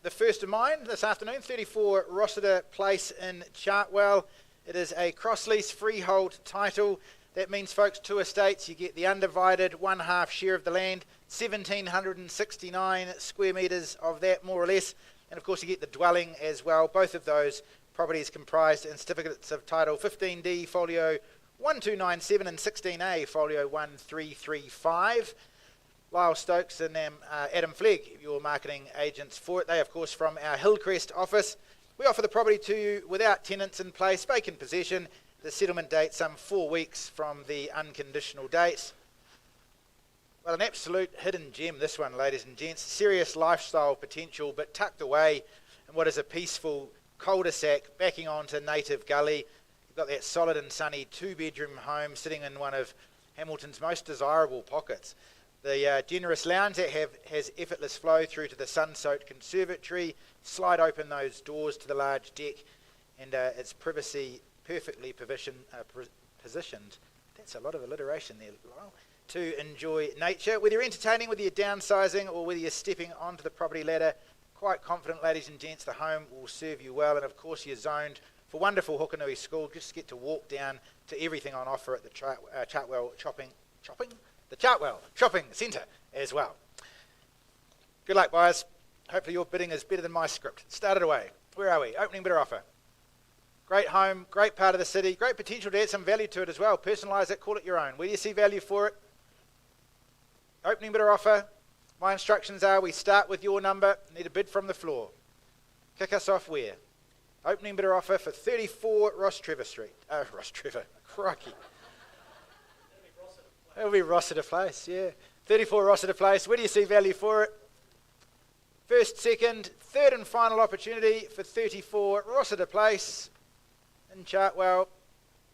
The first of mine this afternoon, 34 Rossiter Place in Chartwell. It is a cross-lease freehold title. That means, folks, 2 estates. You get the undivided 1/2 share of the land, 1,769 square metres of that, more or less. And, of course, you get the dwelling as well. Both of those properties comprised in certificates of title 15D, folio 1297, and 16A, folio 1335. Lyle Stokes and Adam Flegg, your marketing agents for it. They, of course, from our Hillcrest office. We offer the property to you without tenants in place, vacant possession. The settlement date some 4 weeks from the unconditional date. Well, an absolute hidden gem, this one, ladies and gents. Serious lifestyle potential, but tucked away in what is a peaceful cul-de-sac backing onto Native Gully. You've got that solid and sunny 2-bedroom home sitting in one of Hamilton's most desirable pockets. The generous lounge that has effortless flow through to the sun-soaked conservatory. Slide open those doors to the large deck, and its privacy perfectly positioned. That's a lot of alliteration there, Lyle. To enjoy nature. Whether you're entertaining, whether you're downsizing, or whether you're stepping onto the property ladder, quite confident, ladies and gents, the home will serve you well. And of course, you're zoned for wonderful Hukanui School. Just get to walk down to everything on offer at the Chartwell Shopping Centre as well. Good luck, buyers. Hopefully your bidding is better than my script. Start it away. Where are we? Opening bidder offer. Great home, great part of the city, great potential to add some value to it as well. Personalise it, call it your own. Where do you see value for it? Opening bidder offer. My instructions are we start with your number, need a bid from the floor. Kick us off where? Opening bidder offer for 34 Ross Trevor Street. Ross Trevor, crikey. It'll be Rossiter Place, yeah. 34 Rossiter Place. Where do you see value for it? First, second, third and final opportunity for 34 Rossiter Place in Chartwell.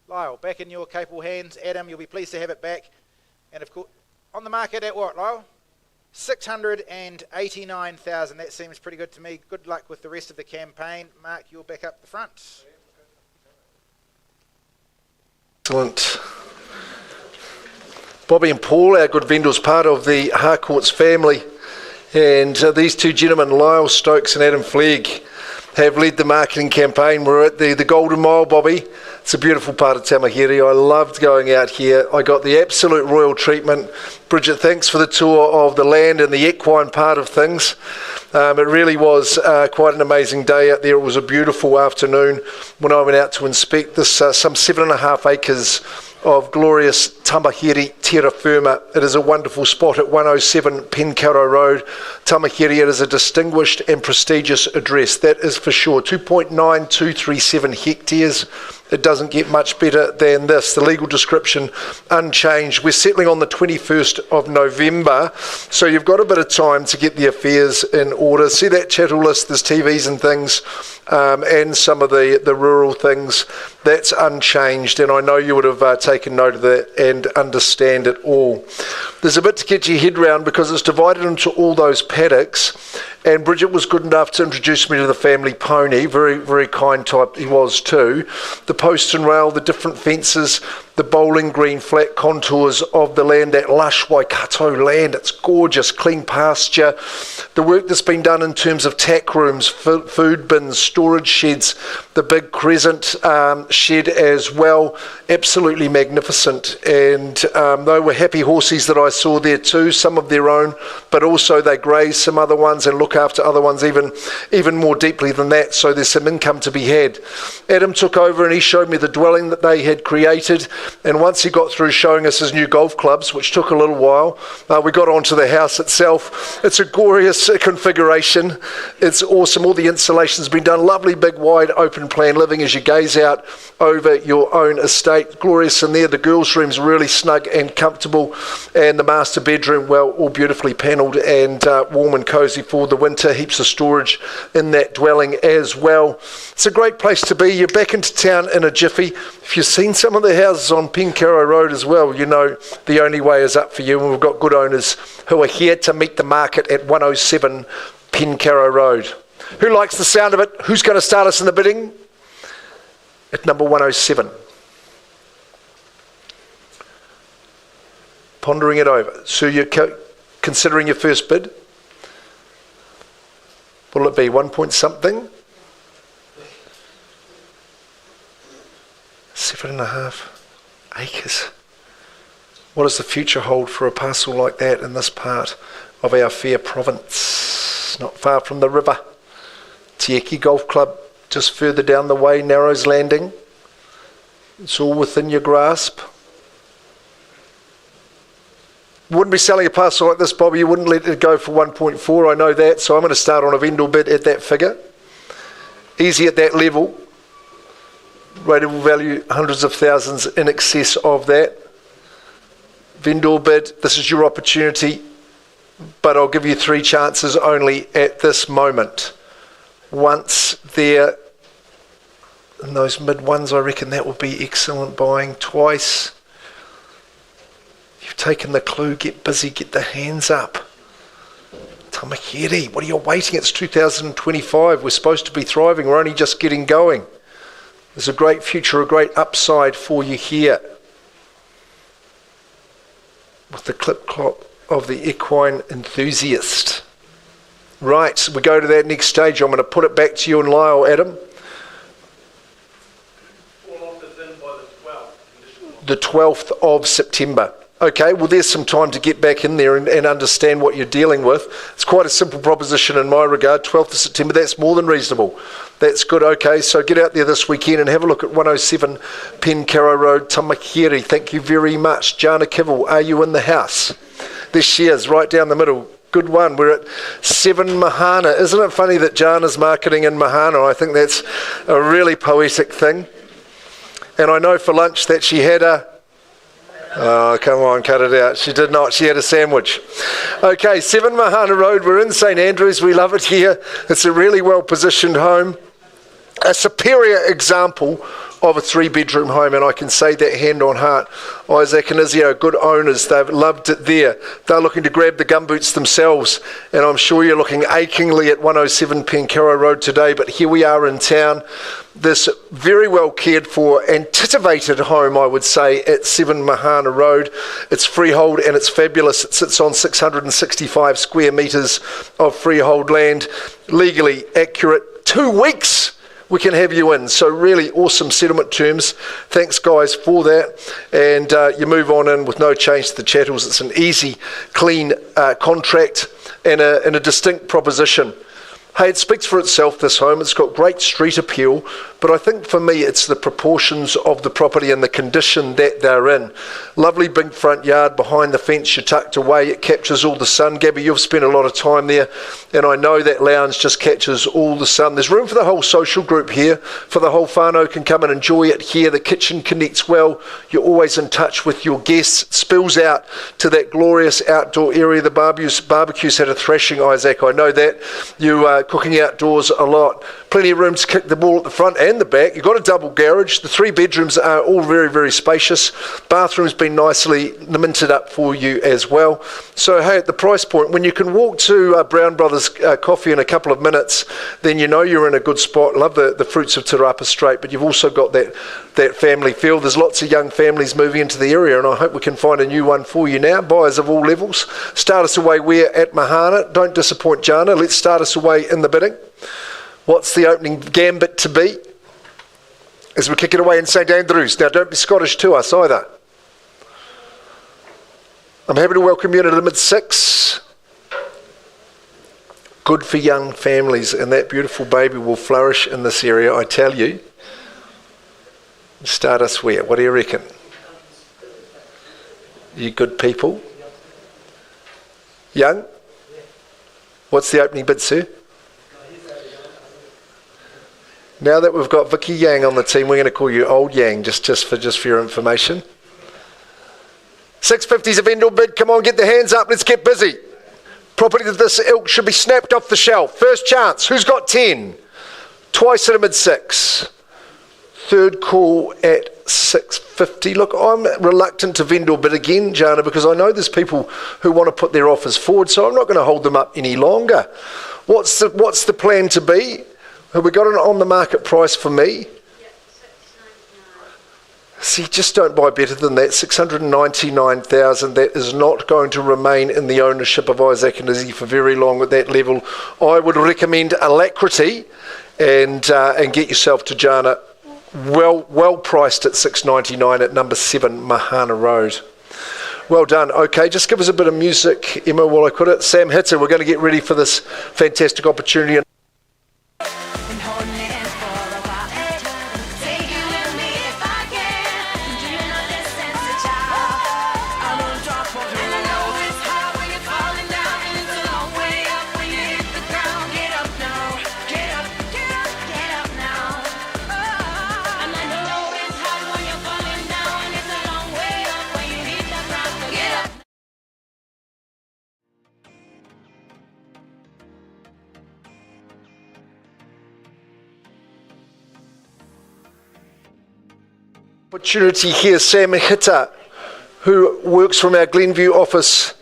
Lyle, back in your capable hands. Adam, you'll be pleased to have it back. And of course, on the market at what, Lyle? 689,000. That seems pretty good to me. Good luck with the rest of the campaign. Mark, you're back up the front. Excellent. Bobby and Paul, our good vendors, part of the Harcourts family. And these two gentlemen, Lyle Stokes and Adam Flegg, have led the marketing campaign. We're at the Golden Mile, Bobby. It's a beautiful part of Tamahere. I loved going out here. I got the absolute royal treatment. Bridget, thanks for the tour of the land and the equine part of things. It really was quite an amazing day out there. It was a beautiful afternoon when I went out to inspect this some 7.5 acres of glorious Tamahere terra firma. It is a wonderful spot at 107 Pencarrow Road, Tamahere. It is a distinguished and prestigious address, that is for sure. 2.9237 hectares. It doesn't get much better than this. The legal description unchanged. We're settling on the 21st of November, so you've got a bit of time to get the affairs in order. See that chattel list, there's TVs and things, and some of the rural things. That's unchanged, and I know you would have taken note of that and understand it all. There's a bit to get your head around because it's divided into all those paddocks, and Bridget was good enough to introduce me to the family pony. Very, very kind type he was too. The post and rail, the different fences, the bowling green flat contours of the land, that lush Waikato land. It's gorgeous, clean pasture. The work that's been done in terms of tack rooms, food bins, storage sheds, the big crescent shed as well, absolutely magnificent. And they were happy horses that I saw there too, some of their own, but also they graze some other ones and look after other ones even more deeply than that, so there's some income to be had. Adam took over and he showed me the dwelling that they had created, and once he got through showing us his new golf clubs, which took a little while, we got onto the house itself. It's a glorious configuration. It's awesome. All the insulation's been done. Lovely big wide open plan living as you gaze out over your own estate. Glorious in there. The girls' room's really snug and comfortable, and the master bedroom, well, all beautifully panelled and warm and cosy for the winter. Heaps of storage in that dwelling as well. It's a great place to be. You're back into town in a jiffy. If you've seen some of the houses on Pencarrow Road as well, you know the only way is up for you, and we've got good owners who are here to meet the market at 107 Pencarrow Road. Who likes the sound of it? Who's going to start us in the bidding? At number 107. Pondering it over. So you're considering your first bid? Will it be 1 point something? 7.5 acres. What does the future hold for a parcel like that in this part of our fair province? Not far from the river. Te Eke Golf Club, just further down the way, Narrows Landing. It's all within your grasp. Wouldn't be selling a parcel like this, Bobby. You wouldn't let it go for 1.4. I know that, so I'm going to start on a vendor bid at that figure. Easy at that level. Rateable value, hundreds of thousands in excess of that. Vendor bid, this is your opportunity, but I'll give you 3 chances only at this moment. Once there, in those mid ones, I reckon that would be excellent buying. Twice. You've taken the clue, get busy, get the hands up. Tamakere, what are you waiting? It's 2025, we're supposed to be thriving, we're only just getting going. There's a great future, a great upside for you here. With the clip-clop of the equine enthusiast. Right, so we go to that next stage. I'm going to put it back to you and Lyle, Adam. All offers in by the 12th. The 12th of September. Okay, well there's some time to get back in there and understand what you're dealing with. It's quite a simple proposition in my regard. 12th of September, that's more than reasonable. That's good. Okay, so get out there this weekend and have a look at 107 Pencarrow Road, Tamakere. Thank you very much. Jana Kivel, are you in the house? There she is, right down the middle. Good one. We're at 7 Mahana. Isn't it funny that Jana's marketing in Mahana? I think that's a really poetic thing. And I know for lunch that she had a... Oh, come on, cut it out. She did not. She had a sandwich. Okay, 7 Mahana Road. We're in St Andrews. We love it here. It's a really well-positioned home. A superior example of a 3-bedroom home, and I can say that hand on heart. Isaac and Izzy are good owners. They've loved it there. They're looking to grab the gumboots themselves, and I'm sure you're looking achingly at 107 Pencarrow Road today, but here we are in town. This very well cared for and titivated home, I would say, at 7 Mahana Road. It's freehold and it's fabulous. It sits on 665 square metres of freehold land, legally accurate. 2 weeks we can have you in. So really awesome settlement terms. Thanks, guys, for that. And you move on in with no change to the chattels. It's an easy, clean contract and a distinct proposition. Hey, it speaks for itself, this home. It's got great street appeal, but I think for me it's the proportions of the property and the condition that they're in. Lovely big front yard, behind the fence, you're tucked away, it captures all the sun. Gabby, you've spent a lot of time there, and I know that lounge just catches all the sun. There's room for the whole social group here, for the whole whānau can come and enjoy it here. The kitchen connects well, you're always in touch with your guests. It spills out to that glorious outdoor area. The barbecues had a thrashing, Isaac, I know that. You cooking outdoors a lot. Plenty of room to kick the ball at the front and the back. You've got a double garage. The 3 bedrooms are all very, very spacious. Bathroom's been nicely minted up for you as well. So, hey, at the price point, when you can walk to Brown Brothers Coffee in a couple of minutes, then you know you're in a good spot. Love the fruits of Te Rapa Strait, but you've also got that family feel. There's lots of young families moving into the area, and I hope we can find a new one for you now. Buyers of all levels. Start us away where at Mahana. Don't disappoint Jana. Let's start us away in the bidding. What's the opening gambit to be? As we kick it away in St Andrews. Now, don't be Scottish to us either. I'm happy to welcome you to the mid-6. Good for young families, and that beautiful baby will flourish in this area, I tell you. Start us where? What do you reckon? You good people? Young? What's the opening bid, sir? Now that we've got Vicky Yang on the team, we're going to call you Old Yang, just for your information. 650's a vendor bid. Come on, get the hands up. Let's get busy. Property of this ilk should be snapped off the shelf. First chance. Who's got 10? Twice at a mid-6. Third call at 650. Look, I'm reluctant to vendor bid again, Jana, because I know there's people who want to put their offers forward, so I'm not going to hold them up any longer. What's the plan to be? Have we got an on-the-market price for me? See, just don't buy better than that. 699,000. That is not going to remain in the ownership of Isaac and Izzy for very long at that level. I would recommend alacrity and get yourself to Jana. Well priced at 699 at number 7 Mahana Road. Well done. Okay, just give us a bit of music, Emma, while I put it. Sam Hitter, we're going to get ready for this fantastic opportunity. Opportunity here, Sam Hitter, who works from our Glenview office.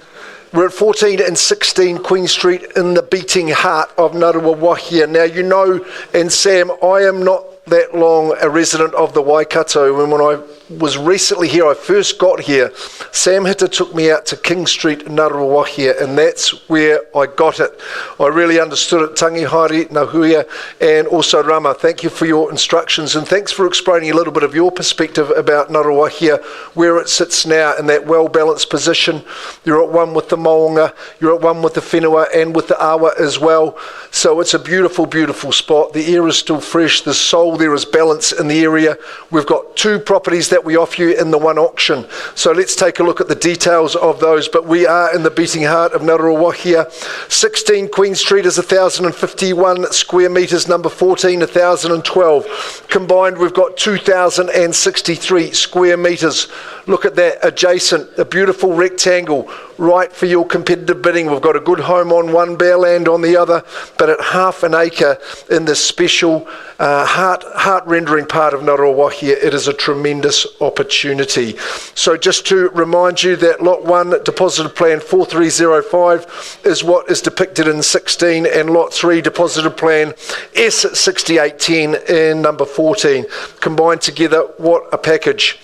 We're at 14 and 16 Queen Street in the beating heart of Ngaruawahia. Now, you know, and Sam, I am not that long a resident of the Waikato, and when I was recently here, I first got here, Sam Hitter took me out to King Street in Ngaruawahia, and that's where I got it. I really understood it. Tangihari, Nahuia, and also Rama. Thank you for your instructions, and thanks for explaining a little bit of your perspective about Ngaruawahia, where it sits now in that well-balanced position. You're at one with the Moonga, you're at one with the Whenua and with the Awa as well. So it's a beautiful, beautiful spot. The air is still fresh. There's soul, there is balance in the area. We've got 2 properties that we offer you in the one auction. So let's take a look at the details of those. But we are in the beating heart of Ngaruawahia. 16 Queen Street is 1,051 square metres. Number 14, 1,012. Combined, we've got 2,063 square metres. Look at that, adjacent, a beautiful rectangle, right for your competitive bidding. We've got a good home on one, bare land on the other, but at half an acre in this special heart-rendering part of Ngaruawahia, it is a tremendous opportunity. So just to remind you that Lot 1, Deposited Plan 4305, is what is depicted in 16, and Lot 3, Deposited Plan S6810 in number 14. Combined together, what a package.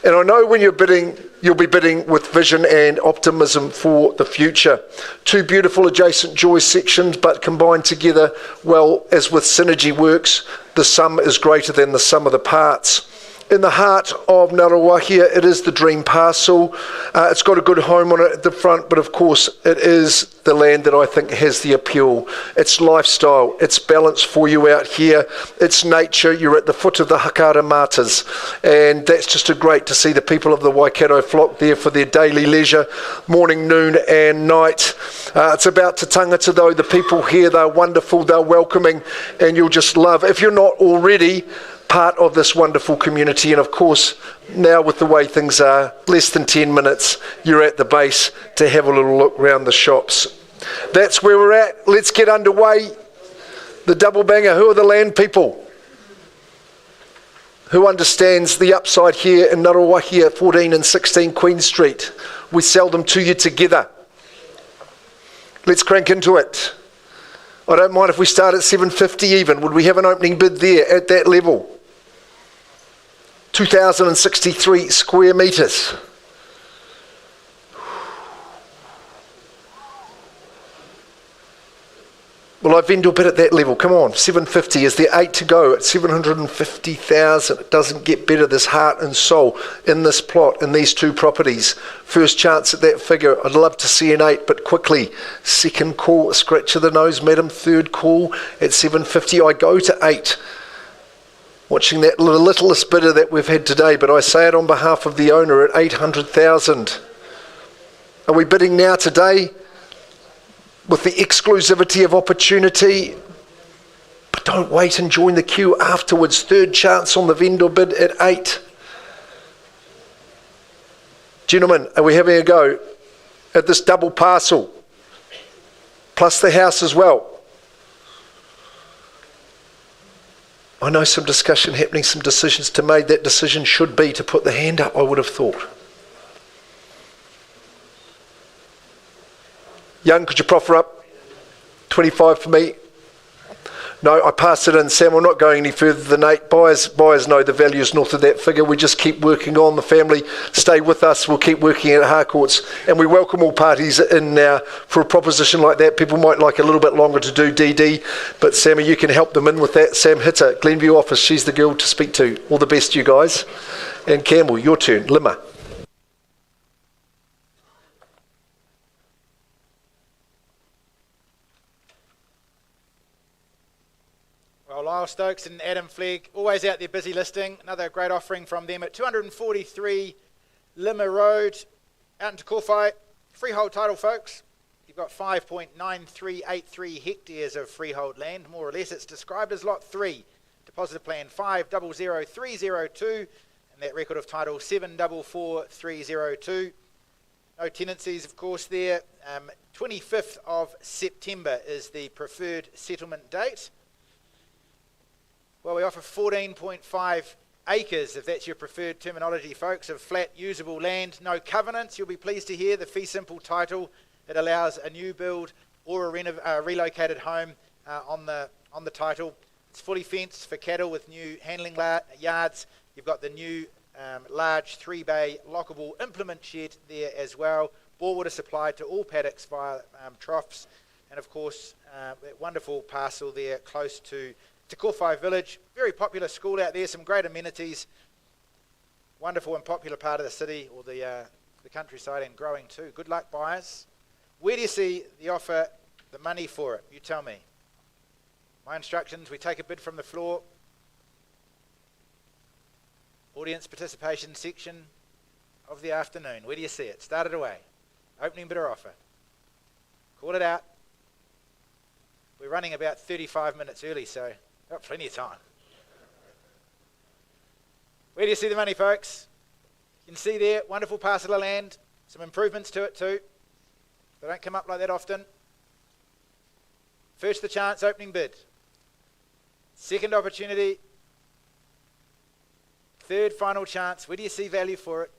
And I know when you're bidding, you'll be bidding with vision and optimism for the future. 2 beautiful adjacent joy sections, but combined together, well, as with Synergy Works, the sum is greater than the sum of the parts. In the heart of Ngaruawahia, it is the dream parcel. It's got a good home on it at the front, but of course it is the land that I think has the appeal. It's lifestyle, it's balance for you out here, it's nature. You're at the foot of the Hakara Matas, and that's just great to see the people of the Waikato flock there for their daily leisure, morning, noon and night. It's about Te Tangata though. The people here, they're wonderful, they're welcoming, and you'll just love, if you're not already part of this wonderful community. And of course, now with the way things are, less than 10 minutes, you're at the base to have a little look around the shops. That's where we're at. Let's get underway. The double banger, who are the land people? Who understands the upside here in Ngaruawahia 14 and 16 Queen Street? We sell them to you together. Let's crank into it. I don't mind if we start at 750 even. Would we have an opening bid there at that level? 2,063 square metres. Well, I vendor bid at that level. Come on, 750. Is there 8 to go at 750,000? It doesn't get better. There's heart and soul in this plot, in these two properties. First chance at that figure. I'd love to see an 8, but quickly. Second call, scratch of the nose, madam. Third call at 750. I go to 8. Watching that littlest bidder that we've had today, but I say it on behalf of the owner at 800,000. Are we bidding now today? With the exclusivity of opportunity, but don't wait and join the queue afterwards. Third chance on the vendor bid at 8. Gentlemen, are we having a go at this double parcel, plus the house as well? I know some discussion happening, some decisions to be made. That decision should be to put the hand up, I would have thought. Young, could you proffer up? 25 for me. No, I passed it in. Sam, I'm not going any further than 8. Buyers know the value is north of that figure. We just keep working on. The family stay with us. We'll keep working at Harcourts. And we welcome all parties in now for a proposition like that. People might like a little bit longer to do DD, but Sammy, you can help them in with that. Sam Hitter, Glenview office, she's the girl to speak to. All the best, you guys. And Campbell, your turn. Lima. Well, Lyle Stokes and Adam Flegg, always out there busy listing. Another great offering from them at 243 Lima Road, out in Te Kōwhai. Freehold title, folks. You've got 5.9383 hectares of freehold land, more or less. It's described as Lot 3. Deposit plan 500302, and that record of title 744302. No tenancies, of course, there. 25th of September is the preferred settlement date. Well, we offer 14.5 acres, if that's your preferred terminology, folks, of flat, usable land. No covenants, you'll be pleased to hear. The fee simple title, it allows a new build or a relocated home on the title. It's fully fenced for cattle with new handling yards. You've got the new large 3-bay lockable implement shed there as well. Bore water supplied to all paddocks via troughs. And of course, that wonderful parcel there close to Te Kōwhai Village. Very popular school out there, some great amenities. Wonderful and popular part of the city, or the countryside, and growing too. Good luck, buyers. Where do you see the offer, the money for it? You tell me. My instructions, we take a bid from the floor. Audience participation section of the afternoon. Where do you see it? Start it away. Opening bidder offer. Call it out. We're running about 35 minutes early, so got plenty of time. Where do you see the money, folks? You can see there, wonderful parcel of land. Some improvements to it too. They don't come up like that often. First the chance, opening bid. Second opportunity. Third final chance. Where do you see value for it?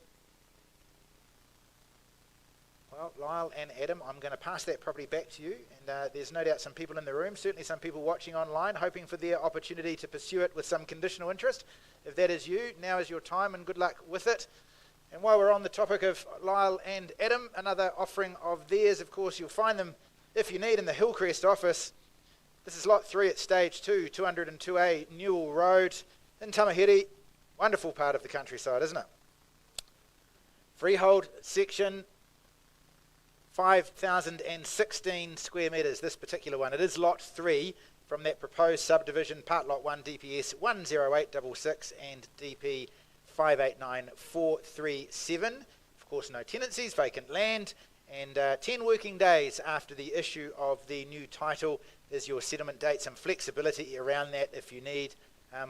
Well, Lyle and Adam, I'm going to pass that property back to you. And there's no doubt some people in the room, certainly some people watching online, hoping for their opportunity to pursue it with some conditional interest. If that is you, now is your time, and good luck with it. And while we're on the topic of Lyle and Adam, another offering of theirs, of course, you'll find them, if you need, in the Hillcrest office. This is Lot 3 at Stage 2, 202A Newell Road in Tamahere. Wonderful part of the countryside, isn't it? Freehold section, 5,016 square metres, this particular one. It is Lot 3 from that proposed subdivision, Part Lot 1, DPS 10866 and DP 589437. Of course, no tenancies, vacant land, and 10 working days after the issue of the new title is your settlement date. Some flexibility around that if you need.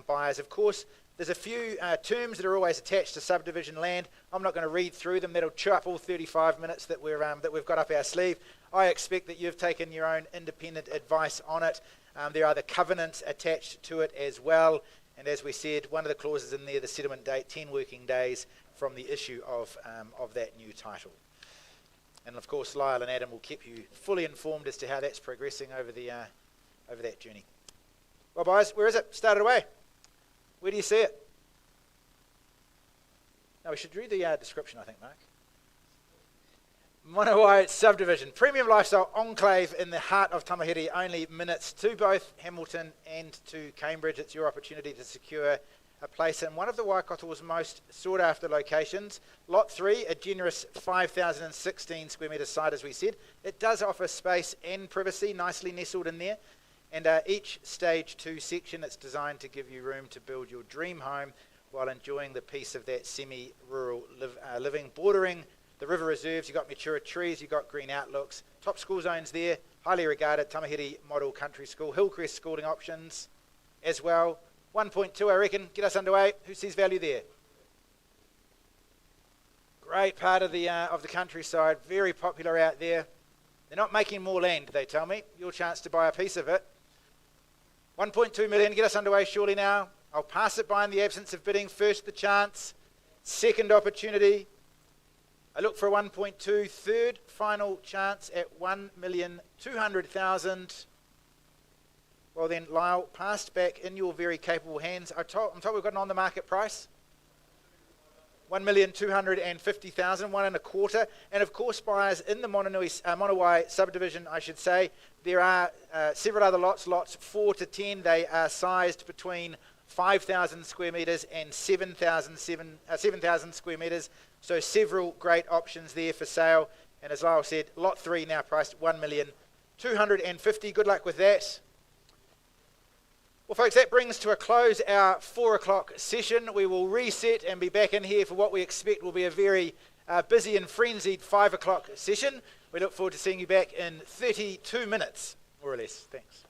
Buyers, of course, There's a few terms that are always attached to subdivision land. I'm not going to read through them. That'll chew up all 35 minutes that we've got up our sleeve. I expect that you've taken your own independent advice on it. There are the covenants attached to it as well. And as we said, one of the clauses in there, the settlement date, 10 working days from the issue of that new title. And of course, Lyle and Adam will keep you fully informed as to how that's progressing over that journey. Well, boys, where is it? Start it away. Where do you see it? No, we should read the description, I think, Mark. Monowai subdivision, premium lifestyle enclave in the heart of Tamahiri, only minutes to both Hamilton and to Cambridge. It's your opportunity to secure a place in one of the Waikato's most sought after locations. Lot 3, a generous 5,016 square metre site, as we said. It does offer space and privacy, nicely nestled in there. And each stage 2 section, it's designed to give you room to build your dream home while enjoying the peace of that semi-rural living, bordering the river reserves. You've got mature trees, you've got green outlooks, top school zones there, highly regarded Tamahiri Model Country School, Hillcrest schooling options as well. 1.2, I reckon, get us underway. Who sees value there? Great part of the countryside, very popular out there. They're not making more land, they tell me. Your chance to buy a piece of it. 1.2 million, get us underway surely now. I'll pass it by in the absence of bidding. First the chance, second opportunity. I look for a 1.2, third final chance at 1,200,000. Well then, Lyle, passed back in your very capable hands. I'm told we've got an on-the-market price. 1,250,000, 1.25. And of course, buyers in the Monowai subdivision, I should say, there are several other lots, lots 4 to 10. They are sized between 5,000 square metres and 7,000 square metres. So several great options there for sale. And as Lyle said, lot 3 now priced at 1,250,000. Good luck with that. Well, folks, that brings to a close our 4 o'clock session. We will reset and be back in here for what we expect will be a very busy and frenzied 5 o'clock session. We look forward to seeing you back in 32 minutes, more or less. Thanks.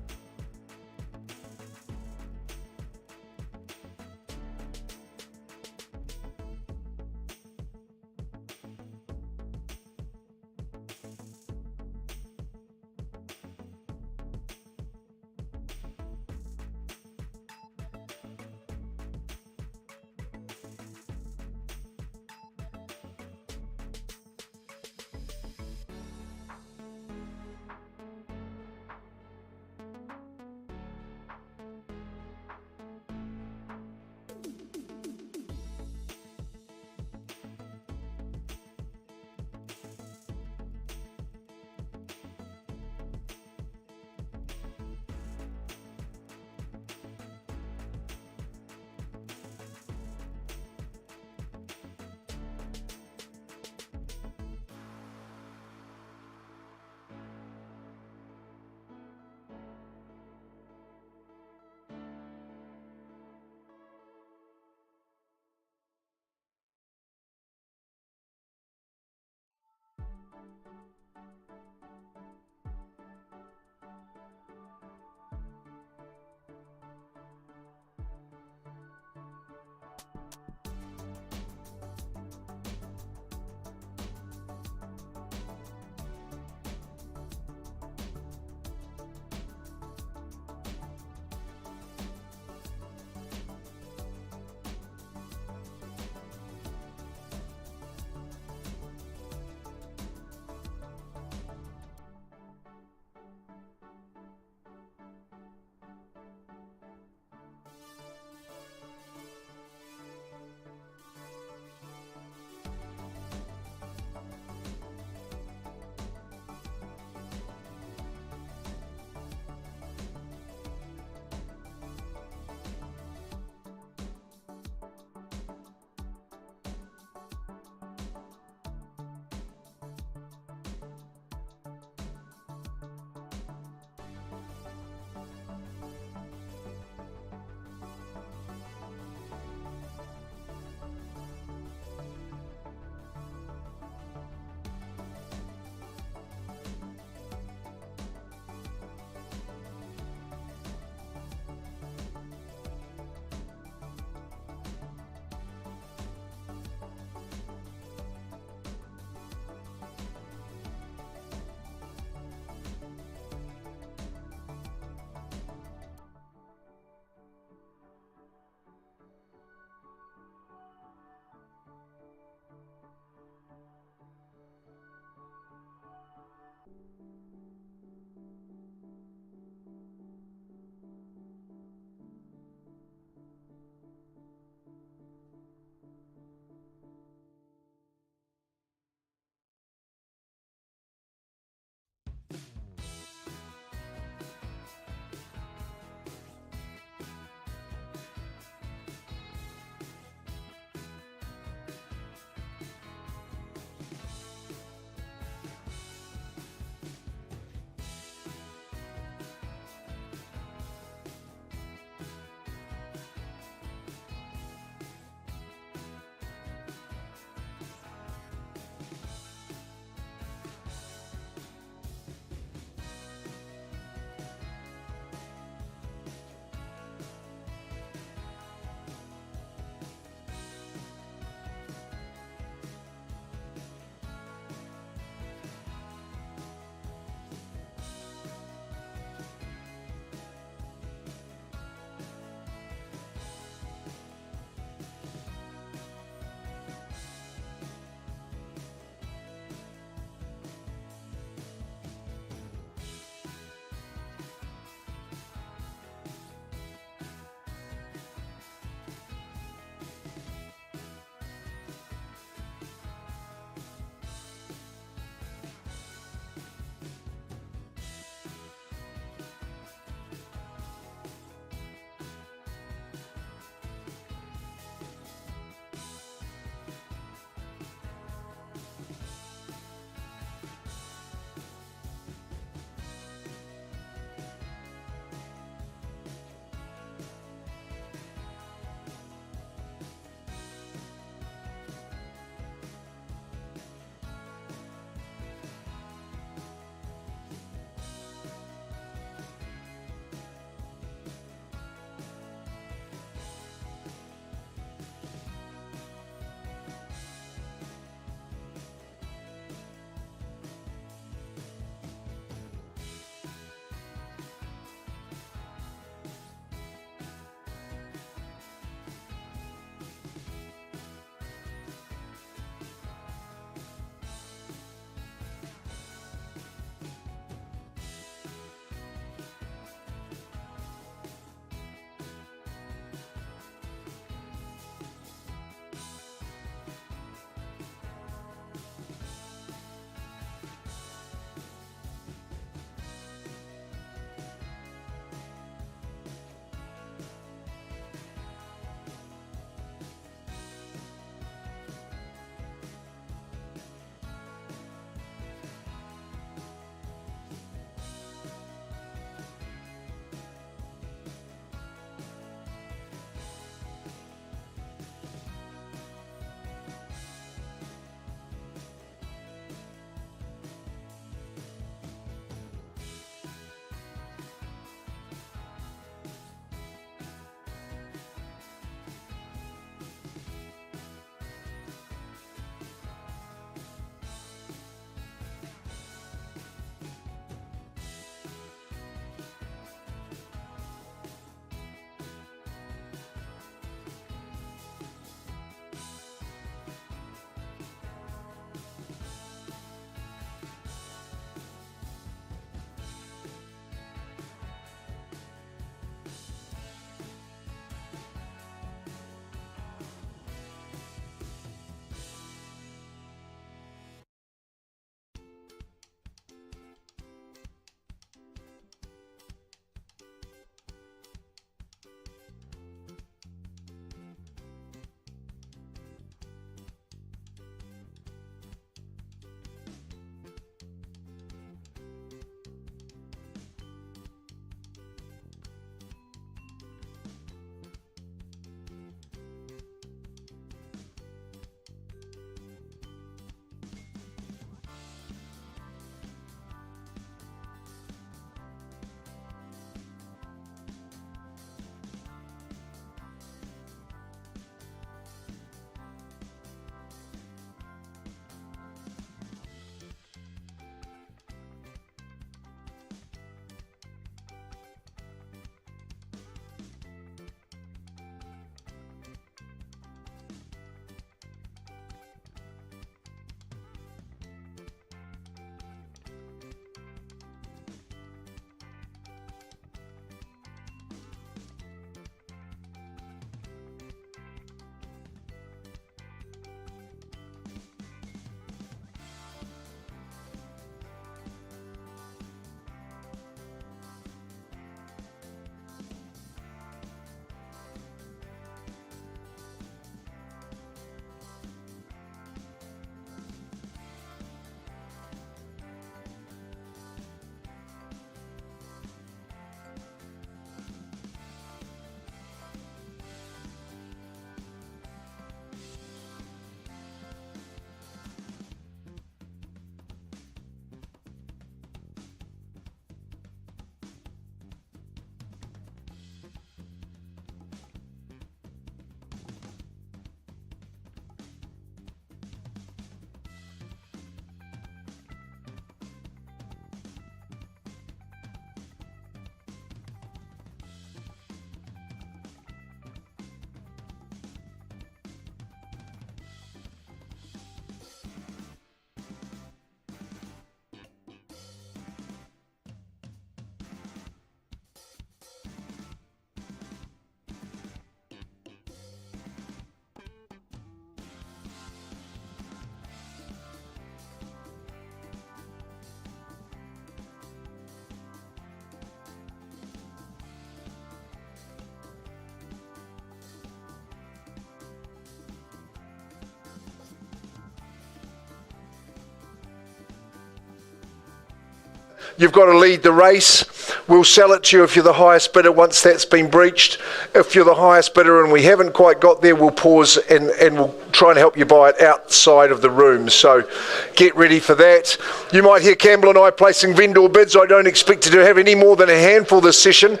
You've got to lead the race. We'll sell it to you if you're the highest bidder once that's been breached. If you're the highest bidder and we haven't quite got there, we'll pause and we'll try and help you buy it outside of the room. So get ready for that. You might hear Campbell and I placing vendor bids. I don't expect to have any more than a handful this session.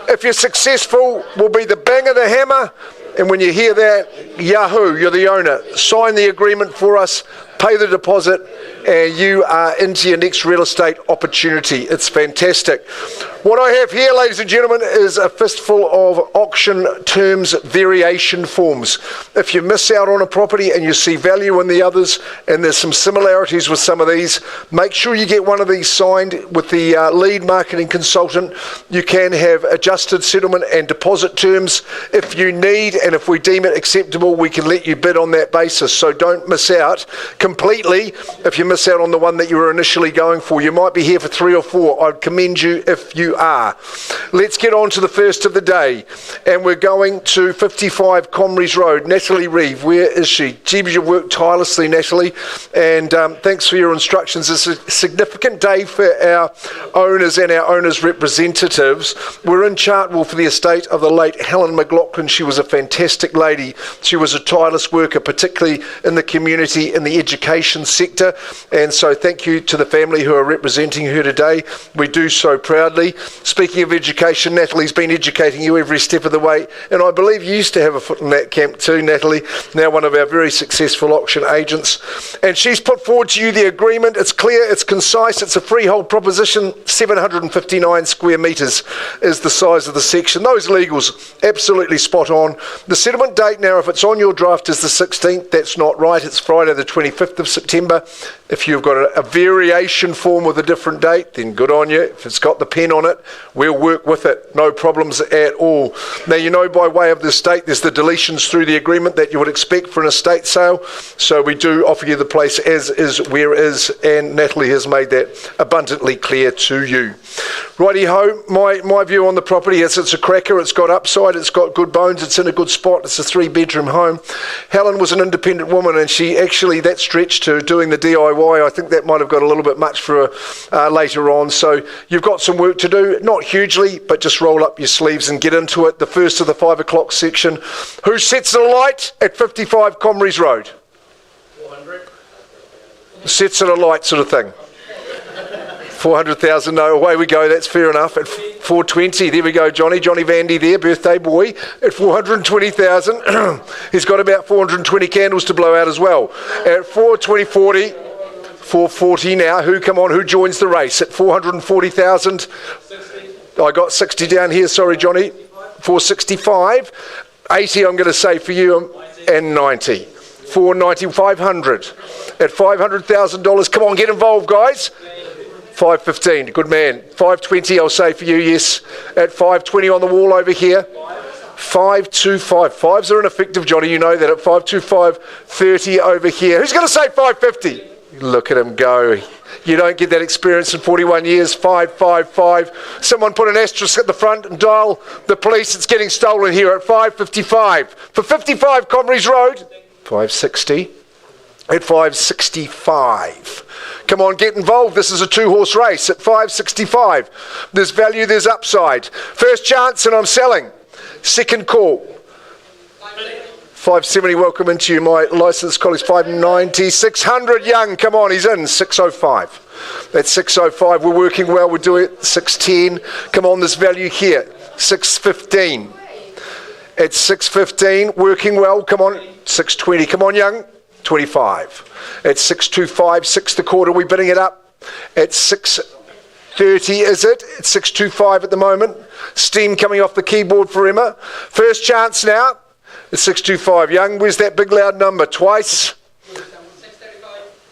If you're successful, we'll be the bang of the hammer. And when you hear that, yahoo, you're the owner. Sign the agreement for us, pay the deposit, and you are into your next real estate opportunity. It's fantastic. What I have here, ladies and gentlemen, is a fistful of auction terms variation forms. If you miss out on a property and you see value in the others, and there's some similarities with some of these, make sure you get one of these signed with the lead marketing consultant. You can have adjusted settlement and deposit terms if you need, and if we deem it acceptable, we can let you bid on that basis. So don't miss out completely if you miss out on the one that you were initially going for. You might be here for 3 or 4. I'd commend you if you are. Let's get on to the first of the day, and we're going to 55 Comries Road. Natalie Reeve, where is she? Gee, you've worked tirelessly, Natalie, and thanks for your instructions. It's a significant day for our owners and our owners' representatives. We're in Chartwell for the estate of the late Helen McLaughlin. She was a fantastic lady. She was a tireless worker, particularly in the community, in the education sector, and so thank you to the family who are representing her today. We do so proudly. Speaking of education, Natalie's been educating you every step of the way, and I believe you used to have a foot in that camp too, Natalie, now one of our very successful auction agents. And she's put forward to you the agreement. It's clear, it's concise, it's a freehold proposition. 759 square metres is the size of the section. Those legals, absolutely spot on. The settlement date now, if it's on your draft, is the 16th. That's not right. It's Friday the 25th of September. If you've got a variation form with a different date, then good on you. If it's got the pen on it, we'll work with it. No problems at all. Now, you know, by way of the estate, there's the deletions through the agreement that you would expect for an estate sale. So we do offer you the place as is, where is, and Natalie has made that abundantly clear to you. Righty-ho, my view on the property is it's a cracker. It's got upside. It's got good bones. It's in a good spot. It's a 3-bedroom home. Helen was an independent woman, and she actually, that stretch to doing the DIY, I think that might have got a little bit much for her later on. So you've got some work to do, not hugely, but just roll up your sleeves and get into it. The first of the 5 o'clock section. Who sets the light at 55 Comries Road? 400. Sets it alight sort of thing. 400,000, no, away we go, that's fair enough. At 420, there we go, Johnny Vandy there, birthday boy, at 420,000. He's got about 420 candles to blow out as well. At 420, 440 now, who joins the race? At 440,000, I got 60 down here, sorry Johnny, 465, 80 I'm going to say for you, and 90. 490, 500. At $500,000, come on, get involved guys. 515, good man. 520, I'll say for you, yes. At 520 on the wall over here. 525. Fives are ineffective, Johnny, you know that. At 525, 30 over here. Who's going to say 550? Look at him go. You don't get that experience in 41 years. 555. Someone put an asterisk at the front and dial the police. It's getting stolen here at 555. For 55 Comries Road, 560. At 565. Come on, get involved. This is a 2-horse race at 565. There's value, there's upside. First chance and I'm selling. Second call. 570, welcome into you, my licensed colleagues. 590, 600, Young, come on, he's in. 605. That's 605, we're working well, we're doing it. 610, come on, there's value here. 615. At 615, working well, come on. 620, come on, Young. 25. At 625, 6 1/4, we're bidding it up. At 630, is it? At 625 at the moment. Steam coming off the keyboard for Emma. First chance now. At 625, Young, where's that big loud number? Twice.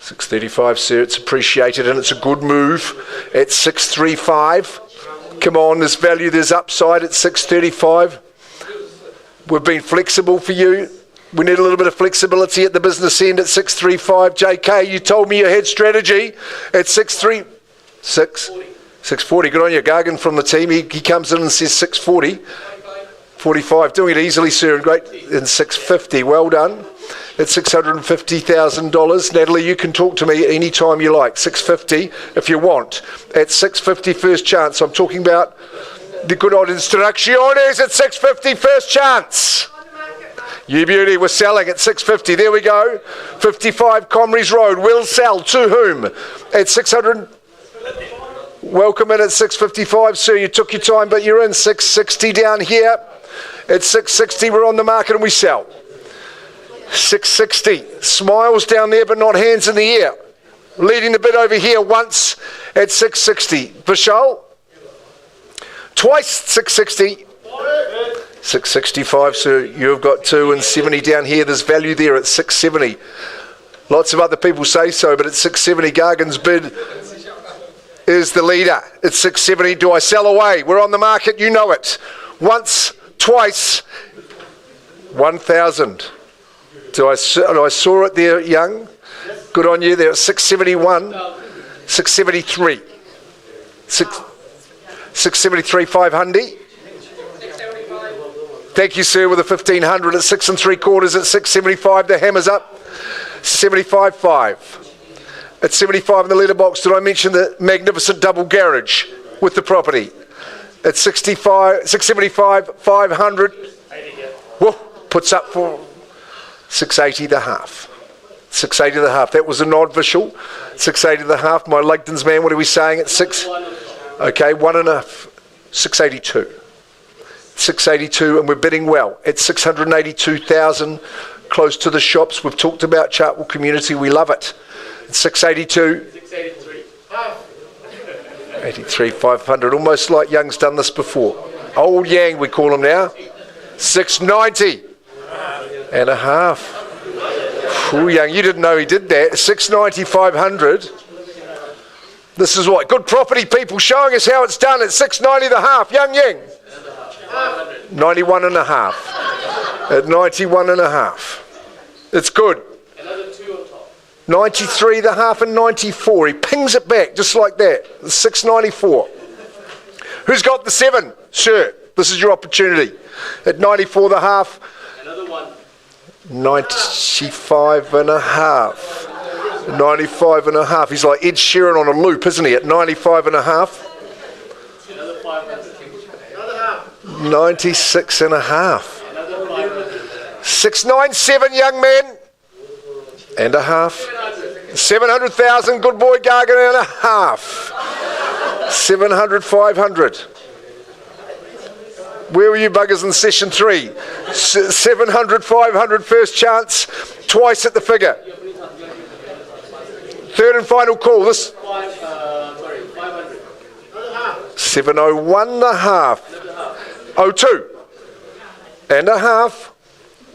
635, sir, it's appreciated and it's a good move. At 635, come on, there's value, there's upside at 635. We've been flexible for you. We need a little bit of flexibility at the business end at 635. JK, you told me you had strategy at 640. Good on you, Gargan from the team. He comes in and says 640. 45. Doing it easily, sir, and great. In 650. Well done. at $650,000. Natalie, you can talk to me any time you like. 650 if you want. At 650 first chance. I'm talking about the good old Instrucciones at 650 first chance. You beauty, we're selling at 650. There we go. 55 Comries Road will sell to whom? At 600. Welcome in at 655, sir. You took your time, but you're in. 660 down here. At 660, we're on the market and we sell. 660. Smiles down there, but not hands in the air. Leading the bid over here once at 660. Vishal? Twice 660. 665, sir. You've got 270 down here. There's value there at 670. Lots of other people say so, but at 670, Gargan's bid is the leader. It's 670. Do I sell away? We're on the market. You know it. Once, twice, 1,000. I saw it there, Young. Good on you there at 671. 673. 673, 500. Thank you, sir, with a 1,500 at 6 3/4 at 675. The hammer's up. 75.5. At 75 in the letterbox, did I mention the magnificent double garage with the property? At 65, 675, 500. Whoa, puts up for 680 the half. 680 the half. That was a nod, Vishal. 680 the half. My Lugden's man, what are we saying at 6? Okay, 1.5. 682. 682, and we're bidding well at 682,000, close to the shops. We've talked about Chartwell Community. We love it. It's 682. 683. 83, 500. Almost like Young's done this before. Old Yang, we call him now. 690 and a half. Ooh, Young, you didn't know he did that. 690, 500. This is what good property people showing us how it's done at 690 the half. Young Yang. 91 and a half. At 91 and a half. It's good. Another 2 on top. 93 the half and 94. He pings it back just like that. 694. Who's got the 7? Sure. This is your opportunity. At 94 the half. Another 1. 95 and a half. 95 and a half. He's like Ed Sheeran on a loop, isn't he? At 95 and a half. Another 500. 96 and a half. Another 500. 697, young man. And a half. 700,000, good boy Gargan, and a half. 700, 500. Where were you buggers in session 3? 700, 500, first chance, twice at the figure. Third and final call. This 500. 701 and a half. 02 and a half.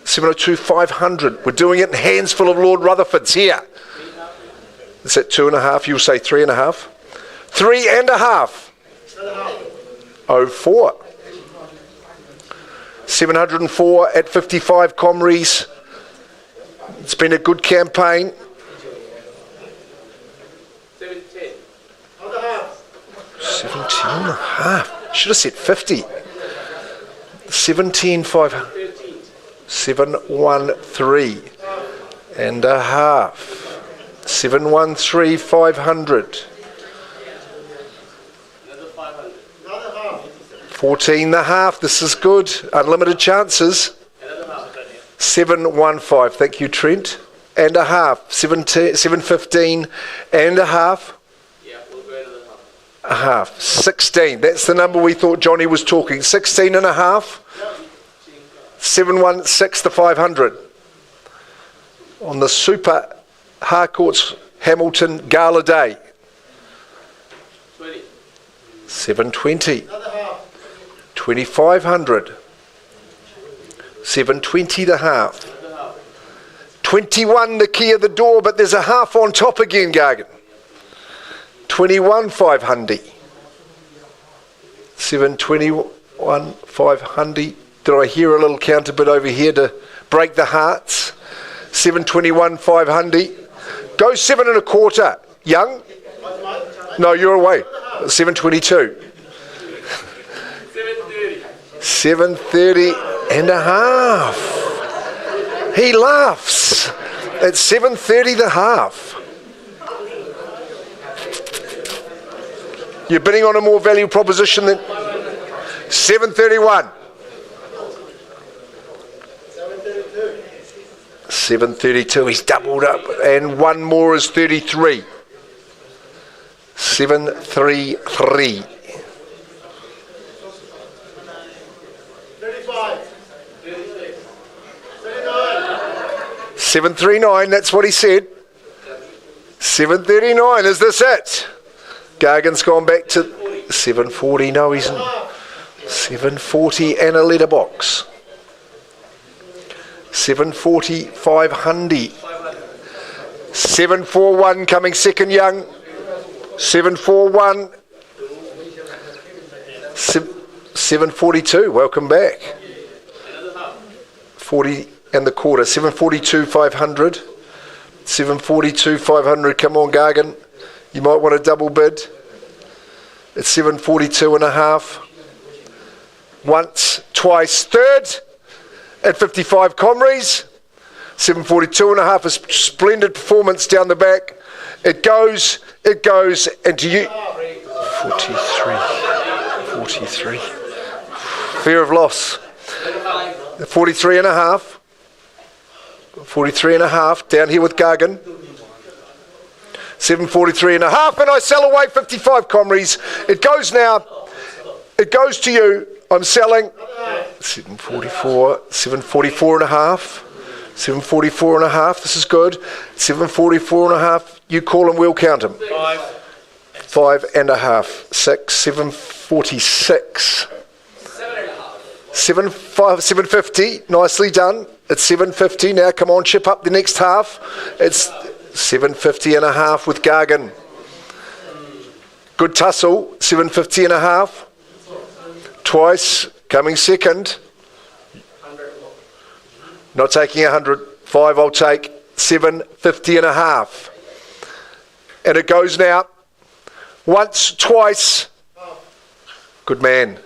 702, 500. We're doing it in hands full of Lord Rutherford's here. Is that 2.5? You'll say 3.5. 3.5. 04. 704 at 55 Comries. It's been a good campaign. 710. 17.5. Should have said 50. 17.5. 713 and a half. 713, 500. 14 and a half. This is good. Unlimited chances. 715. Thank you, Trent. And a half. 715 and a half. Yeah, we'll go another half. A half. 16. That's the number we thought Johnny was talking. 16 and a half. 716 to 500. On the Super Harcourts Hamilton Gala Day. 20. 720. 2,500. 720 the half. 21 the key of the door, but there's a half on top again, Gargan. 21 500. 721 500. Did I hear a little counter bid over here to break the hearts? 721 500. Go 7 1/4. Young? No, you're away. 722. 730. 730 and a half. He laughs. Yes, it's 730 the half. You're bidding on a more value proposition than 731. 732, he's doubled up, and one more is 33. 733. 739, that's what he said. 739, is this it? Gargan's gone back to 740, no he's not. 740 and a letterbox. 740, 500. 741 coming second, Young. 741. 742, welcome back. 40 and the quarter. 742, 500. 742, 500. Come on, Gargan. You might want a double bid. It's 742 and a half. Once, twice, third. At 55 Comries. 742 and a half. A splendid performance down the back. It goes, and to you. 43. Fear of loss. 43 and a half. 43 and a half, down here with Gargan. 743 and a half, and I sell away 55 Comries. It goes now. It goes to you. I'm selling 744, 744 and a half. 744 and a half, this is good. 744 and a half, you call them, we'll count them. 5 and a half. 6, 746. 750, nicely done. It's 750 now. Come on, chip up the next half. It's 750 and a half with Gargan. Good tussle. 750 and a half. Twice, coming second. Not taking 100. 5 I'll take. 750 and a half. And it goes now. Once, twice. Good man.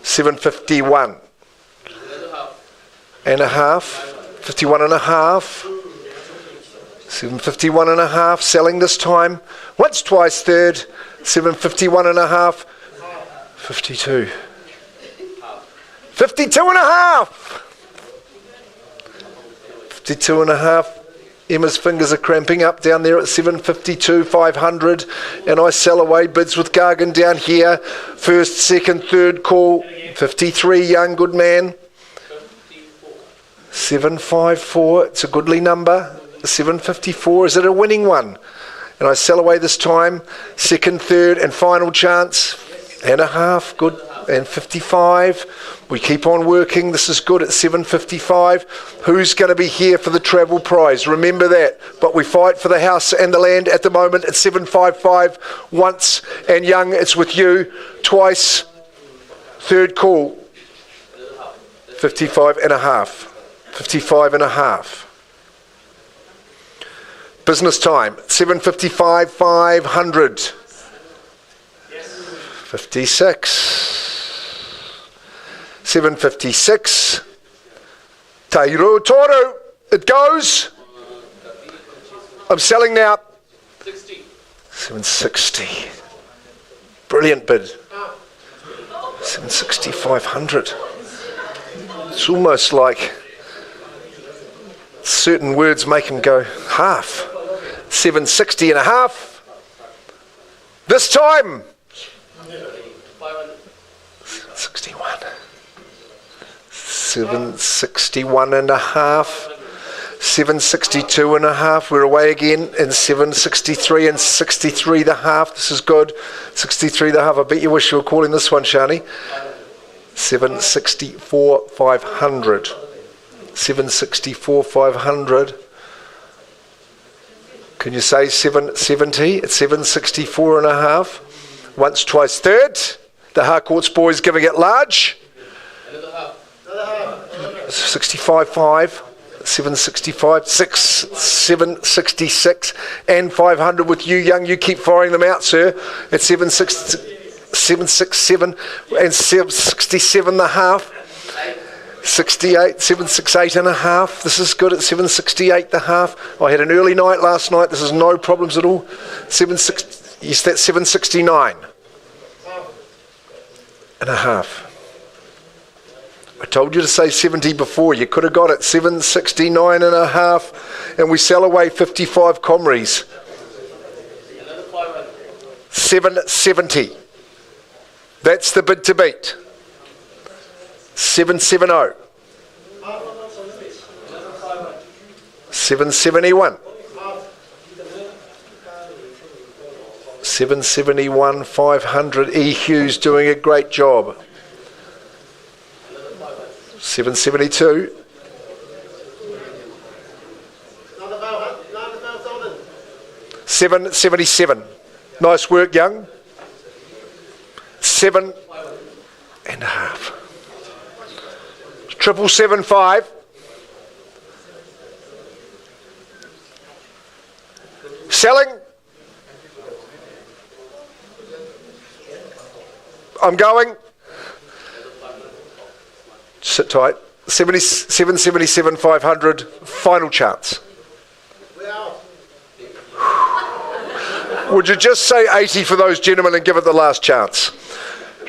751 and a half. 51 and a half. 751 and a half. Selling this time. Once, twice, third. 751 and a half. 52. 52 and a half. 52 and a half. Emma's fingers are cramping up down there at 752, 500. And I sell away bids with Gargan down here. First, second, third call. 53, Young, good man. 754, it's a goodly number. 754, is it a winning one? And I sell away this time. Second, third, and final chance. And a half, good. And 55. We keep on working. This is good at 755. Who's going to be here for the travel prize? Remember that. But we fight for the house and the land at the moment at 755. Once, and Young, it's with you. Twice. Third call. 55 and a half. 55 and a half. Business time. 755, 500. 56. 756. Tairo Toro. It goes. I'm selling now. 760. Brilliant bid. 760, 500. It's almost like certain words make him go half. 760 and a half. This time. 61. 761 and a half. 762 and a half. We're away again in 763 and 63 the half. This is good. 63 the half. I bet you wish you were calling this one, Shani. 764 500. 764 500. Can you say 770? It's 764 and a half. Once, twice, third. The Harcourt's boys giving it large. 65 5. 765, 6, 766 and 500 with you, Young. You keep firing them out, sir. At 767 and 767 the half. 68, 768 and a half. This is good at 768 and a half. I had an early night last night. This is no problems at all. 76, yes, that's 769 and a half. I told you to say 70 before. You could have got it. 769 and a half. And we sell away 55 Comries. 770. That's the bid to beat. 770. 771. 771, 500. E. Hughes doing a great job. 772. 777. Nice work, Young. 7 and a half. 775. Selling. I'm going. Sit tight. 77, 77, 500. Final chance. Would you just say 80 for those gentlemen and give it the last chance?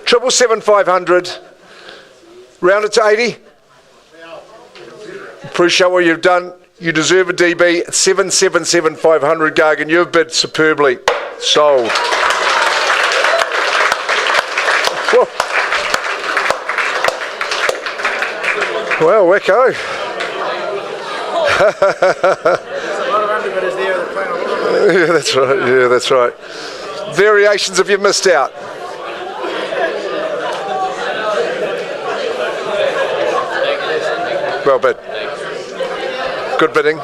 777, 500. Round it to 80. Appreciate what you've done. You deserve a DB. 777, 500, Gargan. You've bid superbly. Sold. Whoa. Well, Wicko. Yeah, that's right. Yeah, that's right. Variations if you've missed out. Well bid. Good bidding.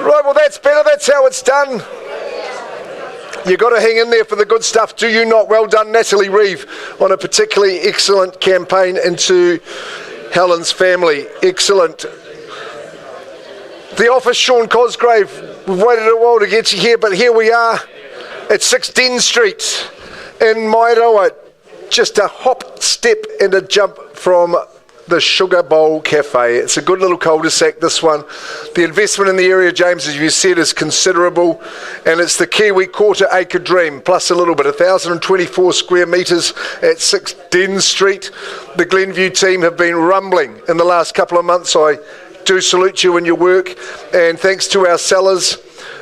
Right, well that's better, that's how it's done. You've got to hang in there for the good stuff, do you not? Well done, Natalie Reeve, on a particularly excellent campaign into Helen's family. Excellent. The office, Sean Cosgrave. We've waited a while to get you here, but here we are at 6 Den Street in Mairoa. Just a hop, step and a jump from the Sugar Bowl Cafe. It's a good little cul-de-sac, this one. The investment in the area, James, as you said, is considerable, and it's the Kiwi quarter-acre dream, plus a little bit. 1,024 square metres at 6 Den Street. The Glenview team have been rumbling in the last couple of months. I do salute you in your work, and thanks to our sellers,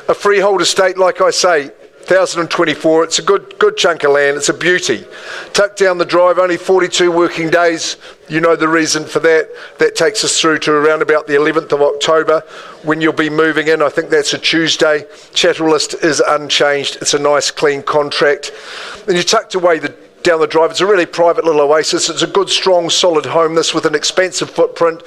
a freehold estate, like I say, 1,024. It's a good chunk of land. It's a beauty. Tucked down the drive, only 42 working days. You know the reason for that. That takes us through to around about the 11th of October when you'll be moving in. I think that's a Tuesday. Chattel list is unchanged. It's a nice clean contract. And you tucked away down the drive. It's a really private little oasis. It's a good, strong, solid home, this with an expansive footprint.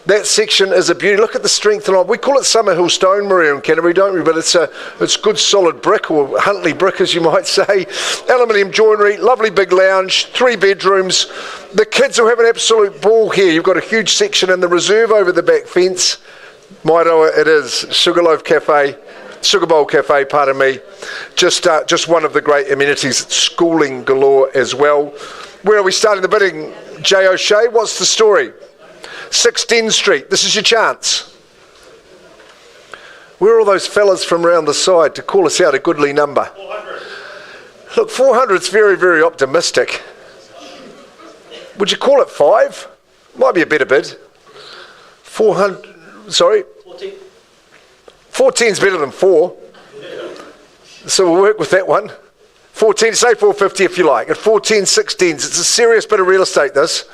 That section is a beauty. Look at the strength. And we call it Summerhill stone, Maria and Canterbury, don't we? But it's good, solid brick, or Huntley brick, as you might say. Aluminium joinery, lovely big lounge, 3 bedrooms. The kids will have an absolute ball here. You've got a huge section in the reserve over the back fence. Mairoa it is. Sugar Bowl Cafe, pardon me. Just one of the great amenities. Schooling galore as well. Where are we starting the bidding? Jay O'Shea, what's the story? 6 Den Street, this is your chance. Where are all those fellas from round the side to call us out a goodly number? 400. Look, 400's very, very optimistic. Would you call it 5? Might be a better bid. 400, sorry? 14. 14's better than 4. So we'll work with that one. 14, say 450 if you like. At 14, 16s. It's a serious bit of real estate, this.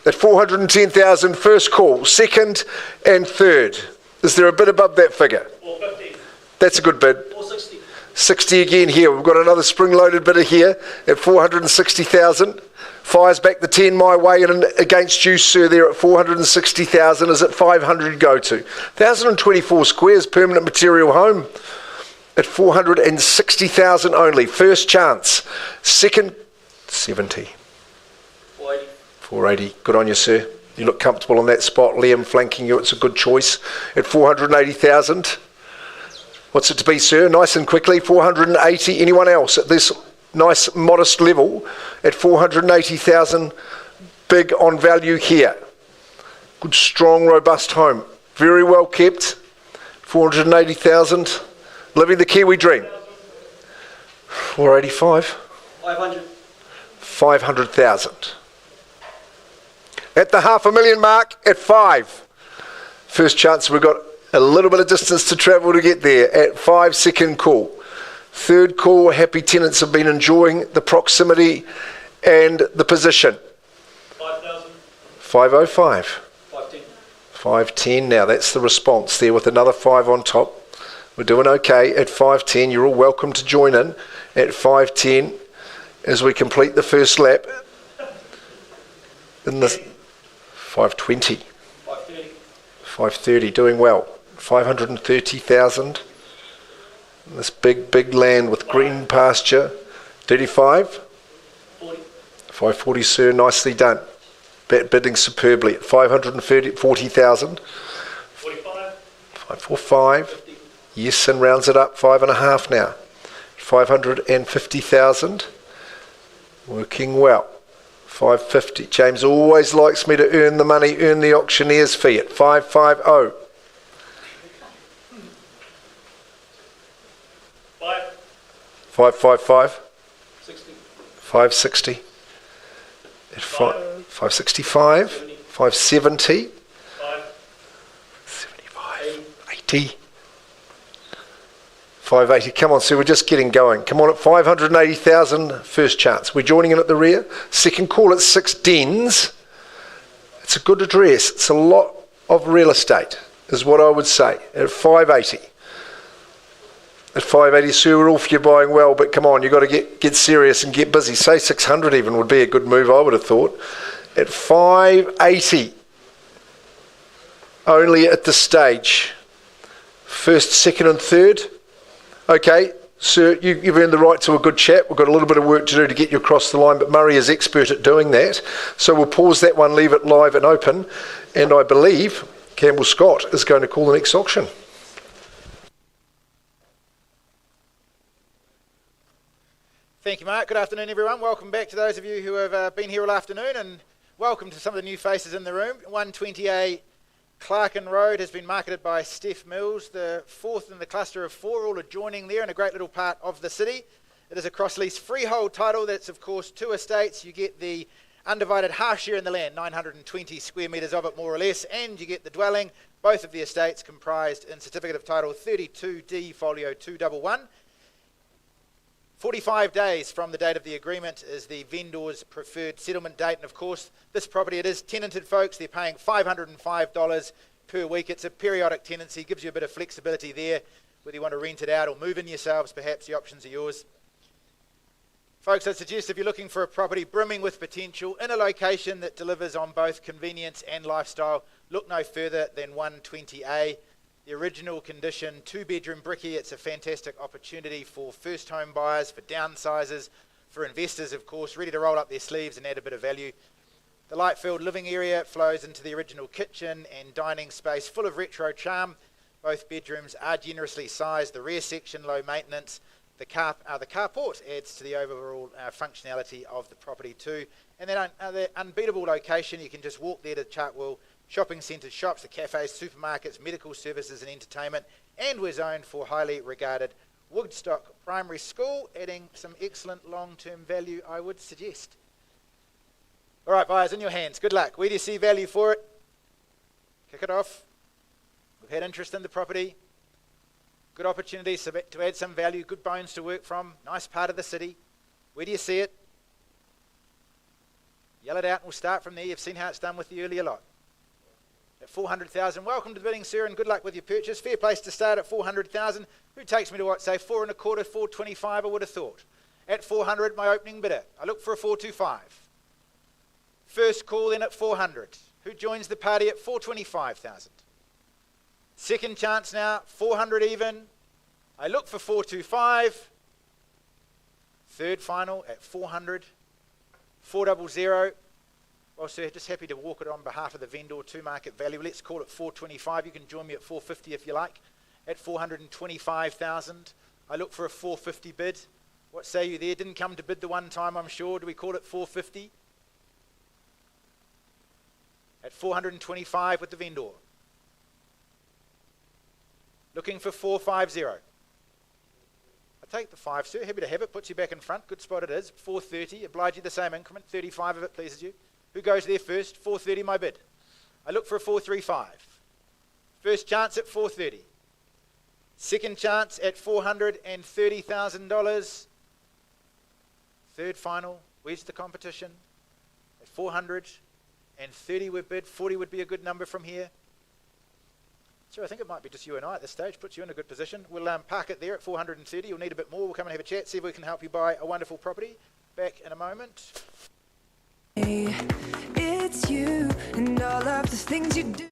At 410,000, first call. Second and third. Is there a bit above that figure? 450. That's a good bid. 460. 60 again here. We've got another spring-loaded bidder here at 460,000. Fires back the 10 my way and against you, sir, there at 460,000. Is it 500 go to? 1,024 squares, permanent material home at 460,000 only. First chance. Second, 70. 480. 480. Good on you, sir. You look comfortable in that spot. Liam flanking you, it's a good choice at 480,000. What's it to be, sir? Nice and quickly, 480. Anyone else at this nice, modest level at 480,000? Big on value here. Good, strong, robust home. Very well kept. 480,000. Living the Kiwi dream. 485. 500. 500,000. At the $500,000 mark, at 5. First chance, we've got a little bit of distance to travel to get there. At 5, second call. Third call, happy tenants have been enjoying the proximity and the position. 5,000. 505. 510. 510 now, that's the response there with another 5 on top. We're doing okay at 510. You're all welcome to join in at 510 as we complete the first lap. In the 520. 530. 530, doing well. 530,000. This big land with green pasture. 35. 40. 540, sir, nicely done. Bidding superbly at 540,000. 45. 545. 50. Yes, and rounds it up. 5.5 now. 550,000. Working well. 550. James always likes me to earn the money, earn the auctioneer's fee at 550. 555. 60. 560. At 565. 570. 5. 75. 80. 580. Come on, sir, we're just getting going. Come on at 580,000. First chance. We're joining in at the rear. Second call at 6 Dens. It's a good address. It's a lot of real estate, is what I would say. At 580. At 580, sir, we're all for you buying well, but come on, you've got to get serious and get busy. Say 600 even would be a good move, I would have thought. At 580. Only at this stage. First, second and third. Okay, sir, you've earned the right to a good chat. We've got a little bit of work to do to get you across the line, but Murray is expert at doing that. So we'll pause that one, leave it live and open, and I believe Campbell Scott is going to call the next auction. Thank you, Mark. Good afternoon, everyone. Welcome back to those of you who have been here all afternoon, and welcome to some of the new faces in the room. 120A Clarkin Road has been marketed by Steph Mills, the fourth in the cluster of 4, all adjoining there in a great little part of the city. It is a cross-lease freehold title. That's, of course, 2 estates. You get the undivided half share in the land, 920 square metres of it, more or less, and you get the dwelling. Both of the estates comprised in Certificate of Title 32D, Folio 211. 45 days from the date of the agreement is the vendor's preferred settlement date. And of course, this property, it is tenanted, folks. They're paying $505 per week. It's a periodic tenancy, gives you a bit of flexibility there, whether you want to rent it out or move in yourselves, perhaps the options are yours. Folks, I suggest if you're looking for a property brimming with potential in a location that delivers on both convenience and lifestyle, look no further than 120A. The original condition, 2-bedroom bricky. It's a fantastic opportunity for first home buyers, for downsizers, for investors, of course, ready to roll up their sleeves and add a bit of value. The light-filled living area flows into the original kitchen and dining space, full of retro charm. Both bedrooms are generously sized. The rear section, low maintenance. The carport adds to the overall functionality of the property too. And then the unbeatable location, you can just walk there to Chartwell shopping centres, shops, the cafes, supermarkets, medical services and entertainment, and we're zoned for highly regarded Woodstock Primary School, adding some excellent long-term value, I would suggest. All right, buyers, in your hands. Good luck. Where do you see value for it? Kick it off. We've had interest in the property. Good opportunities to add some value, good bones to work from, nice part of the city. Where do you see it? Yell it out and we'll start from there. You've seen how it's done with the earlier lot. At 400,000, welcome to the bidding, sir, and good luck with your purchase. Fair place to start at 400,000. Who takes me to what, say 4 1/4, 425, I would have thought. At 400, my opening bidder. I look for a 425. First call then at 400. Who joins the party at 425,000? Second chance now, 400 even. I look for 425. Third final at 400. 400. Well, sir, just happy to walk it on behalf of the vendor to market value. Let's call it 425. You can join me at 450 if you like. At 425,000, I look for a 450 bid. What say you there? Didn't come to bid the one time, I'm sure. Do we call it 450? At 425 with the vendor. Looking for 450. I take the 5, sir. Happy to have it. Puts you back in front. Good spot it is. 430. Oblige you the same increment. 35 of it pleases you. Who goes there first? 430 my bid. I look for a 435. First chance at 430. Second chance at $430,000. Third final. Where's the competition? At 430 we've bid. 40 would be a good number from here. So I think it might be just you and I at this stage. Puts you in a good position. We'll park it there at 430. You'll need a bit more. We'll come and have a chat. See if we can help you buy a wonderful property. Back in a moment. It's you and all of the things you do.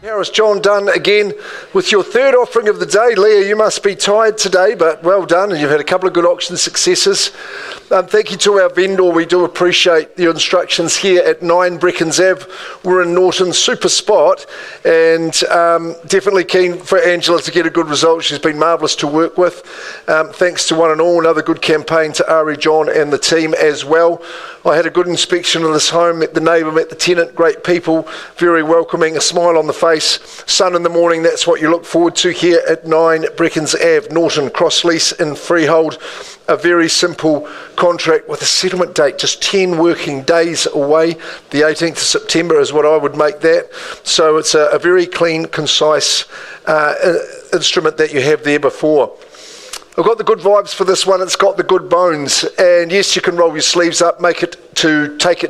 Harris, John Dunn again with your third offering of the day. Leah, you must be tired today, but well done, and you've had a couple of good auction successes. Thank you to our vendor. We do appreciate your instructions here at 9 Breckens Ave. We're in Norton's super spot, and definitely keen for Angela to get a good result. She's been marvellous to work with. Thanks to one and all. Another good campaign to Ari, John and the team as well. I had a good inspection of this home, met the neighbour, met the tenant, great people, very welcoming, a smile on the face, sun in the morning. That's what you look forward to here at 9 Breckens Ave, Norton, cross lease in freehold. A very simple contract with a settlement date just 10 working days away. The 18th of September is what I would make that. So it's a very clean, concise instrument that you have there before. I've got the good vibes for this one. It's got the good bones, and yes, you can roll your sleeves up, take it to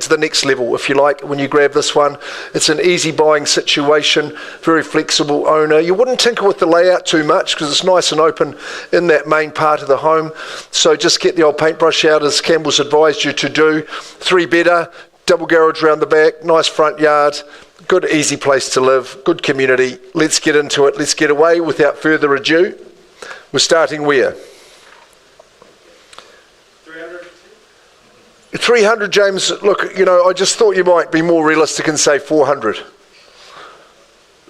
the next level if you like. When you grab this one, it's an easy buying situation, very flexible owner. You wouldn't tinker with the layout too much because it's nice and open in that main part of the home. So just get the old paintbrush out as Campbell's advised you to do. 3-bedder, double garage around the back, nice front yard. Good easy place to live, good community. Let's get into it. Let's get away without further ado. We're starting where? 300. 300, James. Look, I just thought you might be more realistic and say 400.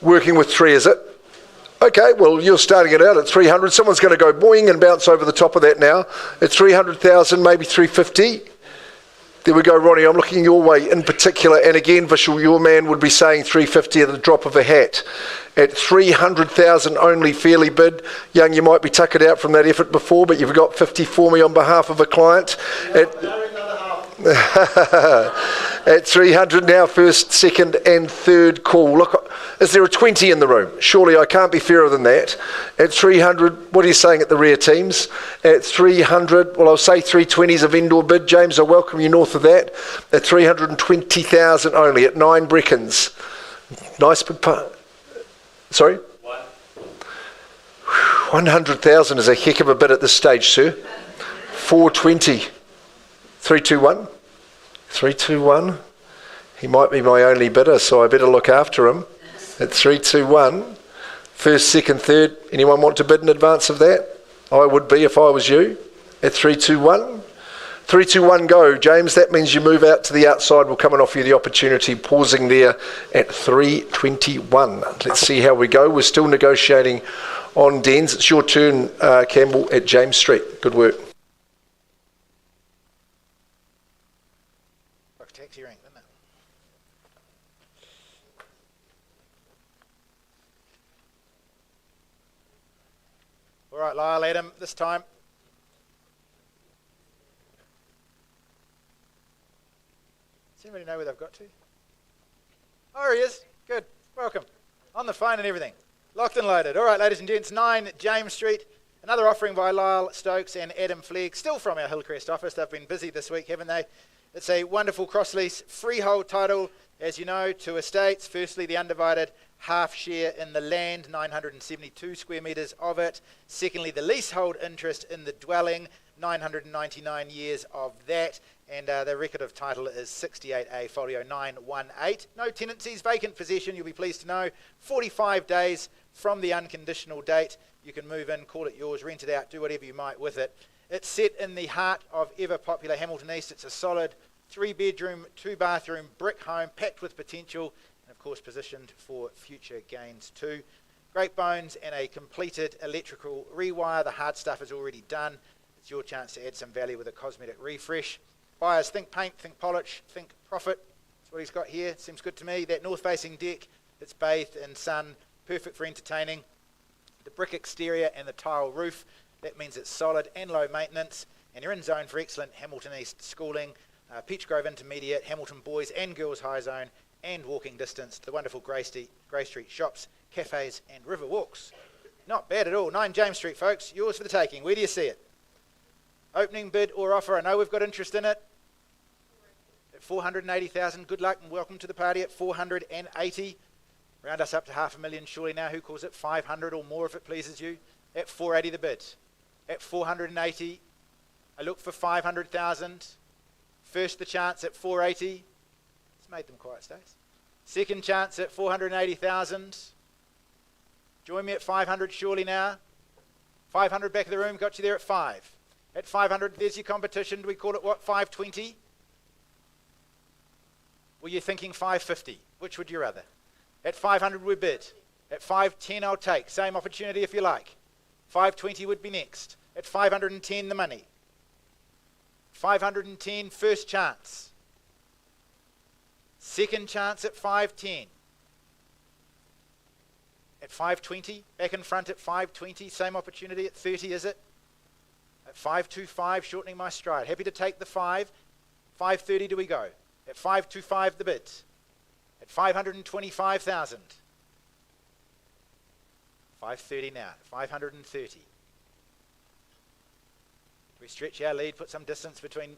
Working with 3, is it? Okay, well, you're starting it out at 300. Someone's going to go boing and bounce over the top of that now. At 300,000, maybe 350. There we go, Ronnie. I'm looking your way in particular. And again, Vishal, your man would be saying 350 at the drop of a hat. At 300,000 only, fairly bid. Young, you might be tuckered out from that effort before, but you've got 50 for me on behalf of a client. At 300 now, first, second and third call. Look, is there a 20 in the room? Surely I can't be fairer than that. At 300, what are you saying at the rear teams? At 300, well, I'll say 320 is a vendor bid. James, I welcome you north of that. At 320,000 only, at 9 Breckens. Nice bid part. Sorry? 100,000 is a heck of a bid at this stage, sir. 420. 321. 321. He might be my only bidder, so I better look after him. At 321. First, second, third. Anyone want to bid in advance of that? I would be if I was you. At 321. 321 go, James. That means you move out to the outside. We'll come and offer you the opportunity, pausing there at 321. Let's see how we go. We're still negotiating on Dens. It's your turn, Campbell, at James Street. Good work. Taxi rank, didn't it? All right, Lyle, Adam, this time. Does anybody know where they've got to? Oh, he is. Good. Welcome. On the phone and everything. Locked and loaded. All right, ladies and gents, 9 James Street. Another offering by Lyle Stokes and Adam Flegg, still from our Hillcrest office. They've been busy this week, haven't they? It's a wonderful cross-lease freehold title, as you know, 2 estates. Firstly, the undivided half share in the land, 972 square metres of it. Secondly, the leasehold interest in the dwelling, 999 years of that. And the record of title is 68A folio 918. No tenancies, vacant possession, you'll be pleased to know. 45 days from the unconditional date. You can move in, call it yours, rent it out, do whatever you might with it. It's set in the heart of ever-popular Hamilton East. It's a solid 3-bedroom, 2-bathroom brick home, packed with potential, and of course positioned for future gains too. Great bones and a completed electrical rewire. The hard stuff is already done. It's your chance to add some value with a cosmetic refresh. Buyers, think paint, think polish, think profit. That's what he's got here. Seems good to me. That north-facing deck, it's bathed in sun, perfect for entertaining. The brick exterior and the tile roof, that means it's solid and low maintenance. And you're in zone for excellent Hamilton East schooling, Peach Grove Intermediate, Hamilton Boys and Girls High Zone, and walking distance to the wonderful Grey Street shops, cafes and river walks. Not bad at all. 9 James Street, folks. Yours for the taking. Where do you see it? Opening bid or offer? I know we've got interest in it. At 480,000. Good luck and welcome to the party at 480. Round us up to 500,000 surely now. Who calls it 500 or more if it pleases you? At 480 the bid. At 480, I look for 500,000. First the chance at 480. It's made them quiet stays. Second chance at 480,000. Join me at 500 surely now. 500 back of the room, got you there at 5. At 500, there's your competition. Do we call it what, 520? Were you thinking 550? Which would you rather? At 500 we bid. At 510 I'll take. Same opportunity if you like. 520 would be next. At 510 the money. 510 first chance. Second chance at 510. At 520, back in front at 520, same opportunity at 30, is it? At 525, shortening my stride. Happy to take the 5. 530 do we go? At 525 the bid. At 525,000. 530 now. 530. We stretch our lead, put some distance between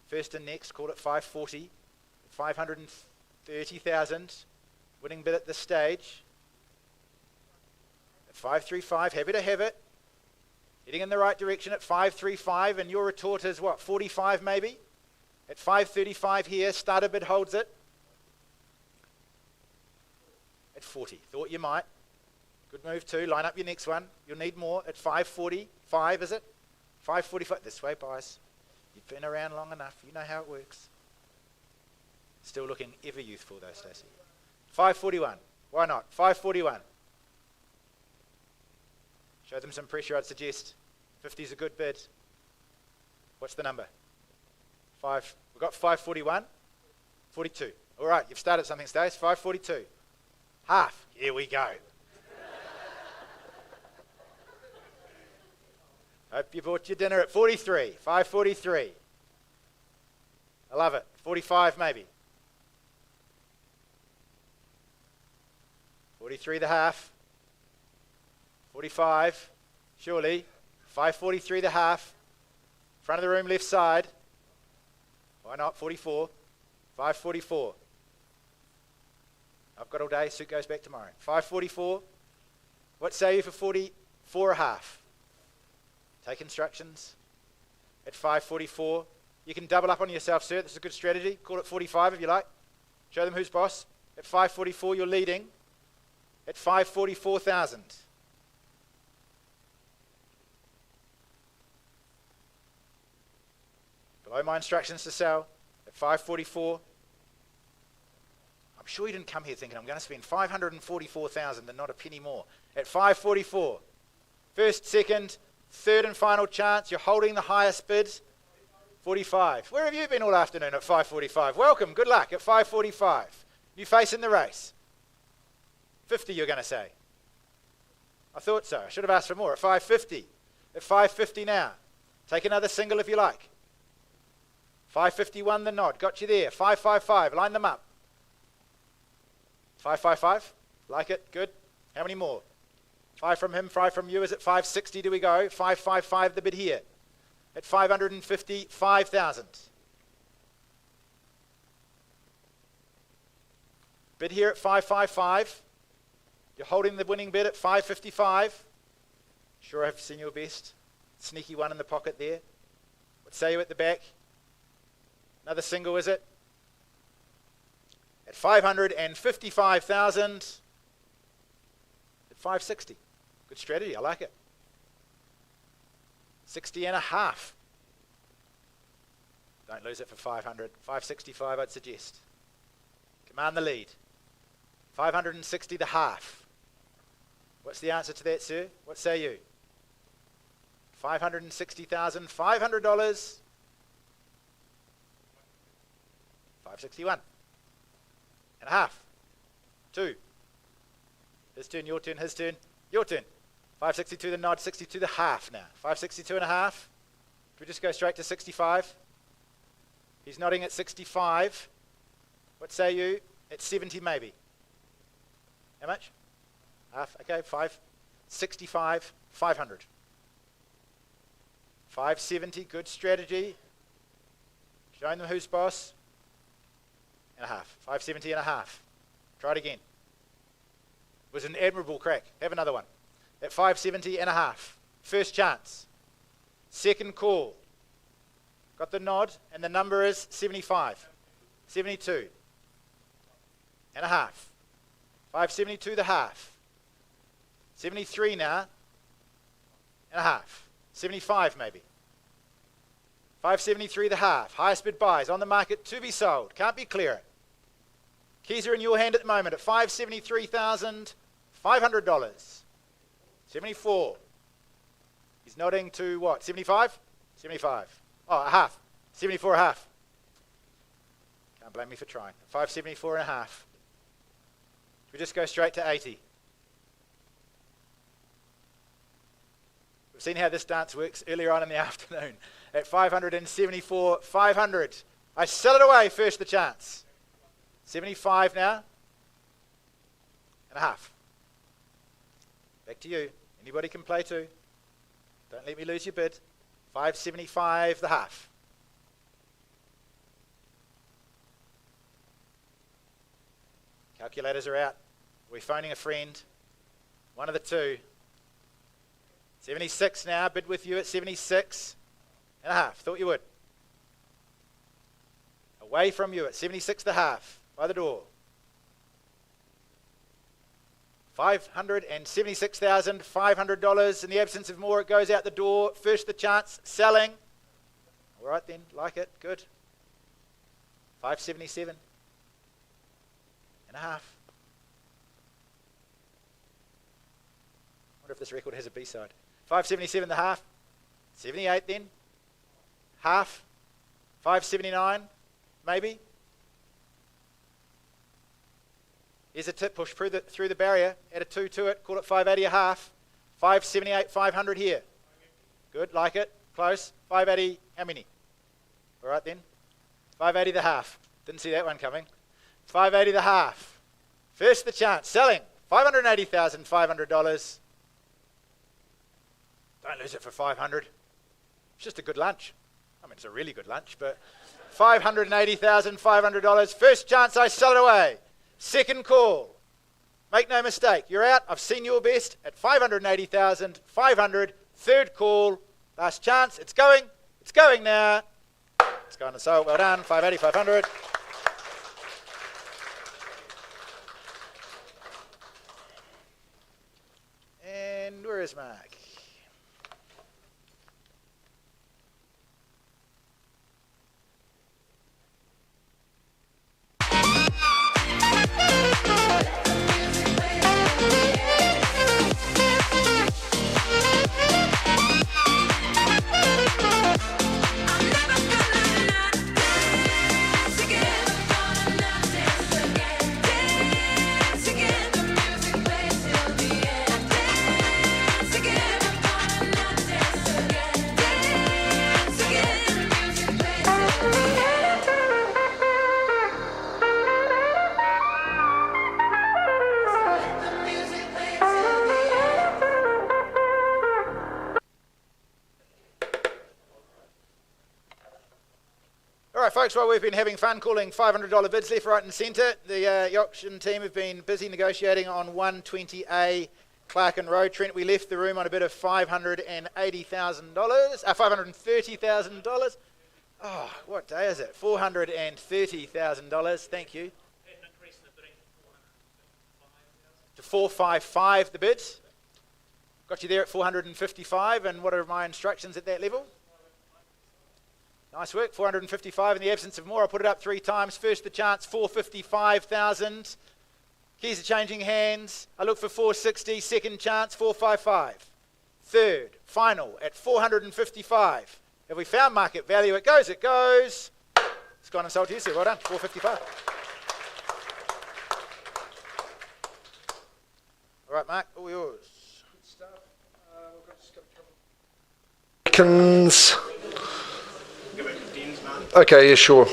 first and next, call it 540. 530,000. Winning bid at this stage. At 535, happy to have it. Heading in the right direction at 535, and your retort is what, 45 maybe? At 535 here, starter bid holds it. At 40, thought you might. Good move too, line up your next one. You'll need more at 545, is it? 545, this way, boys. You've been around long enough, you know how it works. Still looking ever youthful though, Stacey. 541, why not? 541. Show them some pressure, I'd suggest. 50 is a good bid. What's the number? 5. We've got 541. 42. All right, you've started something, Stace. 542. Half. Here we go. Hope you bought your dinner at 43. 543. I love it. 45 maybe. 43 the half. 45, surely. 543 the half. Front of the room, left side. Why not? 44. 544. I've got all day, suit goes back tomorrow. 544. What say you for 44 a half? Take instructions. At 544. You can double up on yourself, sir. This is a good strategy. Call it 45 if you like. Show them who's boss. At 544, you're leading. At 544,000. Below my instructions to sell at 544. I'm sure you didn't come here thinking I'm going to spend 544,000 and not a penny more. At 544. First, second, third and final chance. You're holding the highest bid. 45. Where have you been all afternoon at 545? Welcome, good luck at 545. You facing the race. 50 you're going to say. I thought so. I should have asked for more. At 550. At 550 now. Take another single if you like. 551 the nod, got you there. 555, line them up. 555, like it, good. How many more? 5 from him, 5 from you. Is it 560 do we go? 555 the bid here. At 555,000. Bid here at 555. You're holding the winning bid at 555. Sure I've seen your best. Sneaky one in the pocket there. What say you at the back? Another single, is it? At 555,000. At 560. Good strategy, I like it. 60 and a half. Don't lose it for 500. 565 I'd suggest. Command the lead. 560 the half. What's the answer to that, sir? What say you? $560,500. 561 and a half. 2. His turn, your turn, his turn, your turn. 562 the nod, 62 the half now. 562 and a half. Do we just go straight to 65? He's nodding at 65. What say you? At 70 maybe. How much? Half, okay, 565, 500. 570, good strategy. Showing them who's boss. And a half. 570 and a half. Try it again. It was an admirable crack. Have another one. At 570 and a half. First chance. Second call. Got the nod, and the number is 75. 72 and a half. 572 the half. 73 now. And a half. 75 maybe. 573 the half. Highest bid buys on the market to be sold. Can't be clearer. Keys are in your hand at the moment at $573,500. 74. He's nodding to what? 75? 75. Oh, a half. 74 a half. Can't blame me for trying. 574 and a half. We just go straight to 80. We've seen how this dance works earlier on in the afternoon. At 574, 500. I sell it away first the chance. 75 now. And a half. Back to you. Anybody can play too. Don't let me lose your bid. 575 the half. Calculators are out. We're phoning a friend. One of the two. 76 now. Bid with you at 76 and a half. Thought you would. Away from you at 76 the half. By the door. $576,500. In the absence of more, it goes out the door. First the chance. Selling. All right then. Like it. Good. 577 and a half. Wonder if this record has a B-side. 577 the half. 78 then. Half. 579 maybe. Here's a tip. Push through the barrier. Add a 2 to it. Call it 580 a half. 578 500 here. Good. Like it. Close. 580 how many? All right then. 580 the half. Didn't see that one coming. 580 the half. First the chance. Selling. $580,500. Don't lose it for 500. It's just a good lunch. I mean, it's a really good lunch, but $580,500. First chance, I sell it away. Second call. Make no mistake. You're out. I've seen your best at $580,500. Third call. Last chance. It's going. It's going now. It's going to sell. Well done. 580, 500. And where is Mark? Folks, while we've been having fun calling $500 bids left, right and centre, the auction team have been busy negotiating on 120A Clarkin Road. Trent, we left the room on a bid of $530,000. Oh, what day is it? $430,000. Thank you. To 455 the bid. Got you there at 455, and what are my instructions at that level? Nice work, 455. In the absence of more, I'll put it up 3 times. First the chance, 455,000. Keys are changing hands. I look for 460. Second chance, 455. Third, final at 455. Have we found market value? It goes, it goes. It's gone and sold to you, sir. Well done, 455. All right, Mark, all yours. Good stuff. We've got just got a couple. Okay, yeah, sure.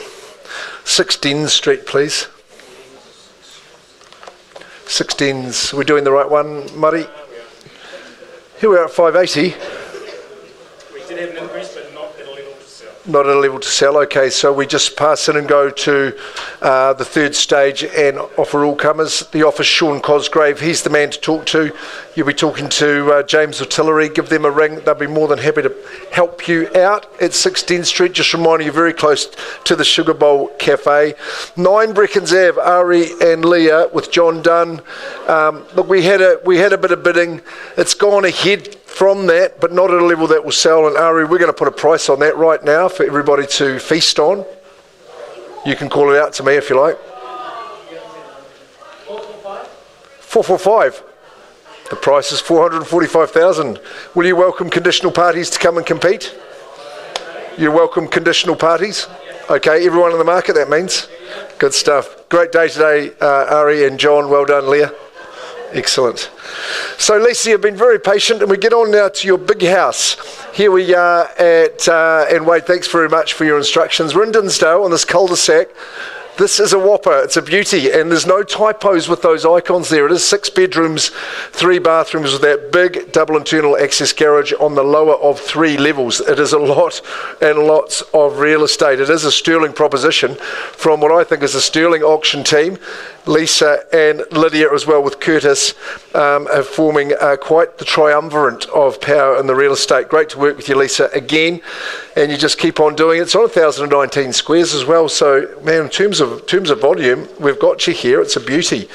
16 Street, please. 16's. We're doing the right one, Murray. Here we are at 580. We did have an increase, but not at a level to sell. Not at a level to sell. Okay, so we just pass in and go to the third stage and offer all comers. The office, Sean Cosgrave, he's the man to talk to. You'll be talking to James Artillery. Give them a ring. They'll be more than happy to help you out at 16th Street. Just reminding you, very close to the Sugar Bowl Cafe. 9 Breckens Ave, Ari and Leah with John Dunn. Look, we had a bit of bidding. It's gone ahead from that, but not at a level that will sell. And Ari, we're going to put a price on that right now for everybody to feast on. You can call it out to me if you like. 445. The price is 445,000. Will you welcome conditional parties to come and compete? You welcome conditional parties? Okay, everyone in the market, that means. Good stuff. Great day today, Ari and John. Well done, Leah. Excellent. So, Lisa, you've been very patient, and we get on now to your big house. Here we are at, and Wade, thanks very much for your instructions. We're in Dinsdale on this cul-de-sac. This is a whopper. It's a beauty, and there's no typos with those icons there. It is 6 bedrooms, 3 bathrooms with that big double internal access garage on the lower of 3 levels. It is a lot and lots of real estate. It is a sterling proposition from what I think is a sterling auction team. Lisa and Lydia as well with Curtis are forming quite the triumvirate of power in the real estate. Great to work with you, Lisa, again, and you just keep on doing it. It's on 1,019 squares as well, so man, in terms of volume, we've got you here. It's a beauty.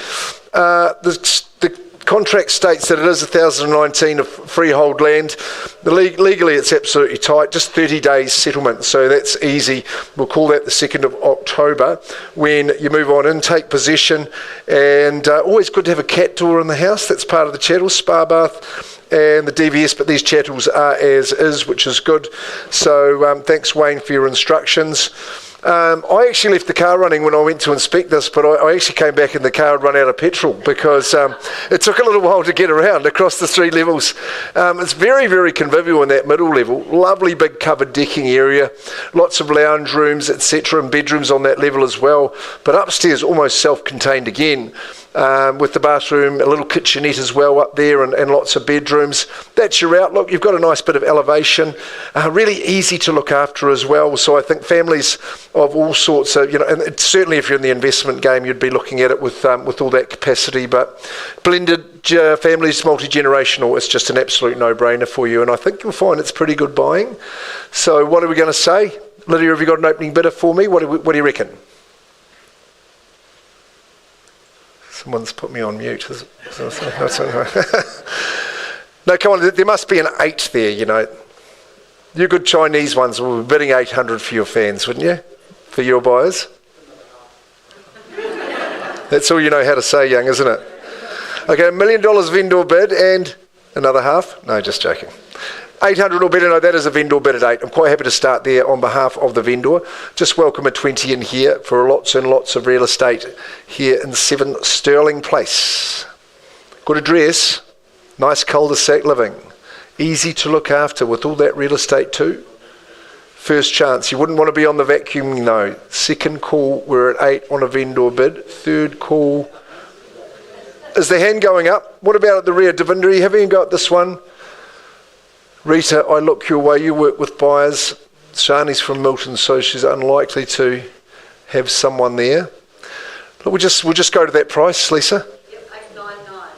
The contract states that it is 1,019 of freehold land. Legally, it's absolutely tight, just 30 days settlement, so that's easy. We'll call that the 2nd of October when you move on in, take possession, and always good to have a cat door in the house. That's part of the chattels, spa bath and the DVS, but these chattels are as is, which is good. So thanks, Wayne, for your instructions. I actually left the car running when I went to inspect this, but I actually came back and the car had run out of petrol because it took a little while to get around across the 3 levels. It's very, very convivial in that middle level. Lovely big covered decking area, lots of lounge rooms, etc., and bedrooms on that level as well. But upstairs, almost self-contained again. With the bathroom, a little kitchenette as well up there, and lots of bedrooms. That's your outlook. You've got a nice bit of elevation, really easy to look after as well. So I think families of all sorts, and certainly if you're in the investment game, you'd be looking at it with all that capacity. But blended families, multi-generational, it's just an absolute no-brainer for you. And I think you'll find it's pretty good buying. So what are we going to say? Lydia, have you got an opening bidder for me? What do you reckon? Someone's put me on mute. No, come on, there must be an 8 there, you know. You good Chinese ones will be bidding 800 for your fans, wouldn't you? For your buyers? That's all you know how to say, young, isn't it? Okay, $1 million vendor bid and another half? No, just joking. 800 or better, no, that is a vendor bid at 8. I'm quite happy to start there on behalf of the vendor. Just welcome a 20 in here for lots and lots of real estate here in 7 Stirling Place. Good address, nice cul-de-sac living, easy to look after with all that real estate too. First chance, you wouldn't want to be on the vacuum, no. Second call, we're at 8 on a vendor bid. Third call, is the hand going up? What about at the rear? Devinder, you haven't got this one? Rita, I look your way. You work with buyers. Shani's from Milton, so she's unlikely to have someone there. But we'll just go to that price, Lisa. Yep, 899.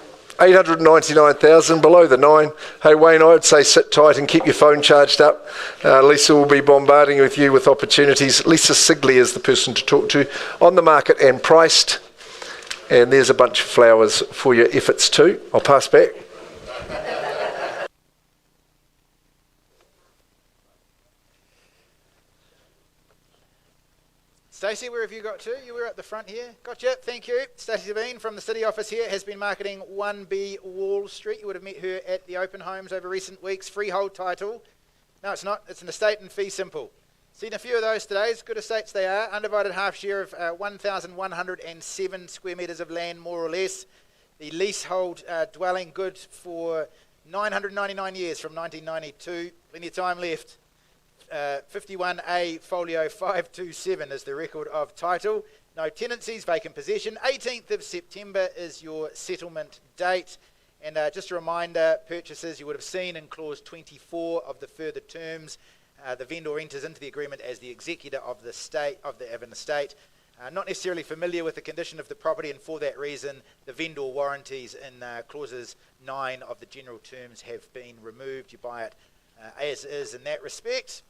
899,000 below the 9. Hey Wayne, I'd say sit tight and keep your phone charged up. Lisa will be bombarding with you with opportunities. Lisa Sigley is the person to talk to. On the market and priced. And there's a bunch of flowers for your efforts too. I'll pass back. Stacey, where have you got to? You were at the front here. Gotcha, thank you. Stacey Sabine from the City Office here has been marketing 1B Wall Street. You would have met her at the open homes over recent weeks. Freehold title. No, it's not. It's an estate in fee simple. Seen a few of those today. It's good estates they are. Undivided half share of 1,107 square metres of land, more or less. The leasehold dwelling good for 999 years from 1992. Plenty of time left. 51A folio 527 is the record of title. No tenancies, vacant possession. 18th of September is your settlement date. And just a reminder, purchases you would have seen in clause 24 of the further terms, The vendor enters into the agreement as the executor of the estate, of an estate. Not necessarily familiar with the condition of the property, and for that reason, the vendor warranties in clauses 9 of the general terms have been removed. You buy it as is in that respect.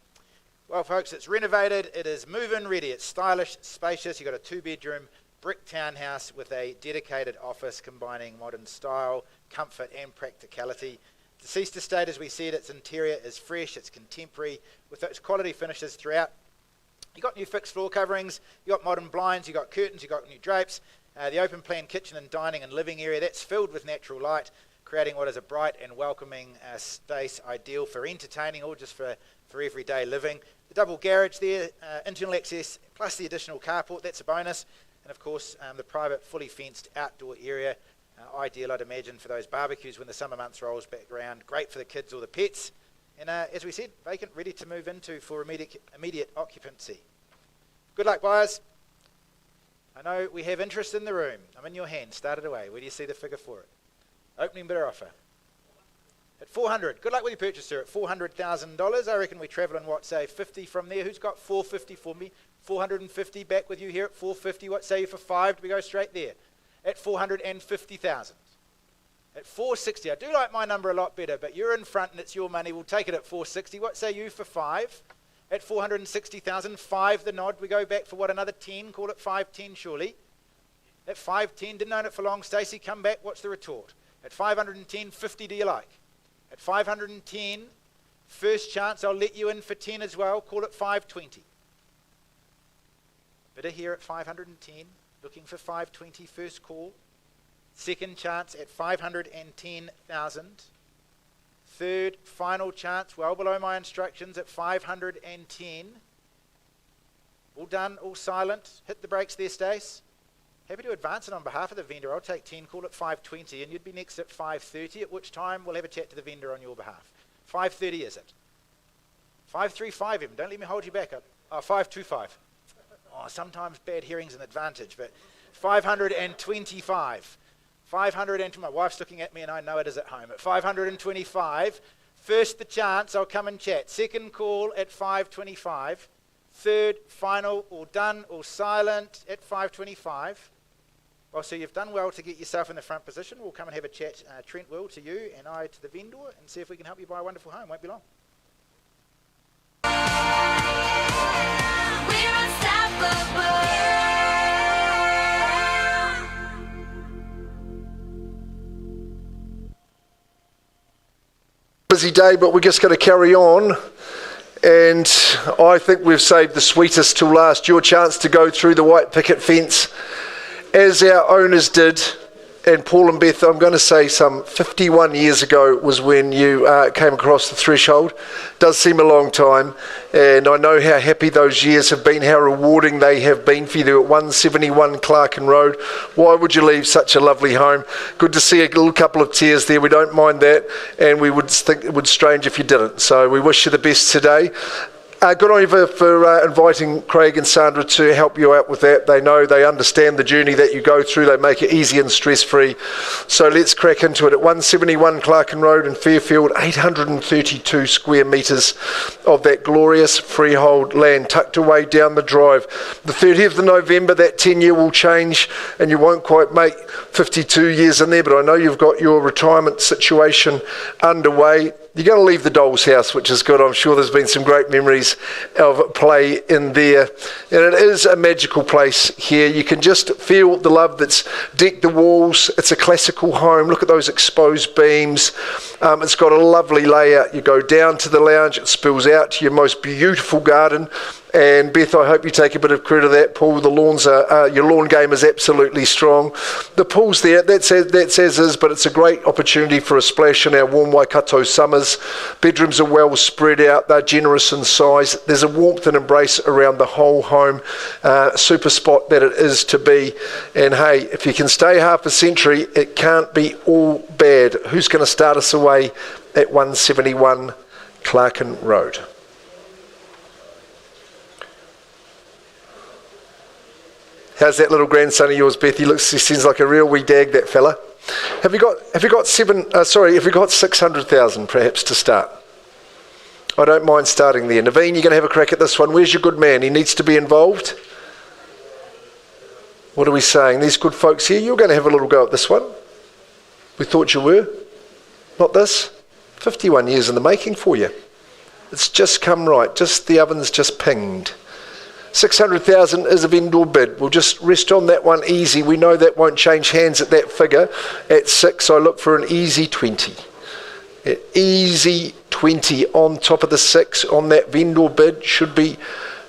Well, folks, it's renovated. It is move-in ready. It's stylish, spacious. You've got a 2-bedroom brick townhouse with a dedicated office combining modern style, comfort and practicality. Deceased estate, as we said, its interior is fresh, it's contemporary, with those quality finishes throughout. You've got new fixed floor coverings, you've got modern blinds, you've got curtains, you've got new drapes. The open plan kitchen and dining and living area, that's filled with natural light, creating what is a bright and welcoming space ideal for entertaining or just for everyday living. The double garage there, internal access, plus the additional carport, that's a bonus. And of course, the private, fully fenced outdoor area, ideal, I'd imagine, for those barbecues when the summer months rolls back around. Great for the kids or the pets. And as we said, vacant, ready to move into for immediate occupancy. Good luck, buyers. I know we have interest in the room. I'm in your hand. Start it away. Where do you see the figure for it? Opening bidder offer. At 400. Good luck with your purchaser at $400,000. I reckon we travel in, what, say, 50 from there. Who's got 450 for me? 450 back with you here at 450. What say you for 5? Do we go straight there? At 450,000. At 460. I do like my number a lot better, but you're in front and it's your money. We'll take it at 460. What say you for 5? At 460,000. 5 the nod. We go back for what, another 10? Call it 510 surely. At 510. Didn't own it for long. Stacey, come back. What's the retort? At 510, 50 do you like? At 510, first chance, I'll let you in for 10 as well. Call it 520. Bidder here at 510, looking for 520, first call. Second chance at 510,000. Third, final chance, well below my instructions at 510. All done, all silent. Hit the brakes there, Stace. Happy to advance it on behalf of the vendor. I'll take 10, call it 520, and you'd be next at 530, at which time we'll have a chat to the vendor on your behalf. 530 is it? 535 even. Don't let me hold you back. 525. Oh, sometimes bad hearing's an advantage, but 525. 500, my wife's looking at me and I know it is at home. At 525, first the chance, I'll come and chat. Second call at 525. Third, final, all done, all silent at 525. Well, so you've done well to get yourself in the front position. We'll come and have a chat, Trent will, to you and I to the vendor, and see if we can help you buy a wonderful home. Won't be long. We're unstoppable. Busy day, but we're just going to carry on. And I think we've saved the sweetest till last. Your chance to go through the white picket fence, as our owners did. And Paul and Beth, I'm going to say some 51 years ago was when you came across the threshold. Does seem a long time. And I know how happy those years have been, how rewarding they have been for you at 171 Clarkin Road. Why would you leave such a lovely home? Good to see a little couple of tears there. We don't mind that. And we would think it would strange if you didn't. So we wish you the best today. Good on you for inviting Craig and Sandra to help you out with that. They know, they understand the journey that you go through. They make it easy and stress-free. So let's crack into it. At 171 Clarkin Road in Fairfield, 832 square metres of that glorious freehold land tucked away down the drive. The 30th of November, that 10-year will change and you won't quite make 52 years in there, but I know you've got your retirement situation underway. You're going to leave the doll's house, which is good. I'm sure there's been some great memories of play in there. And it is a magical place here. You can just feel the love that's decked the walls. It's a classical home. Look at those exposed beams. It's got a lovely layout. You go down to the lounge. It spills out to your most beautiful garden. And Beth, I hope you take a bit of credit of that, Paul. The lawns are, your lawn game is absolutely strong. The pool's there, that's as is, but it's a great opportunity for a splash in our warm Waikato summers. Bedrooms are well spread out, they're generous in size. There's a warmth and embrace around the whole home. Super spot that it is to be. And hey, if you can stay half a century, it can't be all bad. Who's going to start us away at 171 Clarkin Road? How's that little grandson of yours, Beth? He seems like a real wee dag, that fella. Have you got 600,000 perhaps to start? I don't mind starting there. Naveen, you're going to have a crack at this one. Where's your good man? He needs to be involved. What are we saying? These good folks here, you're going to have a little go at this one. We thought you were. Not this. 51 years in the making for you. It's just come right. Just the oven's just pinged. 600,000 is a vendor bid. We'll just rest on that one easy. We know that won't change hands at that figure. At 6, I look for an easy 20. An easy 20 on top of the 6 on that vendor bid should be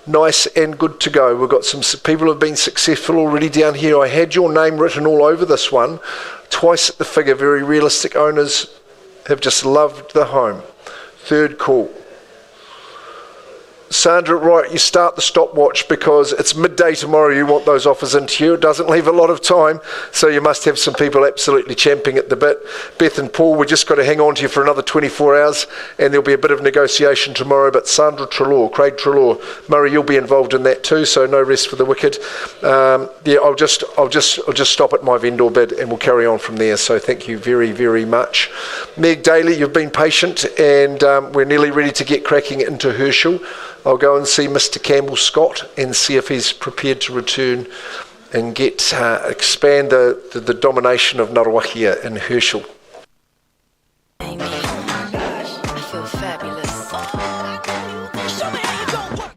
nice and good to go. We've got some people who have been successful already down here. I had your name written all over this one. Twice at the figure. Very realistic owners have just loved the home. Third call. Sandra, right, you start the stopwatch because it's midday tomorrow. You want those offers into you. It doesn't leave a lot of time, so you must have some people absolutely champing at the bit. Beth and Paul, we just got to hang on to you for another 24 hours, and there'll be a bit of negotiation tomorrow. But Sandra Trelaw, Craig Trelaw, Murray, you'll be involved in that too. So no rest for the wicked. Yeah, I'll just stop at my vendor bid, and we'll carry on from there. So thank you very, very much, Meg Daly. You've been patient, and we're nearly ready to get cracking into Herschel. I'll go and see Mr. Campbell Scott and see if he's prepared to return and expand the domination of Ngaruahia in Herschel. Oh my gosh, I feel fabulous. Show me how you gon' work.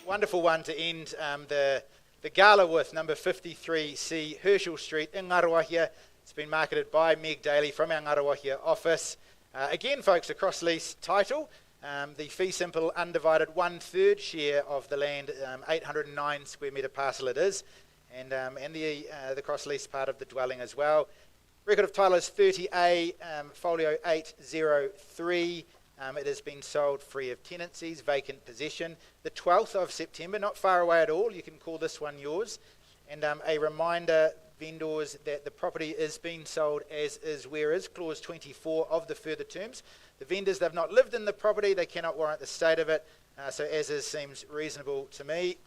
Wonderful one to end the gala with, number 53C Herschel Street in Ngaruahia. It's been marketed by Meg Daly from our Ngaruahia office. Again, folks, a cross-lease title. The fee simple undivided 1/3 share of the land, 809 square metre parcel it is, and the cross lease part of the dwelling as well. Record of title is 30A, folio 803. It has been sold free of tenancies, vacant possession. The 12th of September, not far away at all. You can call this one yours. And a reminder, vendors, that the property is being sold as is, where is, clause 24 of the further terms. The vendors, they've not lived in the property, they cannot warrant the state of it, so as is seems reasonable to me.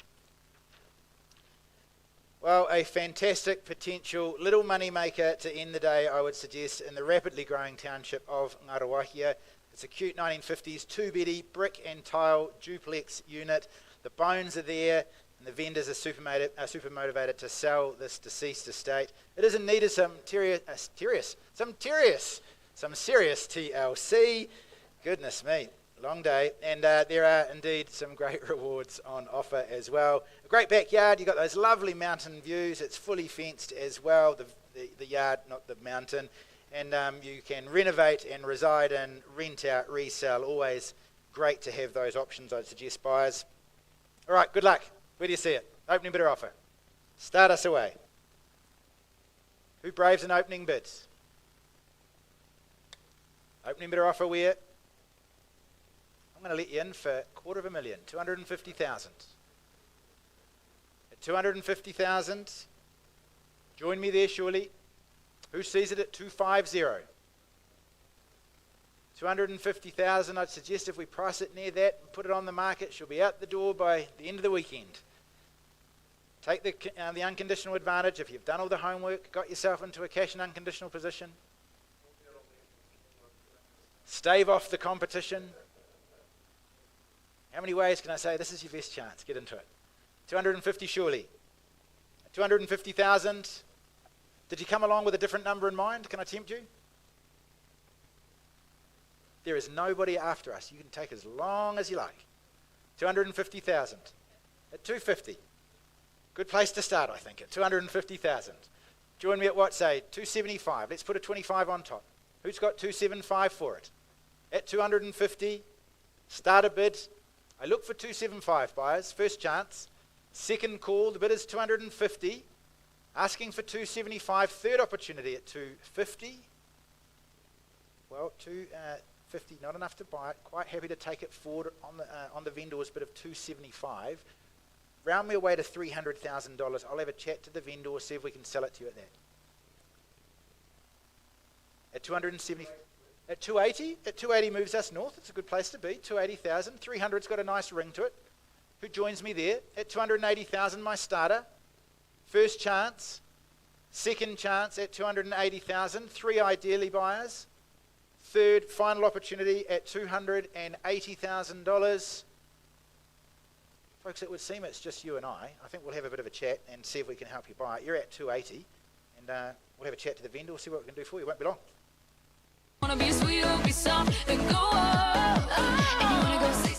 Well, a fantastic potential little money maker to end the day, I would suggest, in the rapidly growing township of Ngaruawahia. It's a cute 1950s two-beddy brick and tile duplex unit. The bones are there, and the vendors are super motivated to sell this deceased estate. It is in need of some serious TLC. Goodness me, long day. And there are indeed some great rewards on offer as well. A great backyard. You've got those lovely mountain views. It's fully fenced as well, the yard, not the mountain. And you can renovate and reside in, rent out, resell. Always great to have those options, I'd suggest, buyers. All right, good luck. Where do you see it? Opening bidder offer. Start us away. Who braves an opening bid? Opening bidder offer where? I'm going to let you in for $250,000, 250,000. At 250,000, join me there surely. Who sees it at 250? 250,000, I'd suggest if we price it near that and put it on the market, she'll be out the door by the end of the weekend. Take the unconditional advantage. If you've done all the homework, got yourself into a cash and unconditional position, stave off the competition. How many ways can I say this is your best chance? Get into it. 250 surely. 250,000. Did you come along with a different number in mind? Can I tempt you? There is nobody after us. You can take as long as you like. 250,000. At 250. Good place to start, I think, at 250,000. Join me at what, say, 275. Let's put a 25 on top. Who's got 275 for it? At 250, start a bid. I look for 275 buyers, first chance. Second call, the bid is 250. Asking for 275, third opportunity at 250. Well, 250, not enough to buy it. Quite happy to take it forward on the vendor's bid of 275. Round me away to $300,000. I'll have a chat to the vendor, see if we can sell it to you at that. At 270, at 280, at 280 moves us north. It's a good place to be. 280,000, 300's got a nice ring to it. Who joins me there? At 280,000, my starter. First chance, second chance at 280,000, three ideally buyers. Third, final opportunity at $280,000. Folks, it would seem it's just you and I think we'll have a bit of a chat and see if we can help you buy it. You're at 280, and we'll have a chat to the vendor, see what we can do for you. It won't be long. Wanna be sweet or be soft and go up. And you wanna go say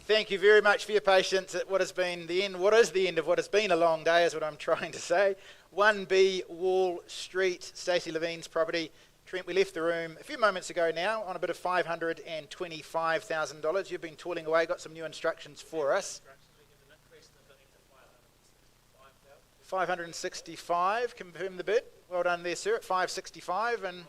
Thank you very much for your patience at what is the end of what has been a long day, is what I'm trying to say. 1B Wall Street, Stacey Levine's property. Trent, we left the room a few moments ago now on a bit of $525,000. You've been toiling away, got some new instructions for us. 565, confirm the bid. Well done there, sir, at 565. And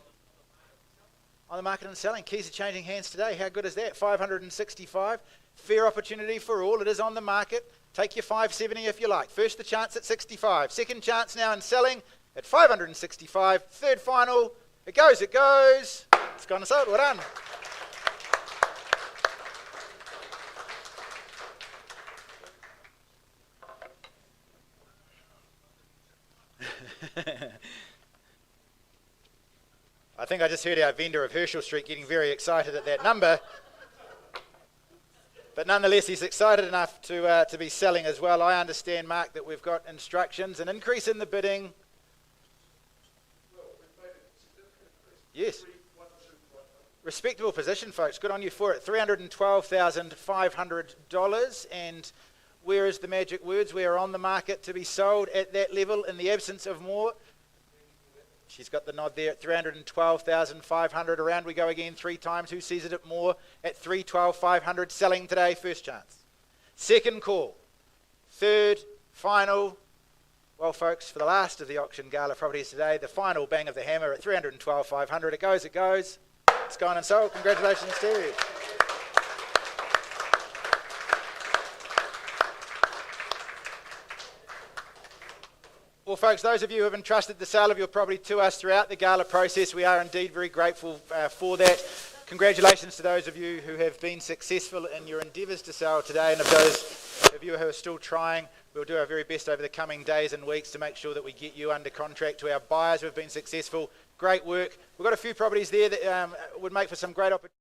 on the market and selling, keys are changing hands today. How good is that? 565. Fair opportunity for all. It is on the market. Take your 570 if you like. First the chance at 65. Second chance now in selling at 565. Third final. It goes, it goes. It's gone and sold. Well done. I think I just heard our vendor of Herschel Street getting very excited at that number. But nonetheless, he's excited enough to be selling as well. I understand, Mark, that we've got instructions, an increase in the bidding. Yes. Respectable position, folks. Good on you for it. $312,500. And where is the magic words? We are on the market to be sold at that level in the absence of more. She's got the nod there at 312,500. Around we go again 3 times. Who sees it at more? At 312,500. Selling today. First chance. Second call. Third, final. Well, folks, for the last of the auction gala properties today, the final bang of the hammer at 312,500. It goes, it goes. It's gone and sold. Congratulations to you. Well, folks, those of you who have entrusted the sale of your property to us throughout the gala process, we are indeed very grateful for that. Congratulations to those of you who have been successful in your endeavours to sell today, and of those of you who are still trying, we'll do our very best over the coming days and weeks to make sure that we get you under contract. To our buyers who have been successful, great work. We've got a few properties there that would make for some great opportunities.